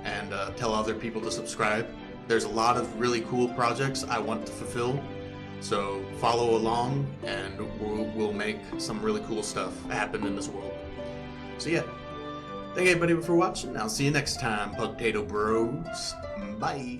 and tell other people to subscribe. There's a lot of really cool projects I want to fulfill. So follow along and we'll make some really cool stuff happen in this world. So yeah, thank everybody for watching. I'll see you next time, Pugtato Bros. Bye.